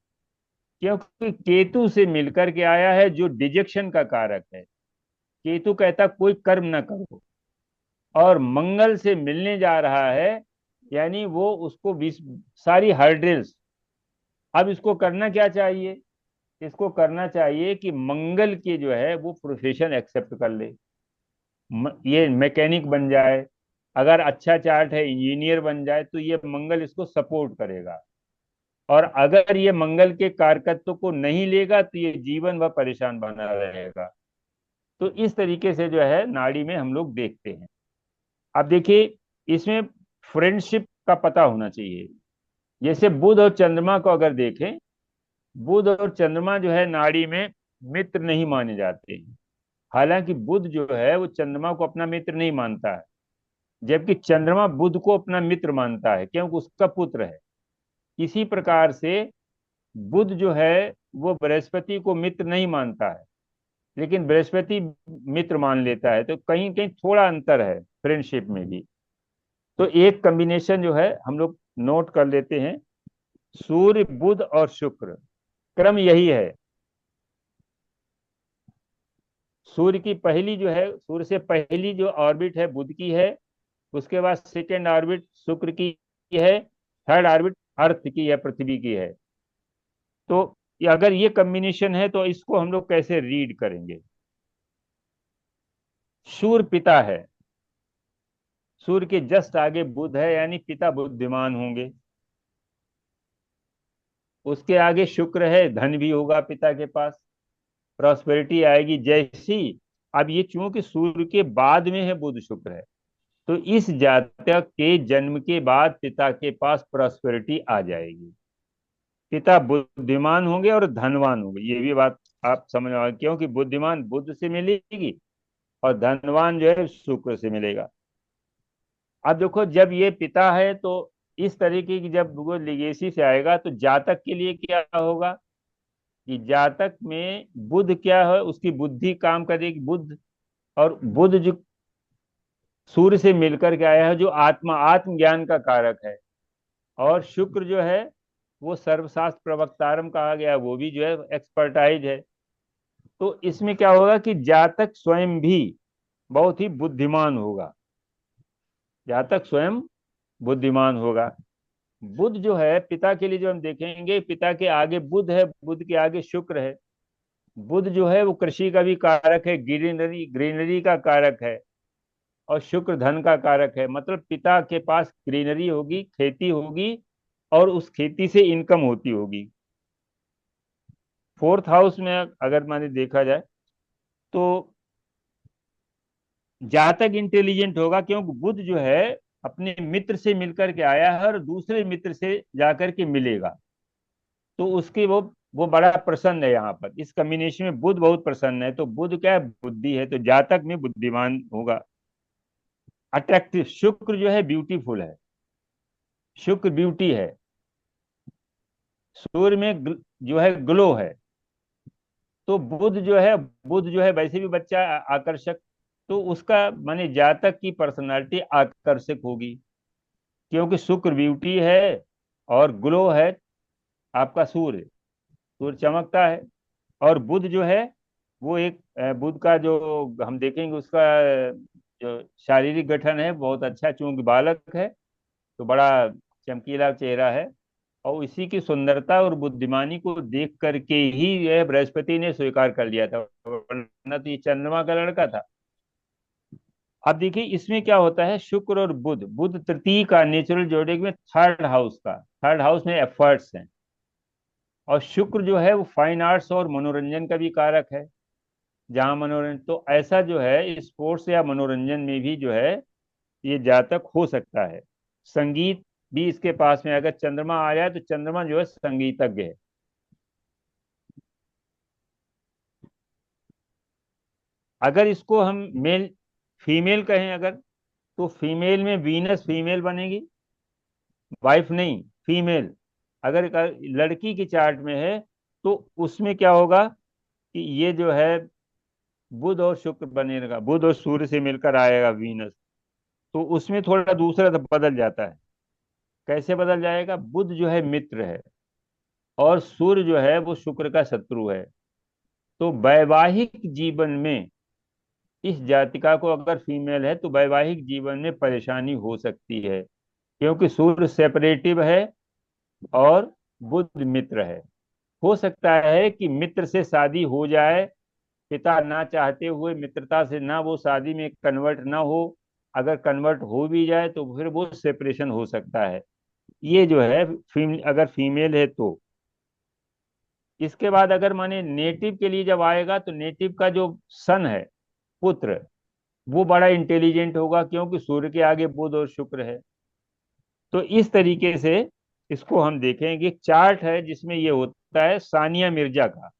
क्योंकि केतु से मिलकर के आया है जो डिजेक्शन का कारक है। केतु कहता कोई कर्म ना करो, और मंगल से मिलने जा रहा है, यानी वो उसको सारी हर्डल्स। अब इसको करना क्या चाहिए? इसको करना चाहिए कि मंगल के जो है वो प्रोफेशन एक्सेप्ट कर ले, ये मैकेनिक बन जाए, अगर अच्छा चार्ट है इंजीनियर बन जाए, तो ये मंगल इसको सपोर्ट करेगा। और अगर ये मंगल के कारकत्व को नहीं लेगा तो ये जीवन भर परेशान बना रहेगा। तो इस तरीके से जो है नाड़ी में हम लोग देखते हैं। अब देखिए, इसमें फ्रेंडशिप का पता होना चाहिए। जैसे बुध और चंद्रमा को अगर देखें, बुध और चंद्रमा जो है नाड़ी में मित्र नहीं माने जाते हैं। हालांकि बुध जो है वो चंद्रमा को अपना मित्र नहीं मानता है, जबकि चंद्रमा बुध को अपना मित्र मानता है, क्योंकि उसका पुत्र है। इसी प्रकार से बुध जो है वो बृहस्पति को मित्र नहीं मानता है, लेकिन बृहस्पति मित्र मान लेता है। तो कहीं कहीं थोड़ा अंतर है फ्रेंडशिप में भी। तो एक कॉम्बिनेशन जो है हम लोग नोट कर लेते हैं, सूर्य बुध और शुक्र, क्रम यही है। सूर्य की पहली जो है, सूर्य से पहली जो ऑर्बिट है बुध की है, उसके बाद सेकेंड ऑर्बिट शुक्र की है, थर्ड ऑर्बिट अर्थ की है, पृथ्वी की है। तो अगर ये कॉम्बिनेशन है तो इसको हम लोग कैसे रीड करेंगे? सूर्य पिता है, सूर्य के जस्ट आगे बुध है, यानी पिता बुद्धिमान होंगे। उसके आगे शुक्र है, धन भी होगा पिता के पास, प्रॉस्पेरिटी आएगी जैसी। अब ये चूंकि सूर्य के बाद में है बुध शुक्र है, तो इस जातक के जन्म के बाद पिता के पास प्रॉस्पेरिटी आ जाएगी, पिता बुद्धिमान होंगे और धनवान होंगे। ये भी बात आप समझ आओगे, क्योंकि बुद्धिमान बुध से मिलेगी और धनवान जो है शुक्र से मिलेगा। अब देखो, जब ये पिता है तो इस तरीके की जब वो लिगेसी से आएगा तो जातक के लिए क्या होगा कि जातक में बुध क्या है, उसकी बुद्धि काम करेगी। बुध, और बुध जो सूर्य से मिलकर के आया है जो आत्मज्ञान का कारक है, और शुक्र जो है वो सर्वशास्त्र प्रवक्तारम कहा गया है, वो भी जो है एक्सपर्टाइज है। तो इसमें क्या होगा कि जातक स्वयं भी बहुत ही बुद्धिमान होगा, जातक स्वयं बुद्धिमान होगा। बुध जो है पिता के लिए जो हम देखेंगे, पिता के आगे बुध है, बुध के आगे शुक्र है। बुध जो है वो कृषि का भी कारक है, ग्रीनरी ग्रीनरी का कारक है, और शुक्र धन का कारक है। मतलब पिता के पास ग्रीनरी होगी, खेती होगी, और उस खेती से इनकम होती होगी। फोर्थ हाउस में अगर माने देखा जाए तो जातक इंटेलिजेंट होगा, क्योंकि बुध जो है अपने मित्र से मिलकर के आया है और दूसरे मित्र से जाकर के मिलेगा, तो उसकी वो बड़ा प्रसन्न है। यहाँ पर इस कॉम्बिनेशन में बुध बहुत प्रसन्न है, तो बुध क्या है, बुद्धि है, तो जातक में बुद्धिमान होगा, अट्रैक्टिव। शुक्र जो है ब्यूटीफुल है, शुक्र ब्यूटी है। सूर्य में जो है ग्लो है, तो बुध जो है वैसे भी बच्चा आकर्षक, तो उसका माने जातक की पर्सनालिटी आकर्षक होगी, क्योंकि शुक्र ब्यूटी है और ग्लो है आपका सूर्य, सूर्य चमकता है। और बुध जो है वो एक बुध का जो हम देखेंगे उसका जो शारीरिक गठन है बहुत अच्छा, चूंकि बालक है तो बड़ा चमकीला चेहरा है, और इसी की सुंदरता और बुद्धिमानी को देख करके ही यह बृहस्पति ने स्वीकार कर लिया था, वरना तो ये चंद्रमा का लड़का था। अब देखिए इसमें क्या होता है, शुक्र और बुध, बुध तृतीय का नेचुरल जोडिक में थर्ड हाउस में एफर्ट्स हैं। और शुक्र जो है वो फाइन आर्ट्स और मनोरंजन का भी कारक है। जहाँ मनोरंजन, तो ऐसा जो है स्पोर्ट्स या मनोरंजन में भी जो है ये जातक हो सकता है। संगीत भी इसके पास में, अगर चंद्रमा आ जाए तो चंद्रमा जो है संगीतज्ञ है। अगर इसको हम मेल फीमेल कहें अगर, तो फीमेल में वीनस फीमेल बनेगी, वाइफ नहीं, फीमेल। अगर लड़की की चार्ट में है तो उसमें क्या होगा कि ये जो है बुध और शुक्र बनेगा, बुध और सूर्य से मिलकर आएगा वीनस। तो उसमें थोड़ा दूसरा बदल जाता है। कैसे बदल जाएगा? बुध जो है मित्र है और सूर्य जो है वो शुक्र का शत्रु है। तो वैवाहिक जीवन में इस जातिका को, अगर फीमेल है, तो वैवाहिक जीवन में परेशानी हो सकती है, क्योंकि सूर्य सेपरेटिव है और बुध मित्र है। हो सकता है कि मित्र से शादी हो जाए, पिता ना चाहते हुए मित्रता से ना वो शादी में कन्वर्ट ना हो। अगर कन्वर्ट हो भी जाए तो फिर वो सेपरेशन हो सकता है। ये जो है अगर फीमेल है तो। इसके बाद अगर माने नेटिव के लिए जब आएगा, तो नेटिव का जो सन है, पुत्र, वो बड़ा इंटेलिजेंट होगा, क्योंकि सूर्य के आगे बुध और शुक्र है। तो इस तरीके से इसको हम देखेंगे। एक चार्ट है जिसमें ये होता है सानिया मिर्जा का।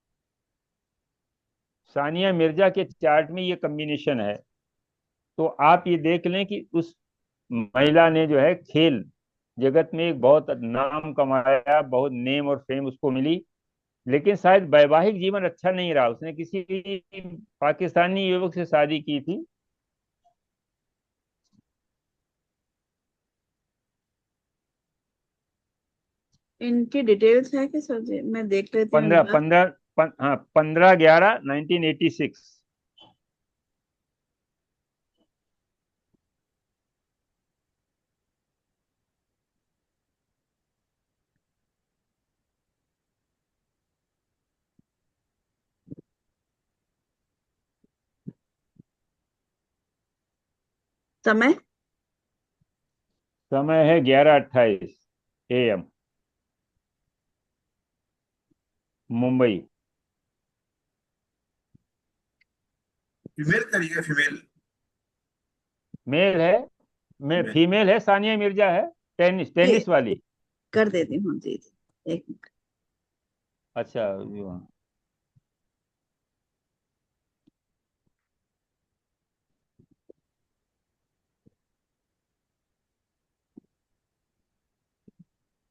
सानिया मिर्जा के चार्ट में ये कॉम्बिनेशन है। तो आप ये देख लें कि उस महिला ने जो है खेल जगत में एक बहुत नाम कमाया, बहुत नेम और फेम उसको मिली, लेकिन शायद वैवाहिक जीवन अच्छा नहीं रहा। उसने किसी पाकिस्तानी युवक से शादी की थी। इनकी डिटेल्स है कि सर जी? मैं देख लेती हूँ एक पंद्रह बार। पंद्रह हाँ, 15/11/1986। समय? समय है 11:28 AM, मुंबई। फीमेल करिएगा, फीमेल। मेल है, मैं फीमेल। फीमेल है, सानिया मिर्जा है, टेनिस जी टेनिस वाली। कर देती हूँ जी जी, एक मिनट। अच्छा,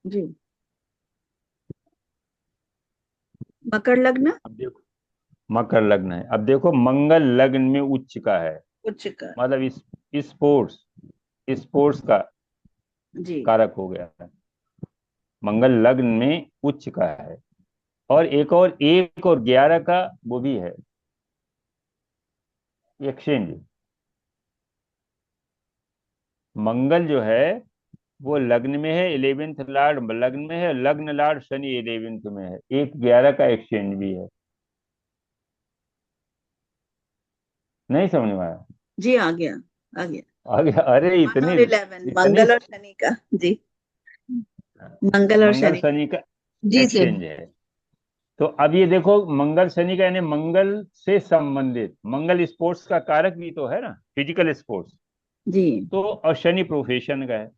जी, मकर लग्न। अब देखो, मकर लग्न है। अब देखो, मंगल लग्न में उच्च का है, उच्च का। मतलब इस स्पोर्ट्स स्पोर्ट्स का जी कारक हो गया है। मंगल लग्न में उच्च का है। और एक और 11 का वो भी है, एक्सचेंज। मंगल जो है वो लग्न में है, 11th लॉर्ड लग्न में है, लग्न लॉर्ड शनि 11th में है। 1/11 का एक्सचेंज भी है। नहीं समझ में आया? जी, आ गया आ गया। आ गया? अरे 1 इतनी और 11, इतनी मंगल और शनि का। जी, मंगल और मंगल शनि। शनि का जी सर। एक्सचेंज है। तो अब ये देखो, मंगल शनि का, यानी मंगल से संबंधित, मंगल स्पोर्ट्स का कारक भी तो है ना, फिजिकल स्पोर्ट्स। जी तो और शनि प्रोफेशन का है।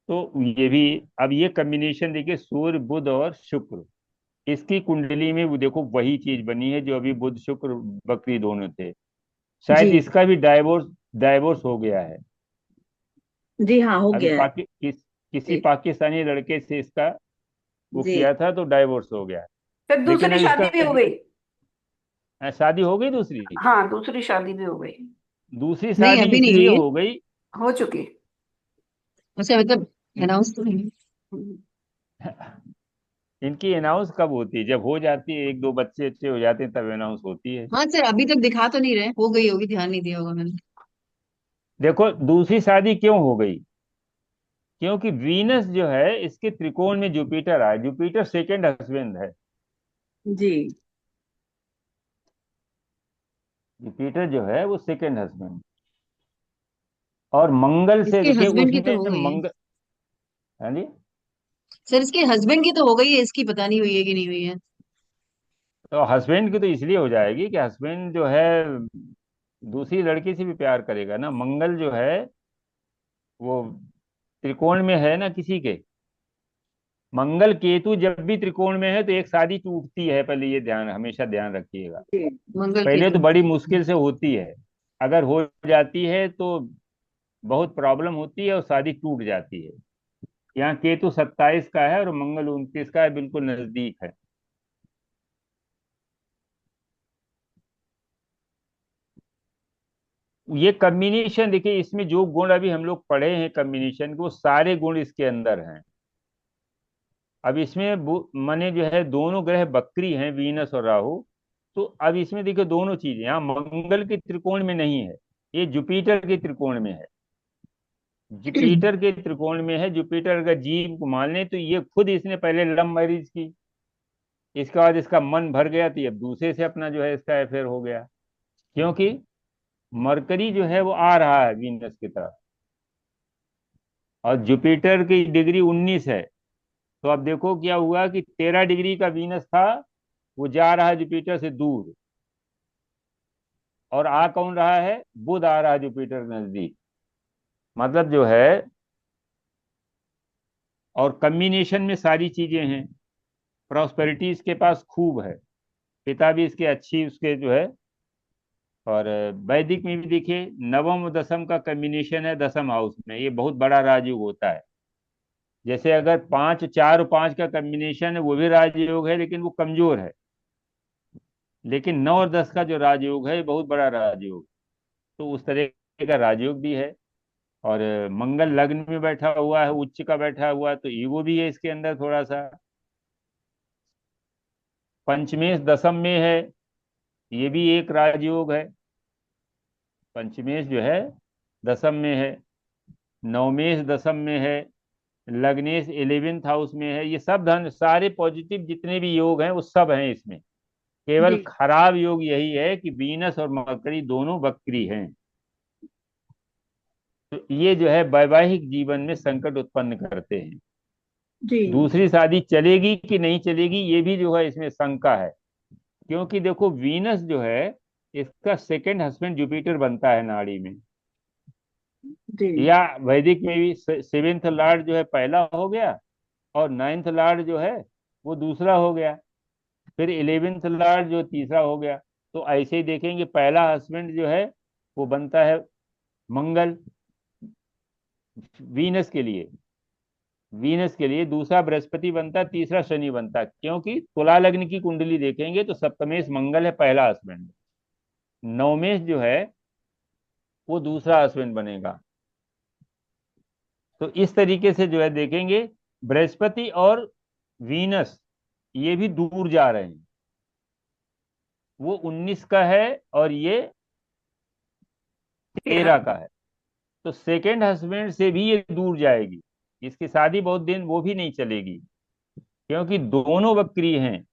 तो ये भी, अब ये कॉम्बिनेशन देखिए, सूर्य बुध और शुक्र, इसकी कुंडली में वो देखो वही चीज बनी है जो अभी बुध शुक्र बकरी दोनों थे। जी शायद इसका भी डाइवोर्स डाइवोर्स हो गया है। जी, हाँ हो अभी गया है। किसी जी पाकिस्तानी लड़के से इसका वो जी। किया था, तो डाइवोर्स हो गया है। फिर लेकिन दूसरी अब शादी इसका भी हो गई। शादी हो गई दूसरी। हाँ, दूसरी शादी भी हो गई। दूसरी नहीं, शादी अभी नहीं इसलिए हुई है। हो गई। हो चुकी। अच्छा, मतलब अनाउंस तो नहीं। हम्म। इनकी अनाउंस कब होती है? जब हो जाती है, एक दो बच्चे अच्छे हो जाते हैं, तब अनाउंस होती है। हाँ सर, अभी तक दिखा तो नहीं रहे, हो गई होगी, ध्यान नहीं दिया होगा मैंने। देखो, दूसरी शादी क्यों हो गई? क्योंकि वीनस जो है इसके त्रिकोण में जुपिटर आया। जुपिटर सेकंड हस्बैंड है। जी, जुपिटर जो है वो सेकंड हस्बैंड। और मंगल से इसके देखिए हस्बैंड की तो उसमें हो गई है। मंगल, हाँ जी, सर इसके हस्बैंड की तो हो गई है, इसकी पता नहीं हुई है कि नहीं हुई है। तो हस्बैंड की तो इसलिए हो जाएगी कि हस्बैंड जो है दूसरी लड़की से भी प्यार करेगा ना। मंगल जो है वो त्रिकोण में है ना किसी के। मंगल केतु जब भी त्रिकोण में है तो एक शादी टूटती है, पहले ये ध्यान हमेशा ध्यान रखिएगा। जी, मंगल पहले तो केतु। बड़ी मुश्किल से होती है, अगर हो जाती है तो बहुत प्रॉब्लम होती है और शादी टूट जाती है। यहाँ केतु 27 का है और मंगल 29 का है, बिल्कुल नजदीक है। ये कम्बिनेशन देखिए, इसमें जो गुण अभी हम लोग पढ़े हैं कम्बिनेशन के, वो सारे गुण इसके अंदर हैं। अब इसमें माने जो है दोनों ग्रह वक्री हैं, वीनस और राहु। तो अब इसमें देखिए दोनों चीजें, यहाँ मंगल के त्रिकोण में नहीं है, ये जुपिटर के त्रिकोण में है। जुपिटर के त्रिकोण में है। जुपिटर अगर जीव को मान लें तो ये खुद इसने पहले लव मैरिज की, इसके बाद इसका मन भर गया तो ये अब दूसरे से अपना जो है इसका अफेयर हो गया। क्योंकि मरकरी जो है वो आ रहा है वीनस की तरफ, और जुपिटर की डिग्री 19 है। तो अब देखो क्या हुआ कि 13 डिग्री का वीनस था, वो जा रहा है जुपिटर से दूर, और आ कौन रहा है, बुध आ रहा है जुपिटर के नजदीक। मतलब जो है, और कम्बिनेशन में सारी चीजें हैं। प्रॉस्पेरिटी इसके पास खूब है, पिता भी इसके अच्छी उसके जो है। और वैदिक में भी देखिए नवम और दसम का कम्बिनेशन है दसम हाउस में, ये बहुत बड़ा राजयोग होता है। जैसे अगर 5 4 और 5 का कम्बिनेशन है वो भी राजयोग है, लेकिन वो कमजोर है। लेकिन 9 और 10 का जो राजयोग है ये बहुत बड़ा राजयोग। तो उस तरह का राजयोग भी है। और मंगल लग्न में बैठा हुआ है, उच्च का बैठा हुआ है, तो ईगो भी है इसके अंदर थोड़ा सा। पंचमेश दसम में है, ये भी एक राजयोग है। पंचमेश जो है दसम में है, नवमेश दसम में है, लग्नेश 11th हाउस में है। ये सब धन सारे पॉजिटिव जितने भी योग हैं वो सब हैं इसमें। केवल जी खराब योग यही है कि वीनस और मरकरी दोनों वक्री हैं। तो ये जो है वैवाहिक जीवन में संकट उत्पन्न करते हैं। जी दूसरी शादी चलेगी कि नहीं चलेगी ये भी जो है इसमें शंका है। क्योंकि देखो वीनस जो है इसका सेकंड हस्बैंड जुपिटर बनता है नाड़ी में, जी या वैदिक में भी 7th लॉर्ड जो है पहला हो गया, और 9th लॉर्ड जो है वो दूसरा हो गया, फिर 11th लॉर्ड जो तीसरा हो गया। तो ऐसे ही देखेंगे पहला हस्बैंड जो है वो बनता है मंगल वीनस के लिए, वीनस के लिए दूसरा बृहस्पति बनता है, तीसरा शनि बनता है। क्योंकि तुला लग्न की कुंडली देखेंगे तो सप्तमेश मंगल है पहला हस्बैंड, नवमेश जो है वो दूसरा हस्बैंड बनेगा। तो इस तरीके से जो है देखेंगे बृहस्पति और वीनस ये भी दूर जा रहे हैं। वो 19 का है और ये 13 का है। तो सेकेंड हस्बैंड से भी ये दूर जाएगी, इसकी शादी बहुत दिन वो भी नहीं चलेगी, क्योंकि दोनों वक्री हैं।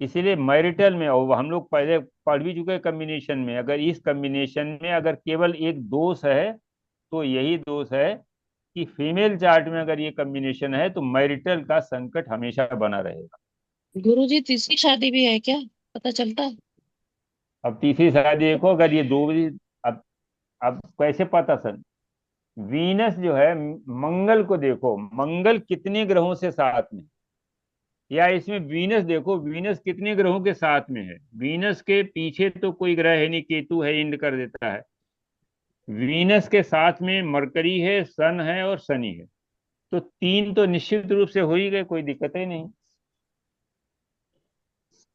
इसीलिए मैरिटल में, और हम लोग पहले पढ़ भी चुके कम्बिनेशन में, अगर इस कम्बिनेशन में अगर केवल एक दोष है तो यही दोष है कि फीमेल चार्ट में अगर ये कम्बिनेशन है तो मैरिटल का संकट हमेशा बना रहेगा। गुरुजी तीसरी शादी भी है क्या, पता चलता है? अब तीसरी शादी देखो, अगर ये दो भी, अब कैसे पता सर, वीनस जो है मंगल को देखो, मंगल कितने ग्रहों से साथ में, या इसमें वीनस देखो, वीनस कितने ग्रहों के साथ में है। वीनस के पीछे तो कोई ग्रह है नहीं, केतु है, इंड कर देता है। वीनस के साथ में मरकरी है, सन है और शनि है। तो तीन तो निश्चित रूप से हो ही गए, कोई दिक्कत ही नहीं।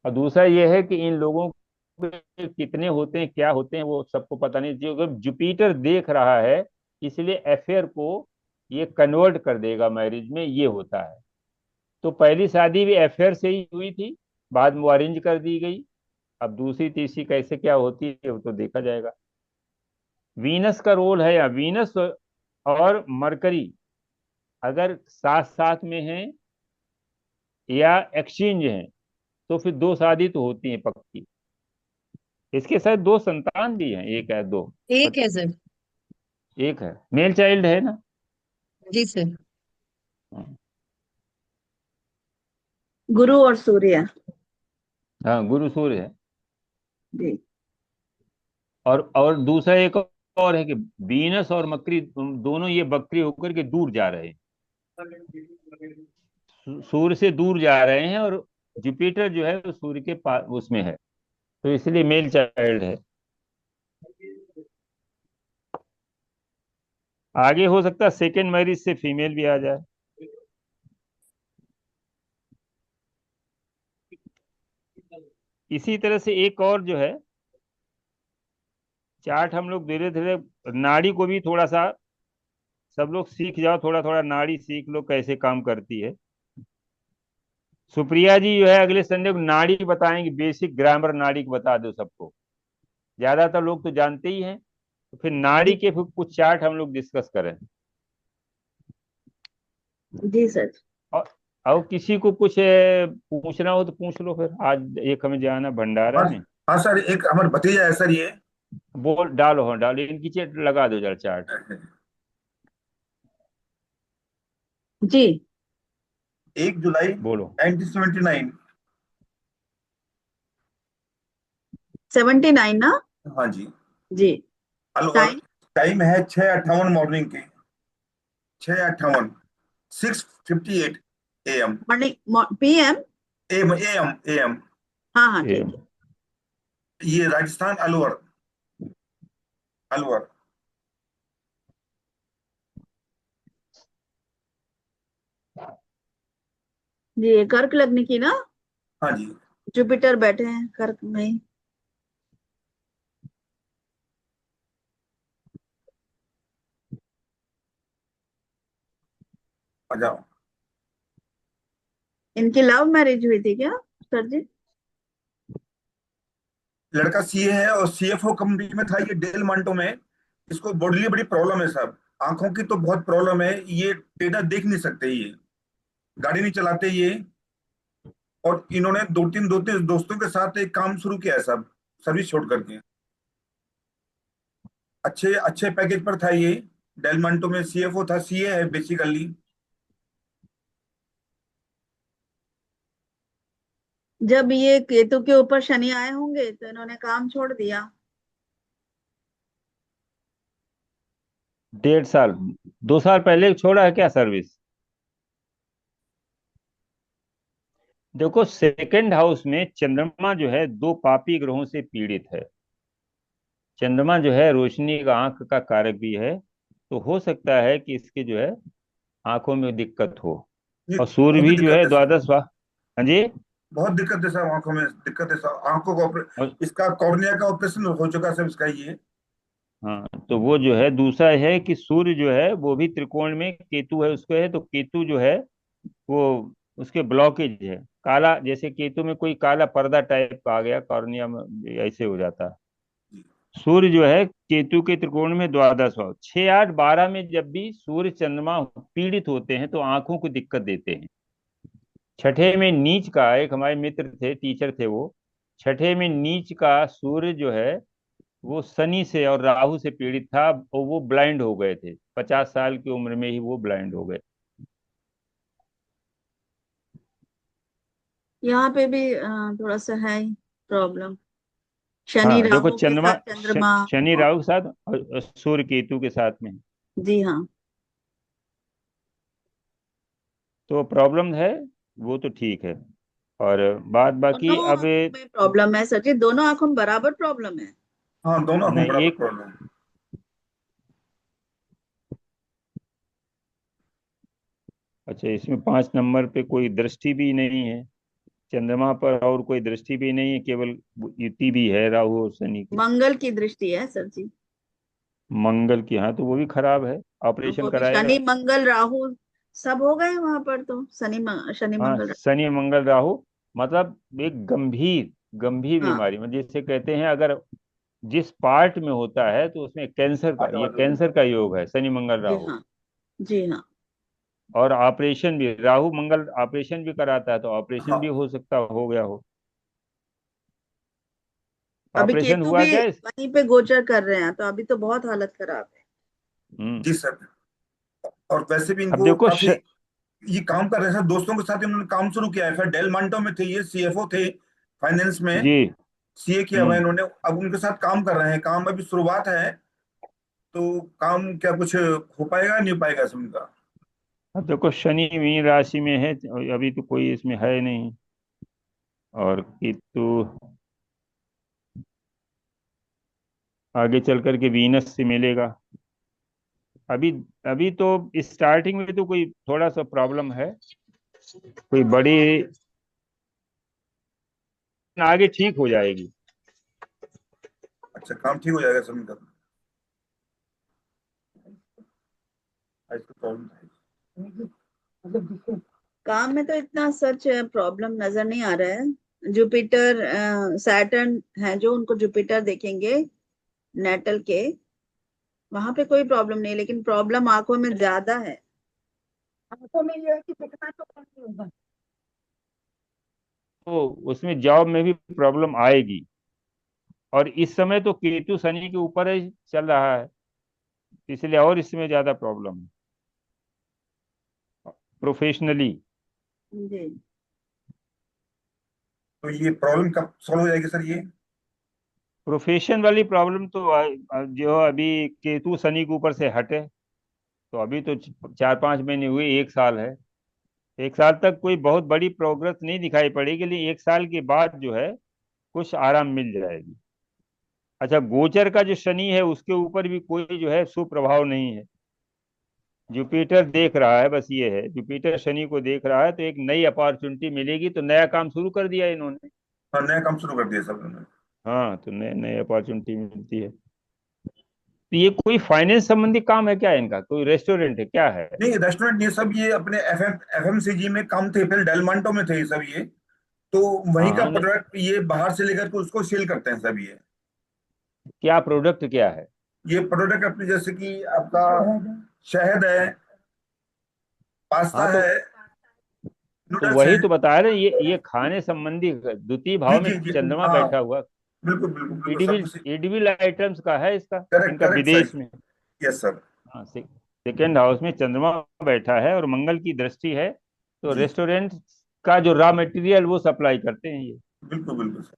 और दूसरा यह है कि इन लोगों के कितने होते हैं क्या होते हैं वो सबको पता नहीं। जो अगर जुपिटर देख रहा है इसलिए अफेयर को ये कन्वर्ट कर देगा मैरिज में, ये होता है। तो पहली शादी भी अफेयर से ही हुई थी, बाद में वो अरेंज कर दी गई। अब दूसरी तीसरी कैसे क्या होती है वो तो देखा जाएगा। वीनस का रोल है, या वीनस और मरकरी अगर साथ साथ में हैं या एक्सचेंज हैं तो फिर दो शादी तो होती है पक्की। इसके साथ दो संतान भी हैं, एक है दो, एक है सर। एक है मेल चाइल्ड है ना। जी सर। हाँ। गुरु और सूर्य। हाँ, गुरु सूर्य है। जी। और दूसरा एक और है कि वीनस और मकरी दोनों ये बकरी होकर के दूर जा रहे हैं, सूर्य से दूर जा रहे हैं, और जुपिटर जो है वो सूर्य के पास उसमें है, तो इसलिए मेल चाइल्ड है। आगे हो सकता है सेकेंड मैरिज से फीमेल भी आ जाए। इसी तरह से एक और जो है चार्ट हम लोग धीरे धीरे नाड़ी को भी थोड़ा सा सब लोग सीख जाओ, थोड़ा थोड़ा नाड़ी सीख लो कैसे काम करती है। सुप्रिया जी जो है अगले संडे को नाड़ी बताएंगे, बेसिक ग्रामर नाड़ी को बता दो सबको, ज्यादातर लोग तो जानते ही हैं, तो फिर नाड़ी के फिर कुछ चार्ट हम लोग डिस्कस करें। जी सर। और किसी को कुछ पूछना हो तो पूछ लो, फिर आज एक हमें जाना भंडारा हाँ में। हाँ सर, एक हमारा भतीजा है सर ये। बोल डालो, हाँ डालो, इनकी चेट लगा दो जरा चार्ट। जी। 1 जुलाई बोलो। 1979। 79 ना? हाँ जी। जी। अलवर। टाइम? टाइम है 6:58 मॉर्निंग के, 6:58, 6:58 AM। Morning PM? AM। हाँ हाँ, ये ठीक है। ये राजस्थान, अलवर। अलवर। जी, ये कर्क लगने की ना? हाँ जी। जुपिटर बैठे हैं कर्क में ही। आ जाओ। इनकी लव मैरिज हुई थी क्या सर जी? लड़का सीए है और CFO कंपनी में था ये डेल मांटो में। इसको बॉडीली बड़ी प्रॉब्लम है साहब, आंखों की तो बहुत प्रॉब्लम है, ये टेढ़ा देख नहीं सकते, ये गाड़ी नहीं चलाते ये। और इन्होंने दो तीन दोस्तों के साथ एक काम शुरू किया है साहब, सर्विस छोड़ करके। अच्छे अच्छे पैकेज पर था ये, डेल मांटो में CFO था, सीए है बेसिकली। जब ये केतु के ऊपर शनि आए होंगे तो इन्होंने काम छोड़ दिया। 1.5 साल, 2 साल पहले छोड़ा है क्या सर्विस? देखो सेकंड हाउस में चंद्रमा जो है 2 पापी ग्रहों से पीड़ित है। चंद्रमा जो है रोशनी का आंख का कारक भी है, तो हो सकता है कि इसके जो है आंखों में दिक्कत हो। ये और सूर्य बहुत ही भी जो दिक्कत है है साहब, द्वादश हाँ जी। बहुत दिक्कत है साहब, आंखों में दिक्कत है साहब, आंखों को और इसका कॉर्निया का ऑपरेशन हो चुका है सब इसका ये। हाँ, तो वो जो है दूसरा है कि सूर्य जो है वो भी त्रिकोण में केतु है उसको है, तो केतु जो है वो उसके ब्लॉकेज है, काला, जैसे केतु में कोई काला पर्दा टाइप का आ गया कॉर्निया में, ऐसे हो जाता है। सूर्य जो है केतु के त्रिकोण में द्वादश भाव 6, 8, 12 में जब भी सूर्य चंद्रमा पीड़ित होते हैं तो आंखों को दिक्कत देते हैं। छठे में नीच का एक हमारे मित्र थे, टीचर थे वो, छठे में नीच का सूर्य जो है वो शनि से और राहु से पीड़ित था, और वो ब्लाइंड हो गए थे, 50 साल की उम्र में ही वो ब्लाइंड हो गए। यहाँ पे भी थोड़ा सा है प्रॉब्लम। शनि हाँ देखो राहु के चंद्रमा साथ चंद्रमा। शनि राहु के साथ और सूर्य केतु के साथ में, जी हाँ। तो प्रॉब्लम है वो तो ठीक है। और बात बाकी दोनों अब आंखों में प्रॉब्लम है सर जी, दोनों आंखों में बराबर प्रॉब्लम है। हाँ, दोनों आंखों में नहीं, बराबर एक प्रॉब्लम। अच्छा, इसमें 5 नंबर पे कोई दृष्टि भी नहीं है चंद्रमा पर, और कोई दृष्टि भी नहीं है, केवल युति भी है राहु और शनि की। मंगल की दृष्टि है सर जी। मंगल की, हाँ तो वो भी खराब है, ऑपरेशन वो भी कराएगा। शनि मंगल राहु सब हो गए वहां पर, तो शनि हाँ, मंगल शनि मंगल राहु, मतलब एक गंभीर गंभीर हाँ। बीमारी, मतलब जैसे कहते हैं अगर जिस पार्ट में होता है तो उसमें कैंसर का, ये कैंसर का योग है शनि मंगल जी राहु। हाँ। जी हाँ। और ऑपरेशन भी, राहु मंगल ऑपरेशन भी कराता है, तो ऑपरेशन हाँ भी हो सकता हो गया हो। अभी ऑपरेशन केतु हुआ भी क्या वहीं पे गोचर कर रहे हैं, तो अभी तो बहुत हालत खराब है। हम्म। जी सर। और वैसे भी अब इनको देखो काफी ये काम कर रहे हैं सर, दोस्तों के साथ इन्होंने काम शुरू किया है। फिर डेल मोंटे में थे, ये सीएफओ थे फाइनेंस में, जी। सीए किया हुआ है हम्म। इन्होंने। अब उनके साथ काम कर रहे हैं, काम अभी शुरुआत है। तो काम क्या कुछ हो पाएगा नहीं हो पाएगा इसमें का? अब देखो शनि मीन राशि में है, अभी तो कोई इसमें है नहीं। और केतु आगे चल करके वीनस से मिलेगा। अभी अभी तो स्टार्टिंग में तो कोई थोड़ा सा प्रॉब्लम है, कोई बड़ी, आगे ठीक हो जाएगी। अच्छा, काम ठीक हो जाएगा सब इनका? ऐसी प्रॉब्लम है? काम में तो इतना सच प्रॉब्लम नजर नहीं आ रहा है। जुपिटर सैटर्न है जो, उनको जुपिटर देखेंगे नेटल के, वहां पे कोई प्रॉब्लम नहीं, लेकिन प्रॉब्लम आंखों में ज्यादा है। आंखों में ये है कि दिखना तो कम नहीं होगा। तो उसमें जॉब में भी प्रॉब्लम आएगी। और इस समय तो केतु शनि के ऊपर ही चल रहा है, इसलिए और इसमें ज्यादा प्रॉब्लम है प्रोफेशनली। जी। तो ये प्रॉब्लम कब सॉल्व हो जाएगी सर ये? प्रोफेशन वाली प्रॉब्लम तो जो अभी केतु शनि के ऊपर से हटे, तो अभी तो 4-5 महीने हुए, 1 साल है। 1 साल तक कोई बहुत बड़ी प्रोग्रेस नहीं दिखाई पड़ेगी, लेकिन 1 साल के बाद जो है कुछ आराम मिल जाएगी। अच्छा, गोचर का जो शनि है उसके ऊपर भी कोई जो है सुप्रभाव नहीं है। जुपिटर देख रहा है, बस ये है, जुपिटर शनि को देख रहा है, तो एक नई अपॉर्चुनिटी मिलेगी। तो नया काम शुरू कर दिया इन्होंने। हाँ, नया काम शुरू कर दिया सर उन्होंने। हाँ, तो नए नए अपॉर्चुनिटी मिलती है। तो ये कोई फाइनेंस संबंधी काम है क्या इनका? कोई रेस्टोरेंट है क्या है? नहीं, रेस्टोरेंट ये सब, ये अपने एफएमसीजी में काम थे, फिर डेल मोंटे में थे ये सब ये। तो वहीं हाँ का हाँ, नहीं, प्रोडक्ट ये बाहर से लेकर के उसको सेल करते हैं सब ये। क्या प्रोडक्ट क्या है? ये प्रोडक्ट अपने जैसे कि आपका शहद है, पास्ता हाँ, है, तो नूडल्स है। वही तो बता रहे हैं, ये खाने संबंधी द्वितीय जी भाव में जी जी, चंद्रमा हाँ, बैठा हुआ। बिल्कुल बिल्कुल बिल्कुल सब एडिबल कुछ। एडिबल आइटम्स का है इसका, करेक्ट इनका करेक्ट सर। विदेश में। Yes sir. हाँ, सेकेंड हाउस में चंद्रमा बैठा है और मंगल की दृष्टि है। तो जी, रेस्टोरेंट का जो रॉ मटेरियल वो सप्लाई करते हैं ये। बिल्कुल बिल्कुल सर।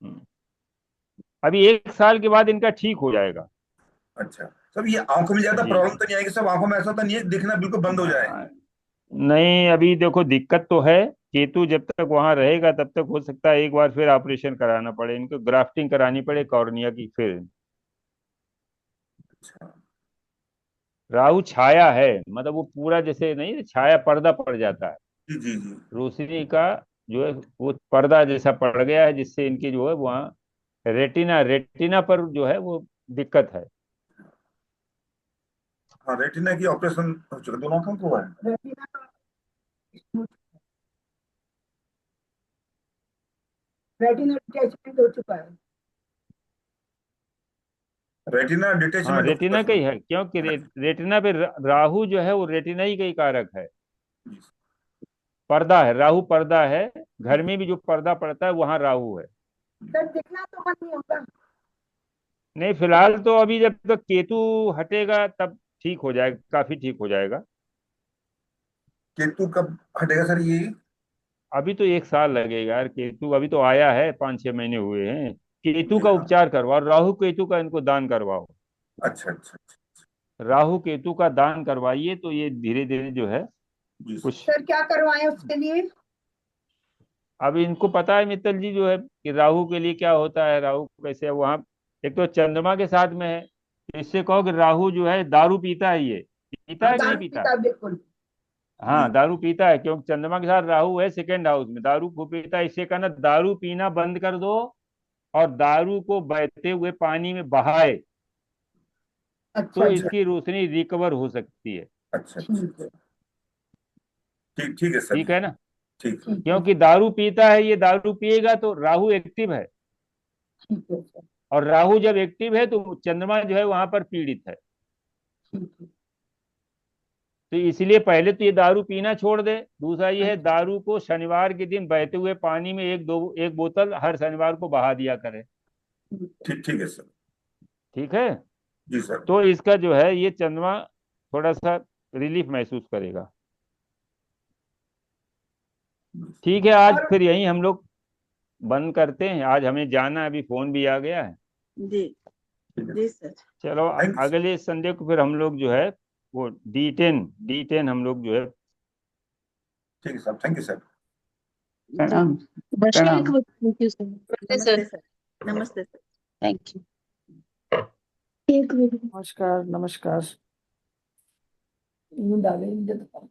हम्म। अभी 1 साल के बाद इनका ठीक हो जाएगा। अच्छा, सब ये आंखों में ज्यादा जी। प्रॉब्लम तो नहीं आएगी? सब आंखों में ऐसा तो नहीं है दिखना बिल्कुल बंद हो जाए? नहीं, अभी देखो दिक्कत तो है। केतु जब तक वहां रहेगा तब तक हो सकता है एक बार फिर ऑपरेशन कराना पड़े इनको, ग्राफ्टिंग करानी पड़े कॉर्निया की फिर। अच्छा। राहु छाया है, मतलब वो पूरा जैसे नहीं, छाया पर्दा पड़ जाता है जी जी जी। रोशनी का, जो है वो पर्दा जैसा पड़ गया है, जिससे इनकी जो है वहाँ रेटिना रेटिना पर जो है वो दिक्कत है। हाँ, रेटिना की ऑपरेशन हो चुका, दोनों आंखों को हुआ है। रेटिना अटैचमेंट हो चुका है। रेटिना हाँ, डिटेचमेंट हो चुका रेटिना का सर। ही है, क्योंकि रेटिना पे राहु जो है वो रेटिना ही का ही कारक है। जी पर्दा है, राहु पर्दा है। घर में भी जो पर्दा पड़ता है वहां राहु है। सर दिखना तो बंद नहीं होगा। नहीं, फिलहाल तो अभी जब तक केतु हटेगा तब ठीक हो जाएगा, काफी ठीक हो जाएगा। केतु कब हटेगा सर ये? अभी तो 1 साल लगेगा यार, केतु अभी तो आया है, 5-6 महीने हुए हैं। केतु जी का हाँ। उपचार करवाओ, राहु केतु का इनको दान करवाओ। अच्छा अच्छा अच्छा। राहु केतु का दान करवाइए तो ये धीरे धीरे जो है जी सर। कुछ। सर क्या करवाएं उसके लिए? अब इनको पता है मित्तल जी जो है कि राहु के लिए क्या होता है, राहु कैसे है वहां। एक तो चंद्रमा के साथ में है, तो इससे कहो कि राहु जो है दारू पीता है, ये पीता हाँ है कि नहीं दारू पीता? पीता है, बिल्कुल। जी हाँ, दारू पीता है, क्योंकि चंद्रमा के साथ राहु है सेकेंड हाउस में, दारू खूब पीता है। इससे कहना दारू पीना बंद कर दो और दारू को बहते हुए पानी में बहाए, अच्छा तो अच्छा। इसकी रोशनी रिकवर हो सकती है। अच्छा अच्छा। ठीक है। ठीक ठीक है सर ठीक जी। है ना? ठीक है। ठीक है। क्योंकि दारू पीता है, ये दारू पिएगा तो राहु एक्टिव है, ठीक है सर। और राहु जब एक्टिव है तो चंद्रमा जो है वहां पर पीड़ित है। ठीक है। तो इसलिए पहले तो ये दारू पीना छोड़ दे। दूसरा ये है, अच्छा। दारू को शनिवार के दिन बहते हुए पानी में एक बोतल हर शनिवार को बहा दिया करे। ठीक है। ठीक ठीक है सर। ठीक है। जी सर। तो इसका जो है ये चंद्रमा थोड़ा सा रिलीफ महसूस करेगा। ठीक है, आज और फिर यहीं हम लोग बंद करते हैं। आज हमें जाना है, अभी फोन भी आ गया है। जी जी सर। चलो थैंक यू। अगले संडे को फिर हम लोग जो है वो D10 हम लोग जो है। ठीक है साहब, थैंक यू सर। प्रणाम। प्रणाम। Thank you sir. नमस्ते सर। नमस्ते सर। Thank you. नमस्कार नमस्कार। नींद आ गई मुझे तो।